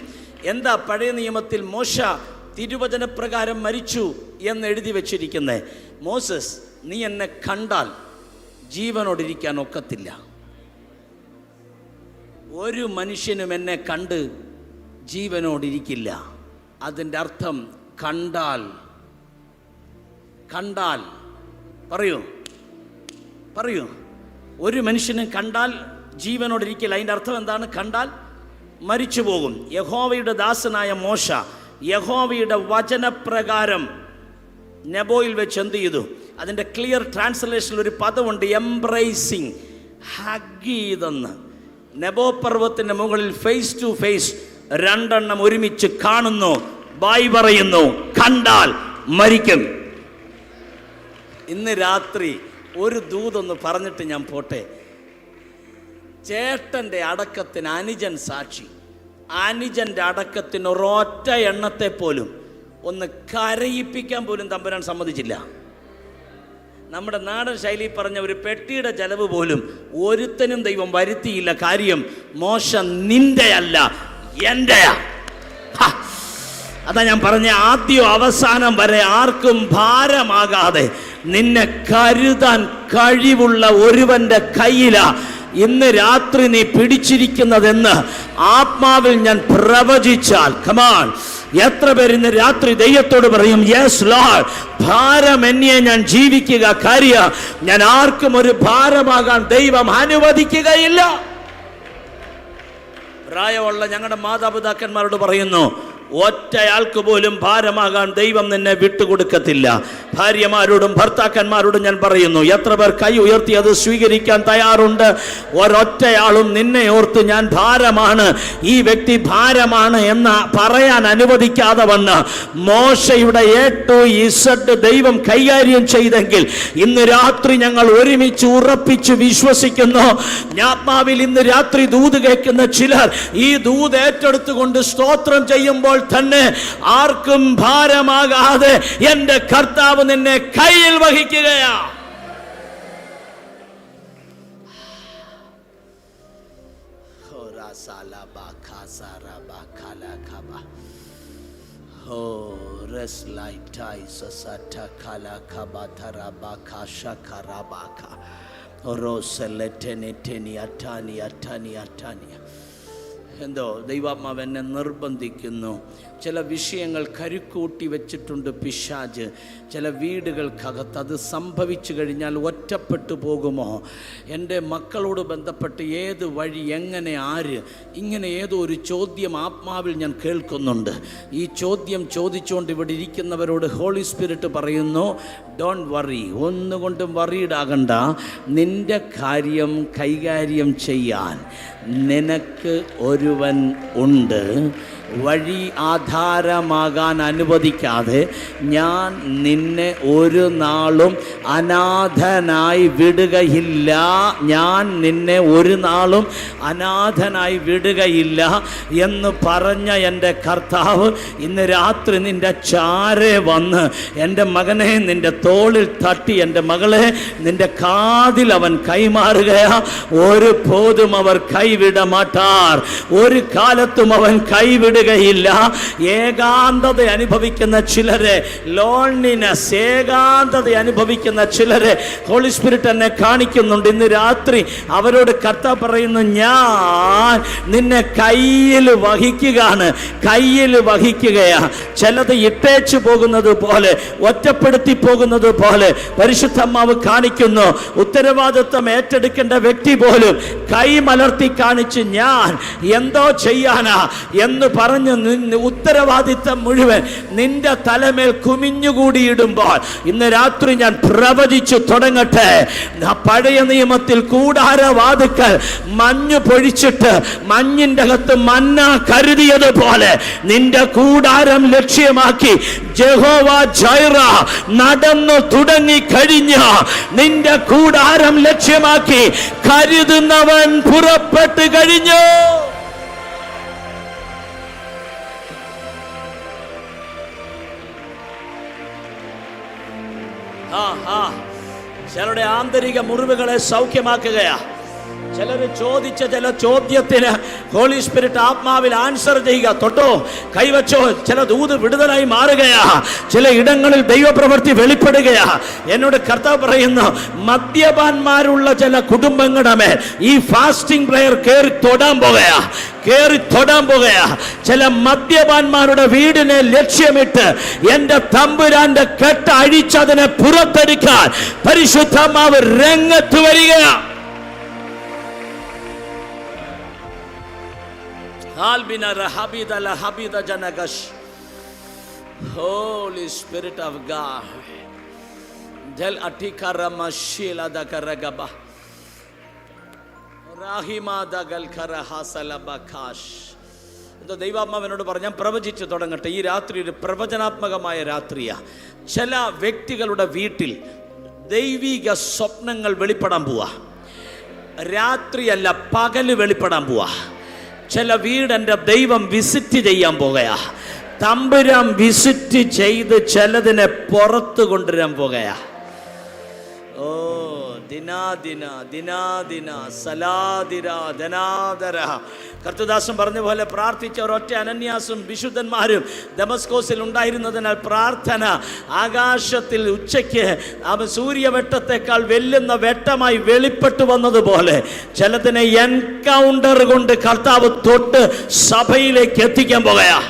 എന്താ പഴയ നിയമത്തിൽ മോശ തിരുവചനപ്രകാരം മരിച്ചു എന്ന് എഴുതി വച്ചിരിക്കുന്നത്? മോസസ്, നീ എന്നെ കണ്ടാൽ ജീവനോടിരിക്കാൻ ഒക്കത്തില്ല. ഒരു മനുഷ്യനും എന്നെ കണ്ട് ജീവനോടിരിക്കില്ല. അതിൻ്റെ അർത്ഥം കണ്ടാൽ പറയൂ ഒരു മനുഷ്യനെ കണ്ടാൽ ജീവനോടിരിക്കില്ല. അതിൻ്റെ അർത്ഥം എന്താണ്? കണ്ടാൽ മരിച്ചു പോകും. യഹോവയുടെ ദാസനായ മോശ യഹോവയുടെ വചനപ്രകാരം നെബോയിൽ വെച്ച് എന്ത് ചെയ്തു? അതിൻ്റെ ക്ലിയർ ട്രാൻസ്ലേഷനിൽ ഒരു പദമുണ്ട്, എംബ്രേസിങ്, ഹഗ് ചെയ്തെന്ന്. നെബോ പർവ്വതത്തിൻ്റെ മുകളിൽ ഫേസ് ടു ഫേസ് രണ്ടെണ്ണം ഒരുമിച്ച് കാണുന്നു, ബായ് പറയുന്നു, കണ്ടാൽ മരിക്കും. ഇന്ന് രാത്രി ഒരു ദൂതൊന്ന് പറഞ്ഞിട്ട് ഞാൻ പോട്ടെ. ചേട്ടൻ്റെ അടക്കത്തിന് അനുജൻ സാക്ഷി. അനുജൻ്റെ അടക്കത്തിന് ഒരൊറ്റ എണ്ണത്തെ പോലും ഒന്ന് കരയിപ്പിക്കാൻ പോലും തമ്പുരാൻ സമ്മതിച്ചില്ല. നമ്മുടെ നാടൻ ശൈലി പറഞ്ഞ ഒരു പെട്ടിയുടെ ചെലവ് പോലും ഒരുത്തനും ദൈവം വരുത്തിയില്ല. കാര്യം മോശ നിന്റെയല്ല, എന്റെയാ. അതാ ഞാൻ പറഞ്ഞ, ആദ്യം അവസാനം വരെ ആർക്കും ഭാരമാകാതെ നിന്നെ കരുതാൻ കഴിവുള്ള ഒരുവന്റെ കയ്യിലാ ഇന്ന് രാത്രി നീ പിടിച്ചിരിക്കുന്നതെന്ന് ആത്മാവിൽ ഞാൻ പ്രവചിച്ചാൽ, കമാൺ, എത്ര പേര് ഇന്ന് രാത്രി ദൈവത്തോട് പറയും, യെസ് ലോർഡ്, ഭാരം എന്നെ ഞാൻ ജീവിക്കുക. കാര്യം ഞാൻ ആർക്കും ഒരു ഭാരമാകാൻ ദൈവം അനുവദിക്കുകയില്ല. പ്രായമുള്ള ഞങ്ങളുടെ മാതാപിതാക്കന്മാരോട് പറയുന്നു, ഒറ്റയാൾക്ക് പോലും ഭാരമാകാൻ ദൈവം നിന്നെ വിട്ടുകൊടുക്കത്തില്ല. ഭാര്യമാരോടും ഭർത്താക്കന്മാരോടും ഞാൻ പറയുന്നു, എത്ര പേർ കൈ ഉയർത്തി അത് സ്വീകരിക്കാൻ തയ്യാറുണ്ട്? ഒരൊറ്റയാളും നിന്നെ ഓർത്ത് ഞാൻ ഭാരമാണ്, ഈ വ്യക്തി ഭാരമാണ് എന്ന് പറയാൻ അനുവദിക്കാതെ വന്ന് മോശയുടെ A to Z ദൈവം കൈകാര്യം ചെയ്തെങ്കിൽ ഇന്ന് രാത്രി ഞങ്ങൾ ഒരുമിച്ച് ഉറപ്പിച്ച് വിശ്വസിക്കുന്നു. ആത്മാവിൽ ഇന്ന് രാത്രി ദൂത് കേൾക്കുന്ന ചിലർ ഈ ദൂത് ഏറ്റെടുത്തുകൊണ്ട് സ്തോത്രം ചെയ്യുമ്പോൾ തന്നെ ആർക്കും ഭാരമാകാതെ എന്റെ കർത്താവ് നിന്നെ കയ്യിൽ വഹിക്കുകയാ. എന്തോ ദൈവാത്മാവ് എന്നെ നിർബന്ധിക്കുന്നു. ചില വിഷയങ്ങൾ കരുക്കൂട്ടി വെച്ചിട്ടുണ്ട് പിശാച് ചില വീടുകൾക്കകത്ത്. അത് സംഭവിച്ചു കഴിഞ്ഞാൽ ഒറ്റപ്പെട്ടു പോകുമോ? എൻ്റെ മക്കളോട് ബന്ധപ്പെട്ട് ഏത് വഴി, എങ്ങനെ, ആര്, ഇങ്ങനെ ഏതോ ഒരു ചോദ്യം ആത്മാവിൽ ഞാൻ കേൾക്കുന്നുണ്ട്. ഈ ചോദ്യം ചോദിച്ചുകൊണ്ട് ഇവിടെ ഇരിക്കുന്നവരോട് ഹോളി സ്പിരിറ്റ് പറയുന്നു, ഡോണ്ട് വറി, ഒന്നുകൊണ്ടും വറീഡാകണ്ട. നിൻ്റെ കാര്യം കൈകാര്യം ചെയ്യാൻ നിനക്ക് ഒരുവൻ ഉണ്ട്. വഴി ആധാരമാകാൻ അനുവദിക്കാതെ ഞാൻ നിന്നെ ഒരു നാളും അനാഥനായി വിടുകയില്ല. ഞാൻ നിന്നെ ഒരു നാളും അനാഥനായി വിടുകയില്ല എന്ന് പറഞ്ഞ എൻ്റെ കർത്താവ് ഇന്ന് രാത്രി നിൻ്റെ ചാരെ വന്ന്, എൻ്റെ മകനെ നിൻ്റെ തോളിൽ തട്ടി, എൻ്റെ മകളെ നിൻ്റെ കാതിൽ അവൻ കൈമാറുകയാ. ഒരു പോതും അവർ കൈവിട മാട്ടാർ, ഒരു കാലത്തും അവൻ കൈവിട ഒറ്റപ്പെടുകയില്ല. ഏകാന്തത അനുഭവിക്കുന്ന ചിലരെ, ലോൺലിനെസ്, ഏകാന്തത അനുഭവിക്കുന്ന ചിലരെ ഹോളി സ്പിരിറ്റ് എന്നെ കാണിക്കുന്നുണ്ട്. ഇന്ന് രാത്രി അവരോട് കർത്താവ് പറയുന്നു, ഞാൻ നിന്നെ കയ്യിൽ വഹിക്കുകയാണ്, കയ്യിൽ വഹിക്കുകയാ. ചിലത് ഇട്ടേച്ചു പോകുന്നത് പോലെ, ഒറ്റപ്പെടുത്തി പോകുന്നത് പോലെ പരിശുദ്ധാത്മാവ് കാണിക്കുന്നു. ഉത്തരവാദിത്വം ഏറ്റെടുക്കേണ്ട വ്യക്തി പോലും കൈ മലർത്തി കാണിച്ച് ഞാൻ എന്തോ ചെയ്യാനാ എന്ന് പറഞ്ഞ് ഉത്തരവാദിത്വം മുഴുവൻ നിന്റെ തലമേൽ കുമിഞ്ഞുകൂടിയിടുമ്പോൾ ഇന്ന് രാത്രി ഞാൻ പ്രവചിച്ചു തുടങ്ങട്ടെ. പഴയ നിയമത്തിൽ കൂടാരവാതിക്കൽ മഞ്ഞ് പൊഴിച്ചിട്ട് മഞ്ഞിന്റെ അകത്ത് മന്ന കരുതിയതുപോലെ നിന്റെ കൂടാരം ലക്ഷ്യമാക്കി യഹോവ ജൈറ നടന്നു തുടങ്ങി കഴിഞ്ഞ നിന്റെ കൂടാരം ലക്ഷ്യമാക്കി കരുതുന്നവൻ പുറപ്പെട്ടു കഴിഞ്ഞു. ചിലരുടെ ആന്തരിക മുറിവുകളെ സൗഖ്യമാക്കുകയാ. ചിലർ ചോദിച്ച ചില ചോദ്യത്തിന് ഹോളി സ്പിരിറ്റ് ആത്മാവിൽ ആൻസർ ചെയ്യുക. തൊട്ടോ, കൈവച്ചോ, ചില ദൂത് വിടുതലായി മാറുകയാ. ചില ഇടങ്ങളിൽ ദൈവപ്രവൃത്തി വെളിപ്പെടുകയാ. എന്നോട് കർത്താവ് പറയുന്നു, മദ്യപാന്മാരുള്ള ചില കുടുംബങ്ങളുടെ മേൽ ഈ ഫാസ്റ്റിംഗ് പ്രയർ കയറി തൊടാൻ പോകുകയാ. ചില മദ്യപാന്മാരുടെ വീടിനെ ലക്ഷ്യമിട്ട് എന്റെ തമ്പുരാന്റെ കെട്ട് അഴിച്ചതിനെ പുറത്തെടുക്കാൻ പരിശുദ്ധാത്മാവ് രംഗത്ത് വരികയാ. Holy Spirit of God, Del Atikara Mashila da Karagaba, Rahima da Galkara Hasalabakash. ദൈവാത്മാവിനോട് പറഞ്ഞാൽ പ്രവചിച്ചു തുടങ്ങട്ടെ. ഈ രാത്രി ഒരു പ്രവചനാത്മകമായ രാത്രിയാ. ചില വ്യക്തികളുടെ വീട്ടിൽ ദൈവിക സ്വപ്നങ്ങൾ വെളിപ്പെടാൻ പോവാ. രാത്രിയല്ല, പകല് വെളിപ്പെടാൻ പോവാ. ചില വീട് എൻ്റെ ദൈവം വിസിറ്റ് ചെയ്യാൻ പോകുകയാ. തമ്പുരാൻ വിസിറ്റ് ചെയ്ത് ചിലതിനെ പുറത്തു കൊണ്ടുവരാൻ പോകുകയാ. ഓ ദിനാദിന ദിനാദിന സലാദിര ധനാദര. കർത്തദാസൻ പറഞ്ഞ പോലെ പ്രാർത്ഥിച്ച ഒരൊറ്റ അനന്യാസും വിശുദ്ധന്മാരും ദമസ്കോസിൽ ഉണ്ടായിരുന്നതിനാൽ പ്രാർത്ഥന ആകാശത്തിൽ ഉച്ചയ്ക്ക് സൂര്യവെട്ടത്തെക്കാൾ വെല്ലുന്ന വെട്ടമായി വെളിപ്പെട്ടു വന്നതുപോലെ ചിലതിനെ എൻകൗണ്ടർ കൊണ്ട് കർത്താവ് തൊട്ട് സഭയിലേക്ക് എത്തിക്കാൻ പോകുകയാ.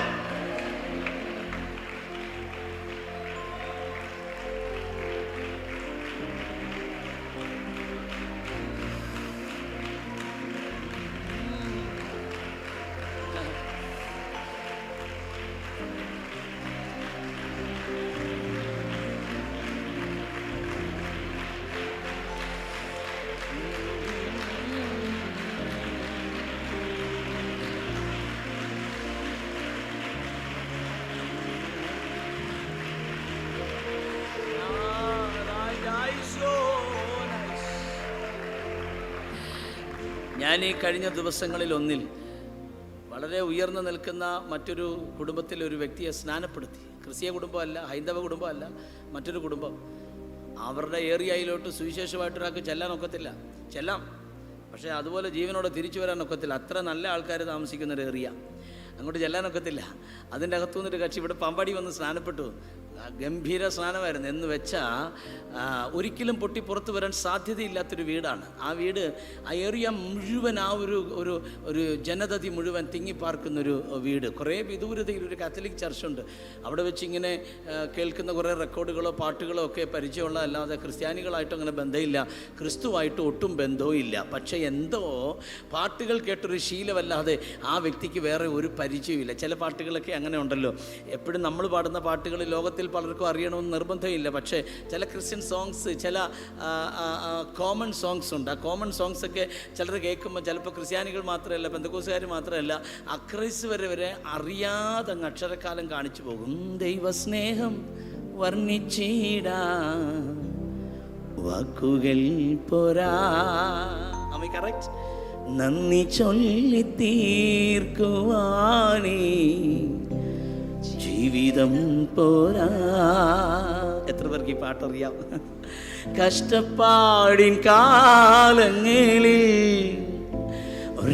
ഞാൻ ഈ കഴിഞ്ഞ ദിവസങ്ങളിൽ ഒന്നിൽ വളരെ ഉയർന്നു നിൽക്കുന്ന മറ്റൊരു കുടുംബത്തിലെ ഒരു വ്യക്തിയെ സ്നാനപ്പെടുത്തി. ക്രിസ്തീയ കുടുംബമല്ല, ഹൈന്ദവ കുടുംബമല്ല, മറ്റൊരു കുടുംബം. അവരുടെ ഏരിയയിലോട്ട് സുവിശേഷമായിട്ടൊരാൾക്ക് ചെല്ലാനൊക്കത്തില്ല. ചെല്ലാം, പക്ഷേ അതുപോലെ ജീവനോടെ തിരിച്ചു വരാനൊക്കത്തില്ല. അത്ര നല്ല ആൾക്കാർ താമസിക്കുന്നൊരു ഏരിയ, അങ്ങോട്ട് ചെല്ലാനൊക്കത്തില്ല. അതിൻ്റെ അകത്തുനിന്നൊരു കക്ഷി ഇവിടെ പമ്പാടി വന്ന് സ്നാനപ്പെട്ടു. ഗംഭീര സ്നാനമായിരുന്നു. എന്ന് വെച്ചാൽ ഒരിക്കലും പൊട്ടി പുറത്തു വരാൻ സാധ്യതയില്ലാത്തൊരു വീടാണ് ആ വീട്. ആ ഏരിയ മുഴുവൻ, ആ ഒരു ജനതതി മുഴുവൻ തിങ്ങിപ്പാർക്കുന്നൊരു വീട്. കുറേ വിദൂരതയിൽ ഒരു കാത്തലിക് ചർച്ചുണ്ട്. അവിടെ വെച്ച് ഇങ്ങനെ കേൾക്കുന്ന കുറേ റെക്കോർഡുകളോ പാട്ടുകളോ ഒക്കെ പരിചയമുള്ള, അല്ലാതെ ക്രിസ്ത്യാനികളായിട്ടും അങ്ങനെ ബന്ധമില്ല, ക്രിസ്തുവായിട്ട് ഒട്ടും ബന്ധവും ഇല്ല. പക്ഷേ എന്തോ പാട്ടുകൾ കേട്ടൊരു ശീലമല്ലാതെ ആ വ്യക്തിക്ക് വേറെ ഒരു പരിചയമില്ല. ചില പാട്ടുകളൊക്കെ അങ്ങനെ ഉണ്ടല്ലോ, എപ്പോഴും നമ്മൾ പാടുന്ന പാട്ടുകൾ ലോകത്തിൽ പലർക്കും അറിയണമെന്ന് നിർബന്ധമില്ല. പക്ഷേ ചില ക്രിസ്ത്യൻ സോങ്സ്, ചില കോമൺ സോങ്സ് ഉണ്ട്. ആ കോമൺ സോങ്സൊക്കെ ചിലർ കേൾക്കുമ്പോൾ ചിലപ്പോൾ ക്രിസ്ത്യാനികൾ മാത്രമല്ല, പെന്തക്കോസുകാർ മാത്രമല്ല, അക്രൈസ്തവർ വരെ അറിയാതെ അങ്ങ് അക്ഷരക്കാലം കാണിച്ചു പോകും. ദൈവസ്നേഹം വർണ്ണിച്ചിടാ വാക്കുകൾ പോരാ. കറക്റ്റ്. നന്ദി ചൊല്ലി തീർക്കുവാനേ ജീവിതം പോരാ. എത്ര പേർക്ക് ഈ പാട്ടറിയാം? കഷ്ടപ്പാടിൻ കാലങ്ങളിൽ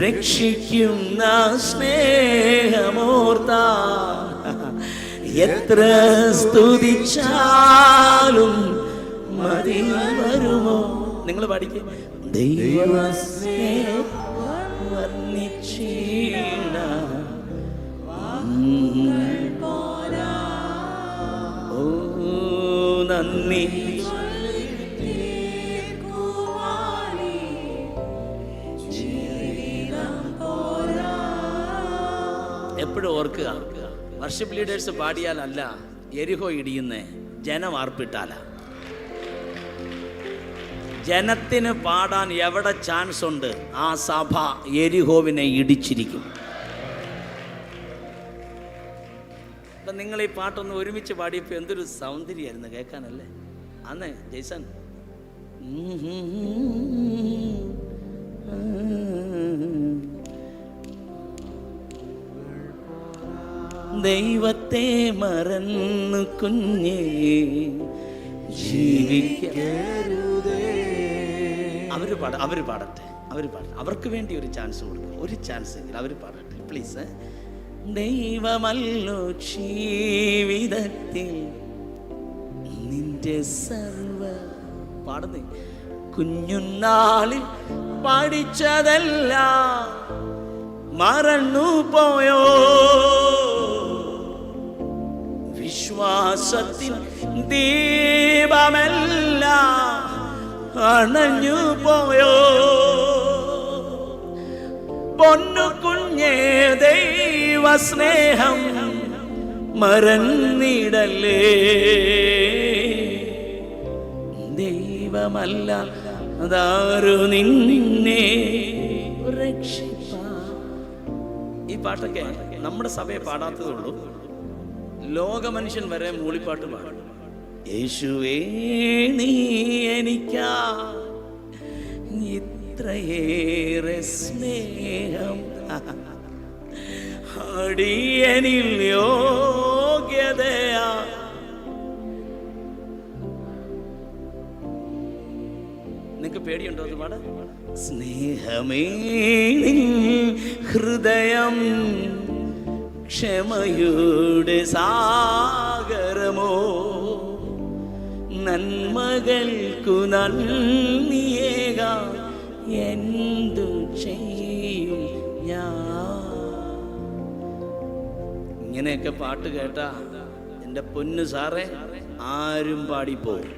രക്ഷിക്കുന്ന സ്നേഹമോർത്ത എത്ര സ്തുതിച്ചാലും മതി വരുമോ? നിങ്ങൾ പഠിക്കും. ദൈവസ്നേഹം വർണ്ണിച്ചിട ഓ നന്ദി. എപ്പോഴും ഓർക്കുക, വർഷിപ്പ് ലീഡേഴ്സ് പാടിയാലല്ല എരിഹോ ഇടിയുന്നേ, ജനം ആർപ്പിട്ടാല. ജനത്തിന് പാടാൻ എവിടെ ചാൻസ് ഉണ്ട് ആ സഭ എരിഹോവിനെ ഇടിച്ചിരിക്കും. അപ്പം നിങ്ങൾ ഈ പാട്ടൊന്ന് ഒരുമിച്ച് പാടിയപ്പോൾ എന്തൊരു സൗന്ദര്യമായിരുന്നു കേൾക്കാനല്ലേ അന്നേ ജയ്സൺ. ദൈവത്തെ മറന്നു കുഞ്ഞേ ജീവിക്കരുതേ. അവര് പാടട്ടെ. അവർക്ക് വേണ്ടി ഒരു ചാൻസ് കൊടുക്കും, ഒരു ചാൻസ് എങ്കിലും അവർ പാടട്ടെ പ്ലീസ്. ദൈവമല്ലോ ജീവിതത്തിൽ നിന്റെ സർവ പാടുന്നേ. കുഞ്ഞുനാളിൽ പഠിച്ചതെല്ലാം മറന്നു പോയോ? വിശ്വാസത്തിൽ ദീപമെല്ലാം അണഞ്ഞു പോയോ? പൊന്നു കുഞ്ഞേ ദൈവ സ്നേഹം മറന്നിടല്ലേ. ദൈവമല്ല അതാരു നിന്നെ രക്ഷിപ്പാൻ. ഈ പാട്ടൊക്കെ നമ്മുടെ സഭയെ പാടാത്തതുള്ളൂ, ലോകമനുഷ്യൻ വരെ മൂളിപ്പാട്ട് പാടും. യേശുവേ നീ എനിക്കാ ഇത്രയേറെ സ്നേഹം, അടിയനിൽ യോഗ്യതയാ. നിനക്ക് പേടിയുണ്ടോ അത് പാടാൻ? സ്നേഹമേ ഹൃദയം ക്ഷമയുടെ സാഗരമോ, നന്മകൾക്കു നന്ദിയേക എന്തു ചെയ്യും ഞാൻ. ഇങ്ങനെയൊക്കെ പാട്ട് കേട്ടാ എൻ്റെ പൊന്നു സാറേ ആരും പാടിപ്പോവും.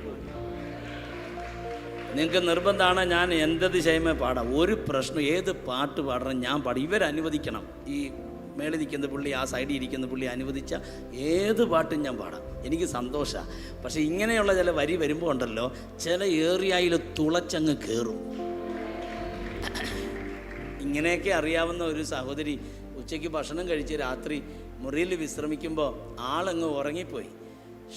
നിങ്ങൾക്ക് നിർബന്ധമാണ് ഞാൻ എന്തത് ചെയ്യുമ്പോൾ പാടാം, ഒരു പ്രശ്നം. ഏത് പാട്ട് പാടണം ഞാൻ പാടും. ഇവരനുവദിക്കണം, ഈ മേളിൽ നിൽക്കുന്ന പുള്ളി, ആ സൈഡിൽ ഇരിക്കുന്ന പുള്ളി അനുവദിച്ച ഏത് പാട്ടും ഞാൻ പാടാം, എനിക്ക് സന്തോഷമാണ്. പക്ഷേ ഇങ്ങനെയുള്ള ചില വരി വരുമ്പോൾ ഉണ്ടല്ലോ, ചില ഏറിയയിൽ തുളച്ചങ്ങ് കയറും. ഇങ്ങനെയൊക്കെ അറിയാവുന്ന ഒരു സഹോദരി ഉച്ചയ്ക്ക് ഭക്ഷണം കഴിച്ച് രാത്രി മുറിയിൽ വിശ്രമിക്കുമ്പോൾ ആളങ്ങ് ഉറങ്ങിപ്പോയി.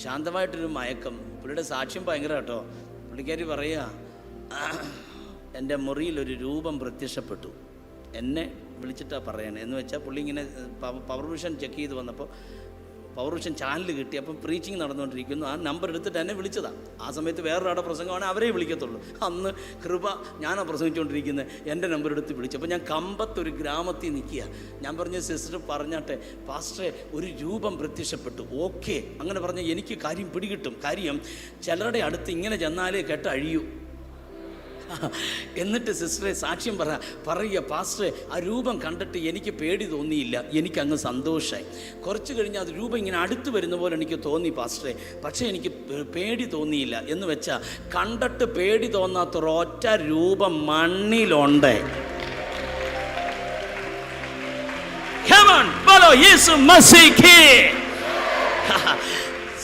ശാന്തമായിട്ടൊരു മയക്കം. പുള്ളിയുടെ സാക്ഷ്യം ഭയങ്കര കേട്ടോ. പുള്ളിക്കാരി പറയുക, എൻ്റെ മുറിയിലൊരു രൂപം പ്രത്യക്ഷപ്പെട്ടു, എന്നെ വിളിച്ചിട്ടാണ് പറയണേ. എന്ന് വെച്ചാൽ പുള്ളി ഇങ്ങനെ പവർ വിഷൻ ചെക്ക് ചെയ്ത് വന്നപ്പോൾ പവർ വിഷൻ ചാനൽ കിട്ടി. അപ്പം പ്രീച്ചിങ് നടന്നുകൊണ്ടിരിക്കുന്നു. ആ നമ്പർ എടുത്തിട്ട് എന്നെ വിളിച്ചതാണ്. ആ സമയത്ത് വേറൊരാളുടെ പ്രസംഗമാണെങ്കിൽ അവരെ വിളിക്കത്തുള്ളൂ. അന്ന് കൃപ ഞാനാണ് പ്രസംഗിച്ചുകൊണ്ടിരിക്കുന്നത്, എൻ്റെ നമ്പർ എടുത്ത് വിളിച്ചു. അപ്പോൾ ഞാൻ കമ്പത്തൊരു ഗ്രാമത്തിൽ നിൽക്കുക. ഞാൻ പറഞ്ഞു, സിസ്റ്റർ പറഞ്ഞാട്ടെ പാസ്റ്ററെ ഒരു രൂപം പ്രത്യക്ഷപ്പെട്ടു. ഓക്കെ, അങ്ങനെ പറഞ്ഞാൽ എനിക്ക് കാര്യം പിടികിട്ടും. കാര്യം ചിലരുടെ അടുത്ത് ഇങ്ങനെ ചെന്നാലേ കേട്ട് അഴിയൂ. എന്നിട്ട് സിസ്റ്ററെ സാക്ഷ്യം പറയുക, പാസ്റ്ററെ ആ രൂപം കണ്ടിട്ട് എനിക്ക് പേടി തോന്നിയില്ല, എനിക്കങ്ങ് സന്തോഷമായി. കുറച്ച് കഴിഞ്ഞ് അത് രൂപം ഇങ്ങനെ അടുത്ത് വരുന്ന പോലെ എനിക്ക് തോന്നി പാസ്റ്ററെ, പക്ഷേ എനിക്ക് പേടി തോന്നിയില്ല. എന്ന് വെച്ചാൽ കണ്ടിട്ട് പേടി തോന്നാത്തൊരൊറ്റ രൂപം മണ്ണിലുണ്ട്.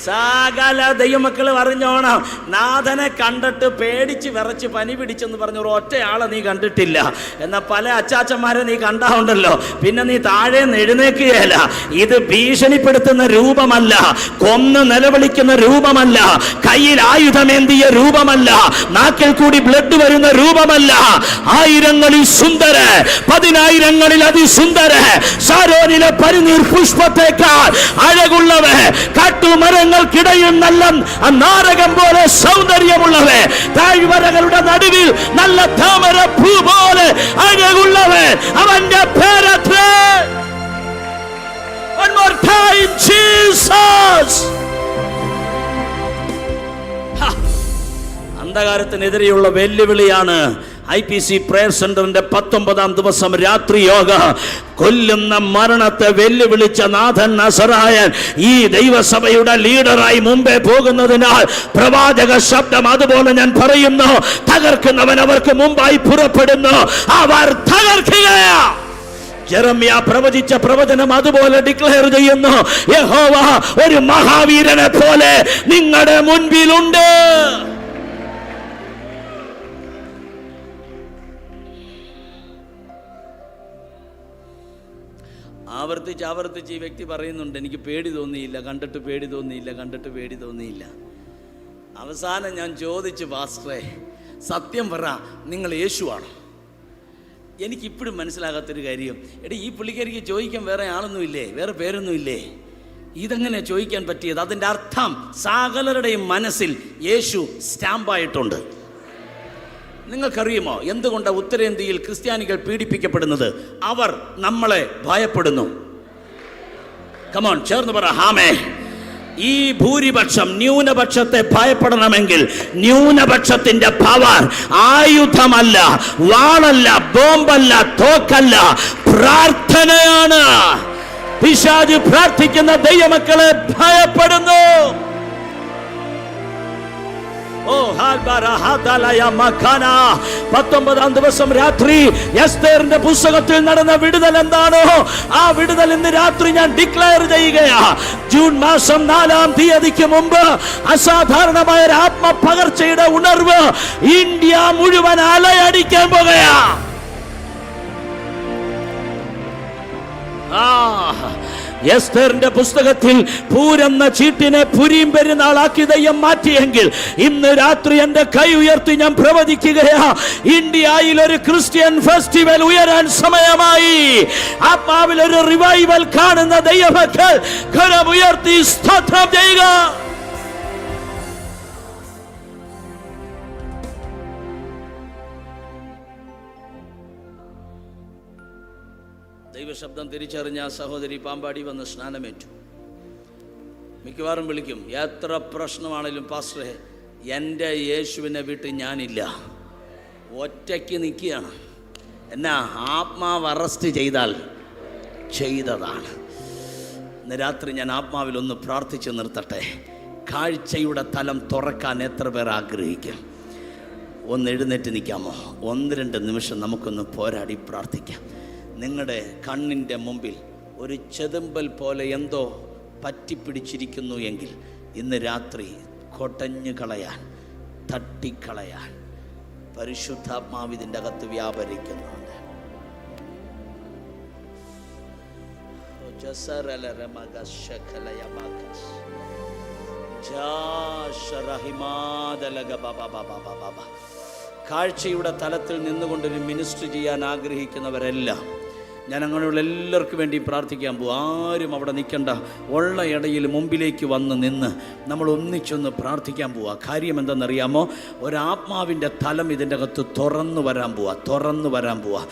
സകല ദൈവമക്കൾ അറിഞ്ഞോണം, നാഥനെ കണ്ടിട്ട് പേടിച്ച് വിറച്ച് പനി പിടിച്ചെന്ന് പറഞ്ഞ ഒരു ഒറ്റയാളെ നീ കണ്ടിട്ടില്ല. എന്നാൽ പല അച്ചാച്ചന്മാരെ നീ കണ്ടാവുണ്ടല്ലോ, പിന്നെ നീ താഴെ എഴുന്നേക്കുകയല്ല. ഇത് ഭീഷണിപ്പെടുത്തുന്ന രൂപമല്ല, കൊന്ന് നിലവിളിക്കുന്ന രൂപമല്ല, കയ്യിൽ ആയുധമേന്തിയ രൂപമല്ല, നാക്കിൽ കൂടി ബ്ലഡ് വരുന്ന രൂപമല്ല. ആയിരങ്ങളിൽ സുന്ദര, പതിനായിരങ്ങളിൽ അതിസുന്ദര, ശാരോനിലെ പരിനീർ പുഷ്പത്തേക്കാൾ അഴകുള്ളവേ, കാട്ടുമരങ്ങൾക്കിടയിൽ നല്ല നാരകം പോലെ സൗന്ദര്യമുള്ളവേ, താഴ്വരകളുടെ നടുവിൽ നല്ല താമര പൂ പോലെ അഴകുള്ളവേ, അവന്റെ പേരത്രേ. One more time, Jesus. അന്ധകാരത്തിനെതിരെയുള്ള വെല്ലുവിളിയാണ് IPC പ്രയർ സെന്ററിന്റെ 19ാം ദിവസം രാത്രി യോഗ. കൊല്ലുന്ന മരണത്തെ വെല്ലുവിളിച്ച നാഥൻ നസറായൻ ഈ ദൈവസഭയുടെ ലീഡറായി മുമ്പേ പോകുന്നതിനാൽ പ്രവാചക ശബ്ദം അതുപോലെ ഞാൻ പറയുന്നു, തകർക്കുന്നവൻ അവർക്ക് മുമ്പായി പുറപ്പെടുന്നു, അവർ തകർക്കുകയാ. ജെറമ്യ പ്രവചിച്ച പ്രവചനം അതുപോലെ ഡിക്ലെയർ ചെയ്യുന്നു, യഹോവ ഒരു മഹാവീരനെ പോലെ നിങ്ങളുടെ മുൻപിലുണ്ട്. ആവർത്തിച്ച് ഈ വ്യക്തി പറയുന്നുണ്ട്, എനിക്ക് പേടി തോന്നിയില്ല, കണ്ടിട്ട് പേടി തോന്നിയില്ല. അവസാനം ഞാൻ ചോദിച്ചു, പാസ്റ്ററെ സത്യം പറ, നിങ്ങൾ യേശുവാണോ? എനിക്കിപ്പോഴും മനസ്സിലാകാത്തൊരു കാര്യം, എടി ഈ പുള്ളിക്കാരിക്ക് ചോദിക്കാൻ വേറെ ആളൊന്നുമില്ലേ, വേറെ പേരൊന്നുമില്ലേ? ഇതെങ്ങനെ ചോദിക്കാൻ പറ്റിയത്? അതിൻ്റെ അർത്ഥം സകലരുടെയും മനസ്സിൽ യേശു സ്റ്റാമ്പായിട്ടുണ്ട്. നിങ്ങൾക്കറിയുമോ എന്തുകൊണ്ടാണ് ഉത്തരേന്ത്യയിൽ ക്രിസ്ത്യാനികൾ പീഡിപ്പിക്കപ്പെടുന്നത്? അവർ നമ്മളെ ഭയപ്പെടുന്നു. കമോൺ, ചേർന്ന് പറ ആമേ. ഈ ഭൂരിപക്ഷം ന്യൂനപക്ഷത്തെ ഭയപ്പെടണമെങ്കിൽ ന്യൂനപക്ഷത്തിന്റെ പവർ ആയുധമല്ല, വാളല്ല, ബോംബല്ല, തോക്കല്ല, പ്രാർത്ഥനയാണ്. പിശാച് പ്രാർത്ഥിക്കുന്ന ദൈവമക്കളെ ഭയപ്പെടുന്നു. ഓ 19ാം ദിവസം രാത്രി എസ്തേറിന്റെ പുസ്തകത്തിൽ നടന്ന വിടുതൽ എന്താണോ ആ വിടുതൽ ഇന്ന് രാത്രി ഞാൻ ഡിക്ലെയർ ചെയ്യുകയാ. ജൂൺ മാസം 4-ാം തീയതിക്ക് മുമ്പ് അസാധാരണമായ ഒരു ആത്മപകർച്ചയുടെ ഉണർവ് ഇന്ത്യ മുഴുവൻ അലയടിക്കാൻ പോകുകയാ. എസ്തേറിന്റെ പുസ്തകത്തിൽ പൂരെന്ന ചീട്ടിനെ പുരീം പെരുന്നാളാക്കി ദൈവം മാറ്റിയെങ്കിൽ ഇന്ന് രാത്രി എന്റെ കൈ ഉയർത്തി ഞാൻ പ്രവചിക്കുകയാ, ഇന്ത്യയിൽ ഒരു ക്രിസ്ത്യൻ ഫെസ്റ്റിവൽ ഉയരാൻ സമയമായി. ആത്മാവിൽ ഒരു റിവൈവൽ കാണുന്ന ദൈവമക്കൾ കരമുയർത്തി സ്തോത്രം ചെയ്യുക. ദൈവശബ്ദം തിരിച്ചറിഞ്ഞ സഹോദരി പാമ്പാടി വന്ന് സ്നാനമേറ്റു. മിക്കവാറും വിളിക്കും, എത്ര പ്രശ്നമാണെങ്കിലും പാസ്റ്ററെ എൻ്റെ യേശുവിനെ വിട്ട് ഞാനില്ല, ഒറ്റയ്ക്ക് നിൽക്കുകയാണ്. എന്നാ ആത്മാവ് അറസ്റ്റ് ചെയ്താൽ ചെയ്തതാണ്. ഇന്ന് രാത്രി ഞാൻ ആത്മാവിൽ ഒന്ന് പ്രാർത്ഥിച്ച് നിർത്തട്ടെ. കാഴ്ചയുടെ തലം തുറക്കാൻ എത്ര പേർ ആഗ്രഹിക്കും? ഒന്ന് എഴുന്നേറ്റ് നിൽക്കാമോ? 1-2 നിമിഷം നമുക്കൊന്ന് പോരാടി പ്രാർത്ഥിക്കാം. നിങ്ങളുടെ കണ്ണിൻ്റെ മുമ്പിൽ ഒരു ചെതുമ്പൽ പോലെ എന്തോ പറ്റിപ്പിടിച്ചിരിക്കുന്നു എങ്കിൽ ഇന്ന് രാത്രി കൊടഞ്ഞു കളയാൻ, തട്ടിക്കളയാൻ പരിശുദ്ധാത്മാവ് ഇതിൻ്റെ അകത്ത് വ്യാപരിക്കുന്നുണ്ട്. കാഴ്ചയുടെ തലത്തിൽ നിന്നുകൊണ്ടൊരു മിനിസ്ട്രി ചെയ്യാൻ ആഗ്രഹിക്കുന്നവരെല്ലാം ഞാൻ അങ്ങനെയുള്ള എല്ലാവർക്കും വേണ്ടി പ്രാർത്ഥിക്കാൻ പോകും. ആരും അവിടെ നിൽക്കണ്ട, ഉള്ള ഇടയിൽ മുമ്പിലേക്ക് വന്ന് നിന്ന് നമ്മൾ ഒന്നിച്ചൊന്ന് പ്രാർത്ഥിക്കാൻ പോവുക. കാര്യം എന്തെന്നറിയാമോ? ഒരാത്മാവിൻ്റെ തലം ഇതിൻ്റെ അകത്ത് തുറന്നു വരാൻ പോവുക.